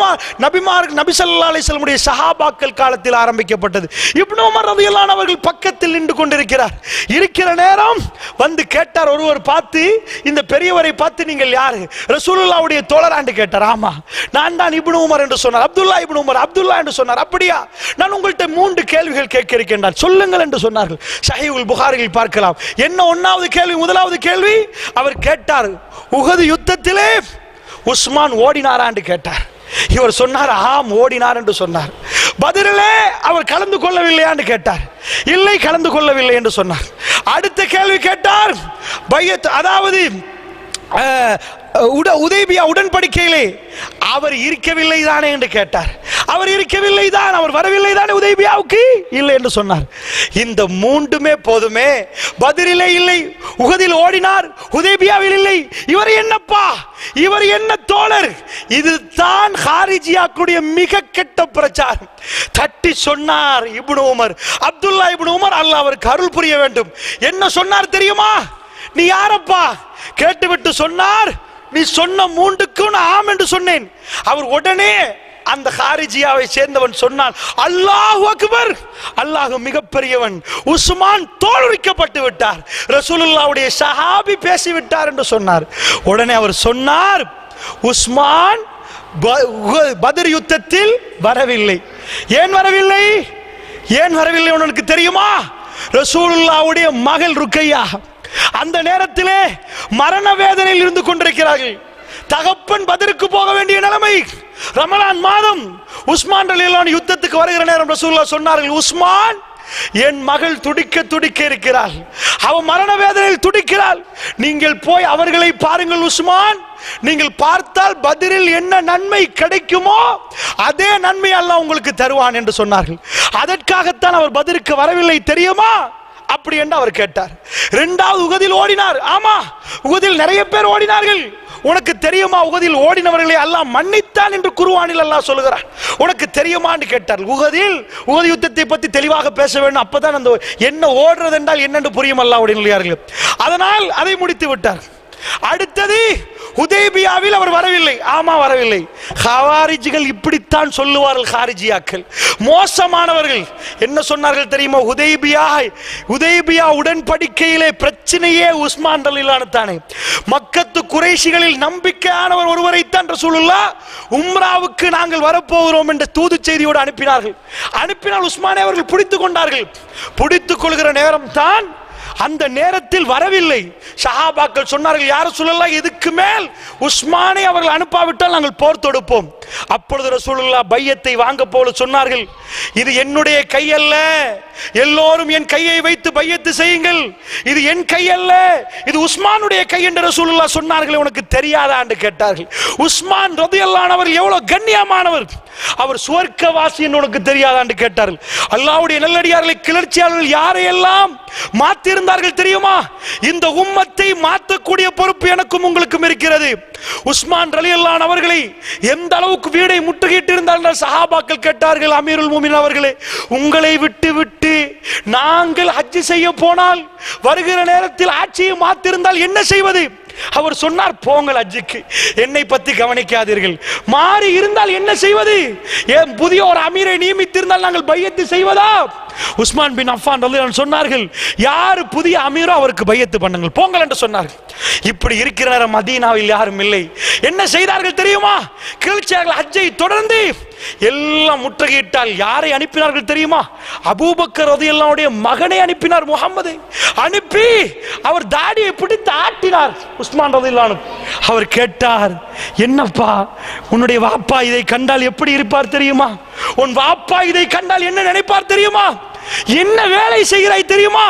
ஸல்லல்லாஹு அலைஹி வஸல்லம் உடைய சஹாபாக்கள் காலத்தில் ஆரம்பிக்கப்பட்டது. இப்னு உமர் ரலியல்லாஹு அன்ஹு அவர்கள் பக்கத்தில் நின்று கொண்டிருக்கிறார். இருக்கிற நேரம் வந்து கேட்டார், ஒருவர் பார்த்து, இந்த பெரியவரை பார்த்து, நீங்கள் யாரு? ரசூலுல்லாஹ்வுடைய தோழராண்டு கேட்டார். ஆமா, நான் தான் இப்னு உமர் என்று சொன்னார். அப்துல்லா இப்னு உமர், அப்துல்லா என்று சொன்னார். அப்படியா, நான் உங்கள்கிட்ட 3 கேள்விகள் கேட்க இருக்கின்றார், சொல்லுங்கள் என்று சொன்னார்கள். ஸஹீஹுல் புகாரியில் பார்க்கலாம். என்ன 1வது கேள்வி? முதலாவது கேள்வி அவர் கேட்டார், உஹது யுத்தத்திலே உஸ்மான் ஓடினாரான்னு கேட்டார். இவர் சொன்னார், ஆம் ஓடினார் என்று சொன்னார். பத்ரிலே அவர் கலந்து கொள்ளவில்லையான்னு கேட்டார். இல்லை, கலந்து கொள்ளவில்லை என்று சொன்னார். அடுத்த கேள்வி கேட்டார், பையத், அதாவது உதைபியா உடன்படிக்கையிலே அவர் இருக்கவில்லை தானே என்று கேட்டார். அவர் இருக்கவில்லை தான், அவர் வரவில்லை தானே உதைபியாவுக்கு? இல்லை என்று சொன்னார். இந்த 3மே போதுமே. பத்ரிலே இல்லை, உஹதில் ஓடினார், உதைபியாவில் இல்லை. இவர் என்னப்பா, இவர் என்ன தோழர்? இதுதான் ஹாரிஜியாக்குடைய மிக கெட்ட பிரச்சாரம். தட்டி சொன்னார் இப்னு உமர், அப்துல்லா இப்னு உமர், அல்லாஹ் அவருக்கு அருள் புரிய வேண்டும். என்ன சொன்னார் தெரியுமா? நீ யாரப்பா? கேட்டுவிட்டு சொன்னார், நீ சொன்ன 3க்கும் நான் ஆம் என்று சொன்னேன். அவர் உடனே அந்த ஹாரிஜியாவை சேர்ந்தவன் சொன்னான், அல்லாஹு அக்பர், அல்லாஹ் மிகப்பெரியவன், உஸ்மான் தோலுரிக்கப்பட்டு விட்டார், ரசூலுல்லாஹ்வுடைய சஹாபி பேசிவிட்டார் என்று சொன்னார். உடனே அவர் சொன்னார், உஸ்மான் பத்ர் யுத்தத்தில் வரவில்லை. ஏன் வரவில்லை? ஏன் வரவில்லை உனக்கு தெரியுமா? ரசூலுல்லாஹ்வுடைய மகள் ருக்கையா அந்த நேரத்திலே மரண வேதனையில் இருந்து கொண்டிருக்கிறார்கள். தகப்பன் பத்ருக்கு போக வேண்டிய நிலைமை. ரமலான் மாதம் உஸ்மான் ரலியல்லாஹு அன்ஹு யுத்தத்துக்கு வருகிற நேரம் ரசூலுல்லாஹ் சொன்னார்கள், உஸ்மான், என் மகள் துடிக்க துடிக்க இருக்கிறாள், அவ மரண வேதனையில் துடிக்கிறாள், நீங்கள் போய் அவர்களை பாருங்கள் உஸ்மான். நீங்கள் பார்த்தால் பத்ரில் என்ன நன்மை கிடைக்குமோ அதே நன்மை அல்லாஹ் உங்களுக்கு தருவான் என்று சொன்னார்கள். அதற்காகத்தான் அவர் பத்ருக்கு வரவில்லை தெரியுமா? அப்படி என்று அவர் கேட்டார். 2வது உஹதில் ஓடினார். ஆமா, உஹதில் நிறைய பேர் ஓடினார்கள். உனக்கு தெரியுமா உஹதில் ஓடினவர்களை அல்லாஹ் மன்னித்தான் என்று குர்ஆனில் அல்லாஹ் சொல்கிறார். உனக்கு தெரியுமா என்று கேட்டார். உஹது யுத்தத்தை பற்றி தெளிவாக பேச வேண்டும். அப்பதான் அந்த என்ன ஓடுறது என்றால் என்னென்று புரியும் அல்லாஹ்வுடைய நல்லடியார்களே. அதனால் அதை முடித்து விட்டார். அடுத்தது ஹுதைபியாவில் அவர் வரவில்லை. ஆமா, வரவில்லை. ஹவாரிஜிகள் இப்படித்தான் சொல்லுவார்கள். ஹாரிஜியாக்கள் மோசமானவர்கள். என்ன சொன்னார்கள் தெரியுமா? ஹுதைபியா உடன்படிக்கையிலே பிரச்சனையே உஸ்மான் ரலியல்லாஹு அன்ஹு தானே. மக்கத்து குறைஷிகளில் நம்பிக்கையானவர் ஒருவரைத்தான் ரசூலுல்லாஹ் உம்ராவுக்கு நாங்கள் வரப்போகிறோம் என்ற தூது செய்தியோடு அனுப்பினார்கள். அனுப்பினால் உஸ்மானை அவர்கள் பிடித்துக் கொண்டார்கள். பிடித்துக் கொள்கிற நேரம் தான் அந்த நேரத்தில் வரவில்லை. சஹாபாக்கள் சொன்னார்கள், யார் ரசூலுல்லாஹ், இதுக்கு மேல் உஸ்மானை அவர்கள் அனுப்பாவிட்டால் நாங்கள் போர் தொடுப்போம். அப்பொழுது ரசூலுல்லாஹ் பையத்தை வாங்க போல சொன்னார்கள், இது என்னுடைய கை அல்ல, எல்லோரும் என் கையை வைத்து பையத்து செய்யுங்கள், இது என் கை அல்ல, இது உஸ்மானுடைய கை என்று ரசூலுல்லாஹ் சொன்னார்கள். உனக்கு தெரியாதா என்று கேட்டார்கள். உஸ்மான் ரலியல்லாஹு அன்ஹு அவர் எவ்வளவு கண்ணியமானவர், அவர் சுவர்க்கவாசி என்று உனக்கு தெரியாதா என்று கேட்டார்கள். அல்லாஹ்வுடைய நல்லடியார்களை கிளர்ச்சியாளர்கள் யாரையெல்லாம் மாற்றிருந்தார்கள் தெரியுமா? இந்த உம்மத்தை மாற்றக்கூடிய பொறுப்பு எனக்கும் உங்களுக்கும் இருக்கிறது. உஸ்மான் ரலியல்லாஹு அன்ஹு அவர்களை எந்த அளவுக்கு வீடை முற்றுகையிட்டு இருந்தார்கள் சஹாபாக்கள் கேட்டார்கள், அமீருல் முஃமினீன் அவர்களே, உங்களை விட்டு விட்டு நாங்கள் ஹஜ் செய்ய போனால் வருகிற நேரத்தில் ஆட்சியை மாற்றிருந்தால் என்ன செய்வது? அவர் சொன்னார், போங்கள் ஹஜ்ஜுக்கு, என்னை பற்றி கவனிக்காதீர்கள். மாறி இருந்தால் என்ன செய்வது? ஏன் புதிய ஒரு அமீரை நியமித்திருந்தால் நாங்கள் பையத்து செய்வதா? உஸ்மான் பின் அஃபான் ரலியல்லாஹு அன்ஹு சொன்னார்கள், யார் புதிய அமீரோ அவருக்கு பையத்து பண்ணுங்கள், போங்கள் என்று சொன்னார்கள். இப்படி இருக்கிற நேரம் மதீனாவில் யாரும் இல்லை. என்ன செய்தார்கள் தெரியுமா? கிளர்ச்சியாளர்கள் ஹஜ்ஜை தொடர்ந்து எல்லாம் முற்றுகையிட்டால் யாரை அனுப்பினார்கள் தெரியுமா? அபூபக்கர் ரலியல்லாஹுடைய மகனை அனுப்பினார். முகம்மதை அனுப்பி அவர் தாடியை பிடித்து ஆட்டினார். உஸ்மான் ரலியல்லாஹு அவர் கேட்டார், என்னப்பா உன்னுடைய வாப்பா இதை கண்டால் எப்படி இருப்பார் தெரியுமா? உன் வாப்பா இதை கண்டால் என்ன நினைப்பார் தெரியுமா? என்ன வேலை செய்கிறாய் தெரியுமா?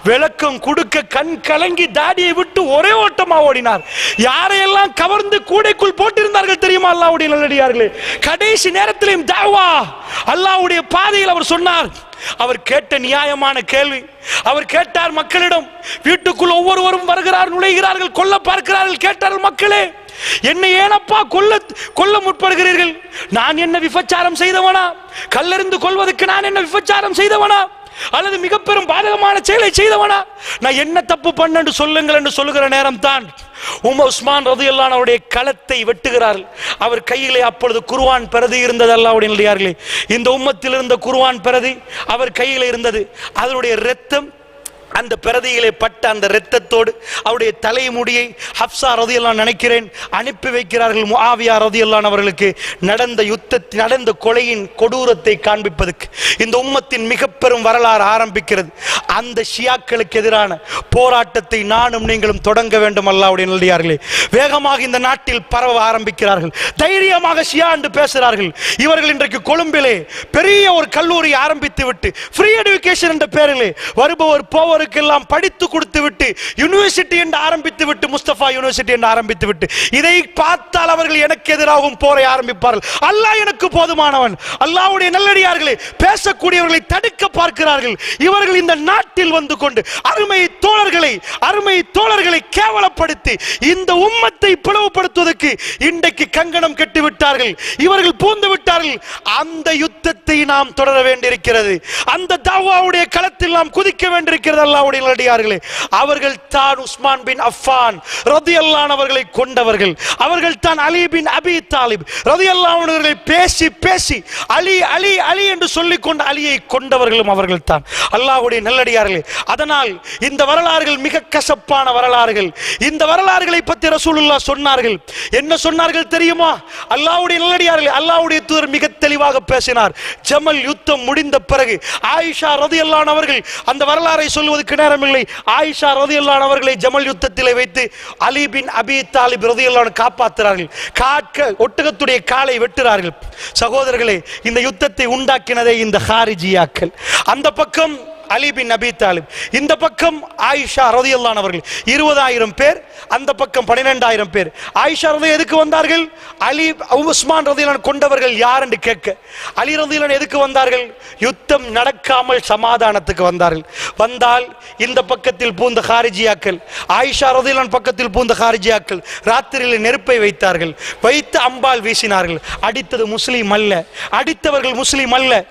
விளக்கம் கொடுக்க கண் கலங்கி தாடியை விட்டு ஒரே ஓட்டமா ஓடினார். யாரையெல்லாம் கவர்ந்து கூடைக்குள் போட்டிருந்தார்கள் தெரியுமா? அல்லாஹ்வுடைய நல்லடியார்களே, கடைசி நேரத்திலும் தாவா அல்லாஹ்வுடைய பாதையில் அவர் சொன்னார். அவர் கேட்ட நியாயமான கேள்வி. அவர் கேட்டார் மக்களிடம், வீட்டுக்குள் ஒவ்வொருவரும் வருகிறார், நுழைகிறார்கள், கொல்ல பார்க்கிறார்கள். கேட்டார்கள், மக்களே என்னை ஏனப்பா கொல்ல முற்படுகிறீர்கள்? நான் என்ன விபச்சாரம் செய்தவனா? கல்லெறிந்து கொள்வதற்கு நான் என்ன விபச்சாரம் செய்தவனா? அல்லது மிக பெரும் பாதகமான செயலை செய்தவனா? நான் என்ன தப்பு பண்ணு சொல்லுங்கள் என்று சொல்லுகிற நேரம் தான் உஸ்மான் ரலியல்லாஹு அவருடைய களத்தை வெட்டுகிறார்கள். அவர் கையிலே அப்பொழுது குர்ஆன் பிரதி இருந்தது. அல்லாஹ்வுடைய நல்லடியார்களே, இந்த உம்மத்தில் இருந்த குர்ஆன் பிரதி அவர் கையில் இருந்தது. அதனுடைய இரத்தம் அந்த பிரதியிலே பட்ட அந்த இரத்தத்தோடு அவருடைய தலைமுடியை ஹப்ஸா ரலியல்லாஹு நினைக்கிறேன் அனுப்பி வைக்கிறார்கள் முஆவியா ரலியல்லாஹு அவர்களுக்கு. நடந்த கொலையின் கொடூரத்தை காண்பிப்பதற்கு இந்த உம்மத்தின் மிக பெரும் வரலாறு ஆரம்பிக்கிறது. அந்த ஷியாக்களுக்கு எதிரான போராட்டத்தை நானும் நீங்களும் தொடங்க வேண்டும். அல்லாஹ்வுடைய நல்லடியார்களே, வேகமாக இந்த நாட்டில் பரவ ஆரம்பிக்கிறார்கள். தைரியமாக ஷியா என்று பேசுகிறார்கள். இவர்கள் இன்றைக்கு கொழும்பிலே பெரிய ஒரு கல்லூரி ஆரம்பித்து விட்டு ஃப்ரீ எடுகேஷன் என்ற பெயரிலே வருபவர் போவர் எல்லாம் படித்து கொடுத்து விட்டு யூனிவர்சிட்டி என்று ஆரம்பித்து விட்டு முஸ்தபா யூனிவர்சிட்டி என்று ஆரம்பித்து விட்டு இதை பார்த்தால் அவர்கள் எனக்கு எதிராகவும் போரை ஆரம்பிப்பார்கள். அல்லாஹ் எனக்கு போதுமானவன். அல்லாஹ்வுடைய நல்லடியார்களே, பேசக்கூடியவர்களை தடுக்க பார்க்கிறார்கள். இவர்கள் இந்த நாட்டில் வந்து கொண்டு அருமை தோழர்களை கேவலப்படுத்தி இந்த உம்மத்தை பிளவுபடுத்துவதற்கு இன்றைக்கு கங்கணம் கட்டி விட்டார்கள். இவர்கள் பூந்து விட்டார்கள். அந்த யுத்தத்தை நாம் தொடர வேண்டியிருக்கிறது. அந்த தாவாவுடைய களத்தில் நாம் குதிக்க வேண்டியிருக்கிறது. அல்லாஹ்வுடைய நல்லடியார்களே, அவர்கள் தான் உஸ்மான் பின் அஃபான் ரலியல்லாஹு அவர்களை கொண்டவர்கள். அவர்கள் தான் அலி பின் அபி தாலிப் ரலியல்லாஹு அவர்களை பேசி பேசி அலி அலி அலி என்று சொல்லிக் கொண்ட அலியை கொண்டவர்களும் அவர்கள் தான். அல்லாஹ்வுடைய நல்லடியார்களே, அதனால் இந்த வரலாறுகள் மிக கசப்பான வரலாறுகள். இந்த வரலாறுகளை பற்றி ரசூலுல்லாஹ் சொன்னார்கள். என்ன சொன்னார்கள் தெரியுமா? அல்லாஹ்வுடைய நல்லடியார்களே, அல்லாஹ்வுடைய தூதர் மிக தெளிவாக பேசினார். ஜமல் யுத்தம் முடிந்த பிறகு ஆயிஷா ரலியல்லாஹு அவர்கள், அந்த வரலாறை சொல்வதற்கு நேரமில்லை, ஆயிஷா ரலியல்லாஹு அவர்களை ஜமல் யுத்தத்திலே வைத்து அலி பின் அபி தாலிப் ரலியல்லாஹு காப்பாற்றுறார்கள். ஒட்டகத்துடைய காலை வெட்டுறார்கள். சகோதரர்களே, இந்த யுத்தத்தை உண்டாக்கினதே இந்த ஹாரிஜியாக்கள். அந்த பக்கம் அலி பின் அபி தாலிப், இந்த பக்கம் ஆயிஷா ரலியல்லாஹு அவர்கள் 20,000 பேர், அந்த பக்கம் 12,000 பேர். ஆயிஷா ரலியல்லாஹு எதுக்கு வந்தார்கள்? அலி உஸ்மான் ரலியல்லாஹு கொண்டவர்கள் யார் என்று கேட்க. அலி ரலியல்லாஹு எதுக்கு வந்தார்கள்? யுத்தம் நடக்காமல் சமாதானத்துக்கு வந்தார்கள். வந்தால் இந்த பக்கத்தில் பூந்த ஹாரிஜியாக்கள், ஆயிஷா ரலியல்லாஹு பக்கத்தில் பூந்த ஹாரிஜியாக்கள் ராத்திரியில் நெருப்பை வைத்தார்கள். வைத்து அம்பால் வீசினார்கள். அடித்தது முஸ்லீம் அல்ல, அடித்தவர்கள் முஸ்லீம் அல்ல.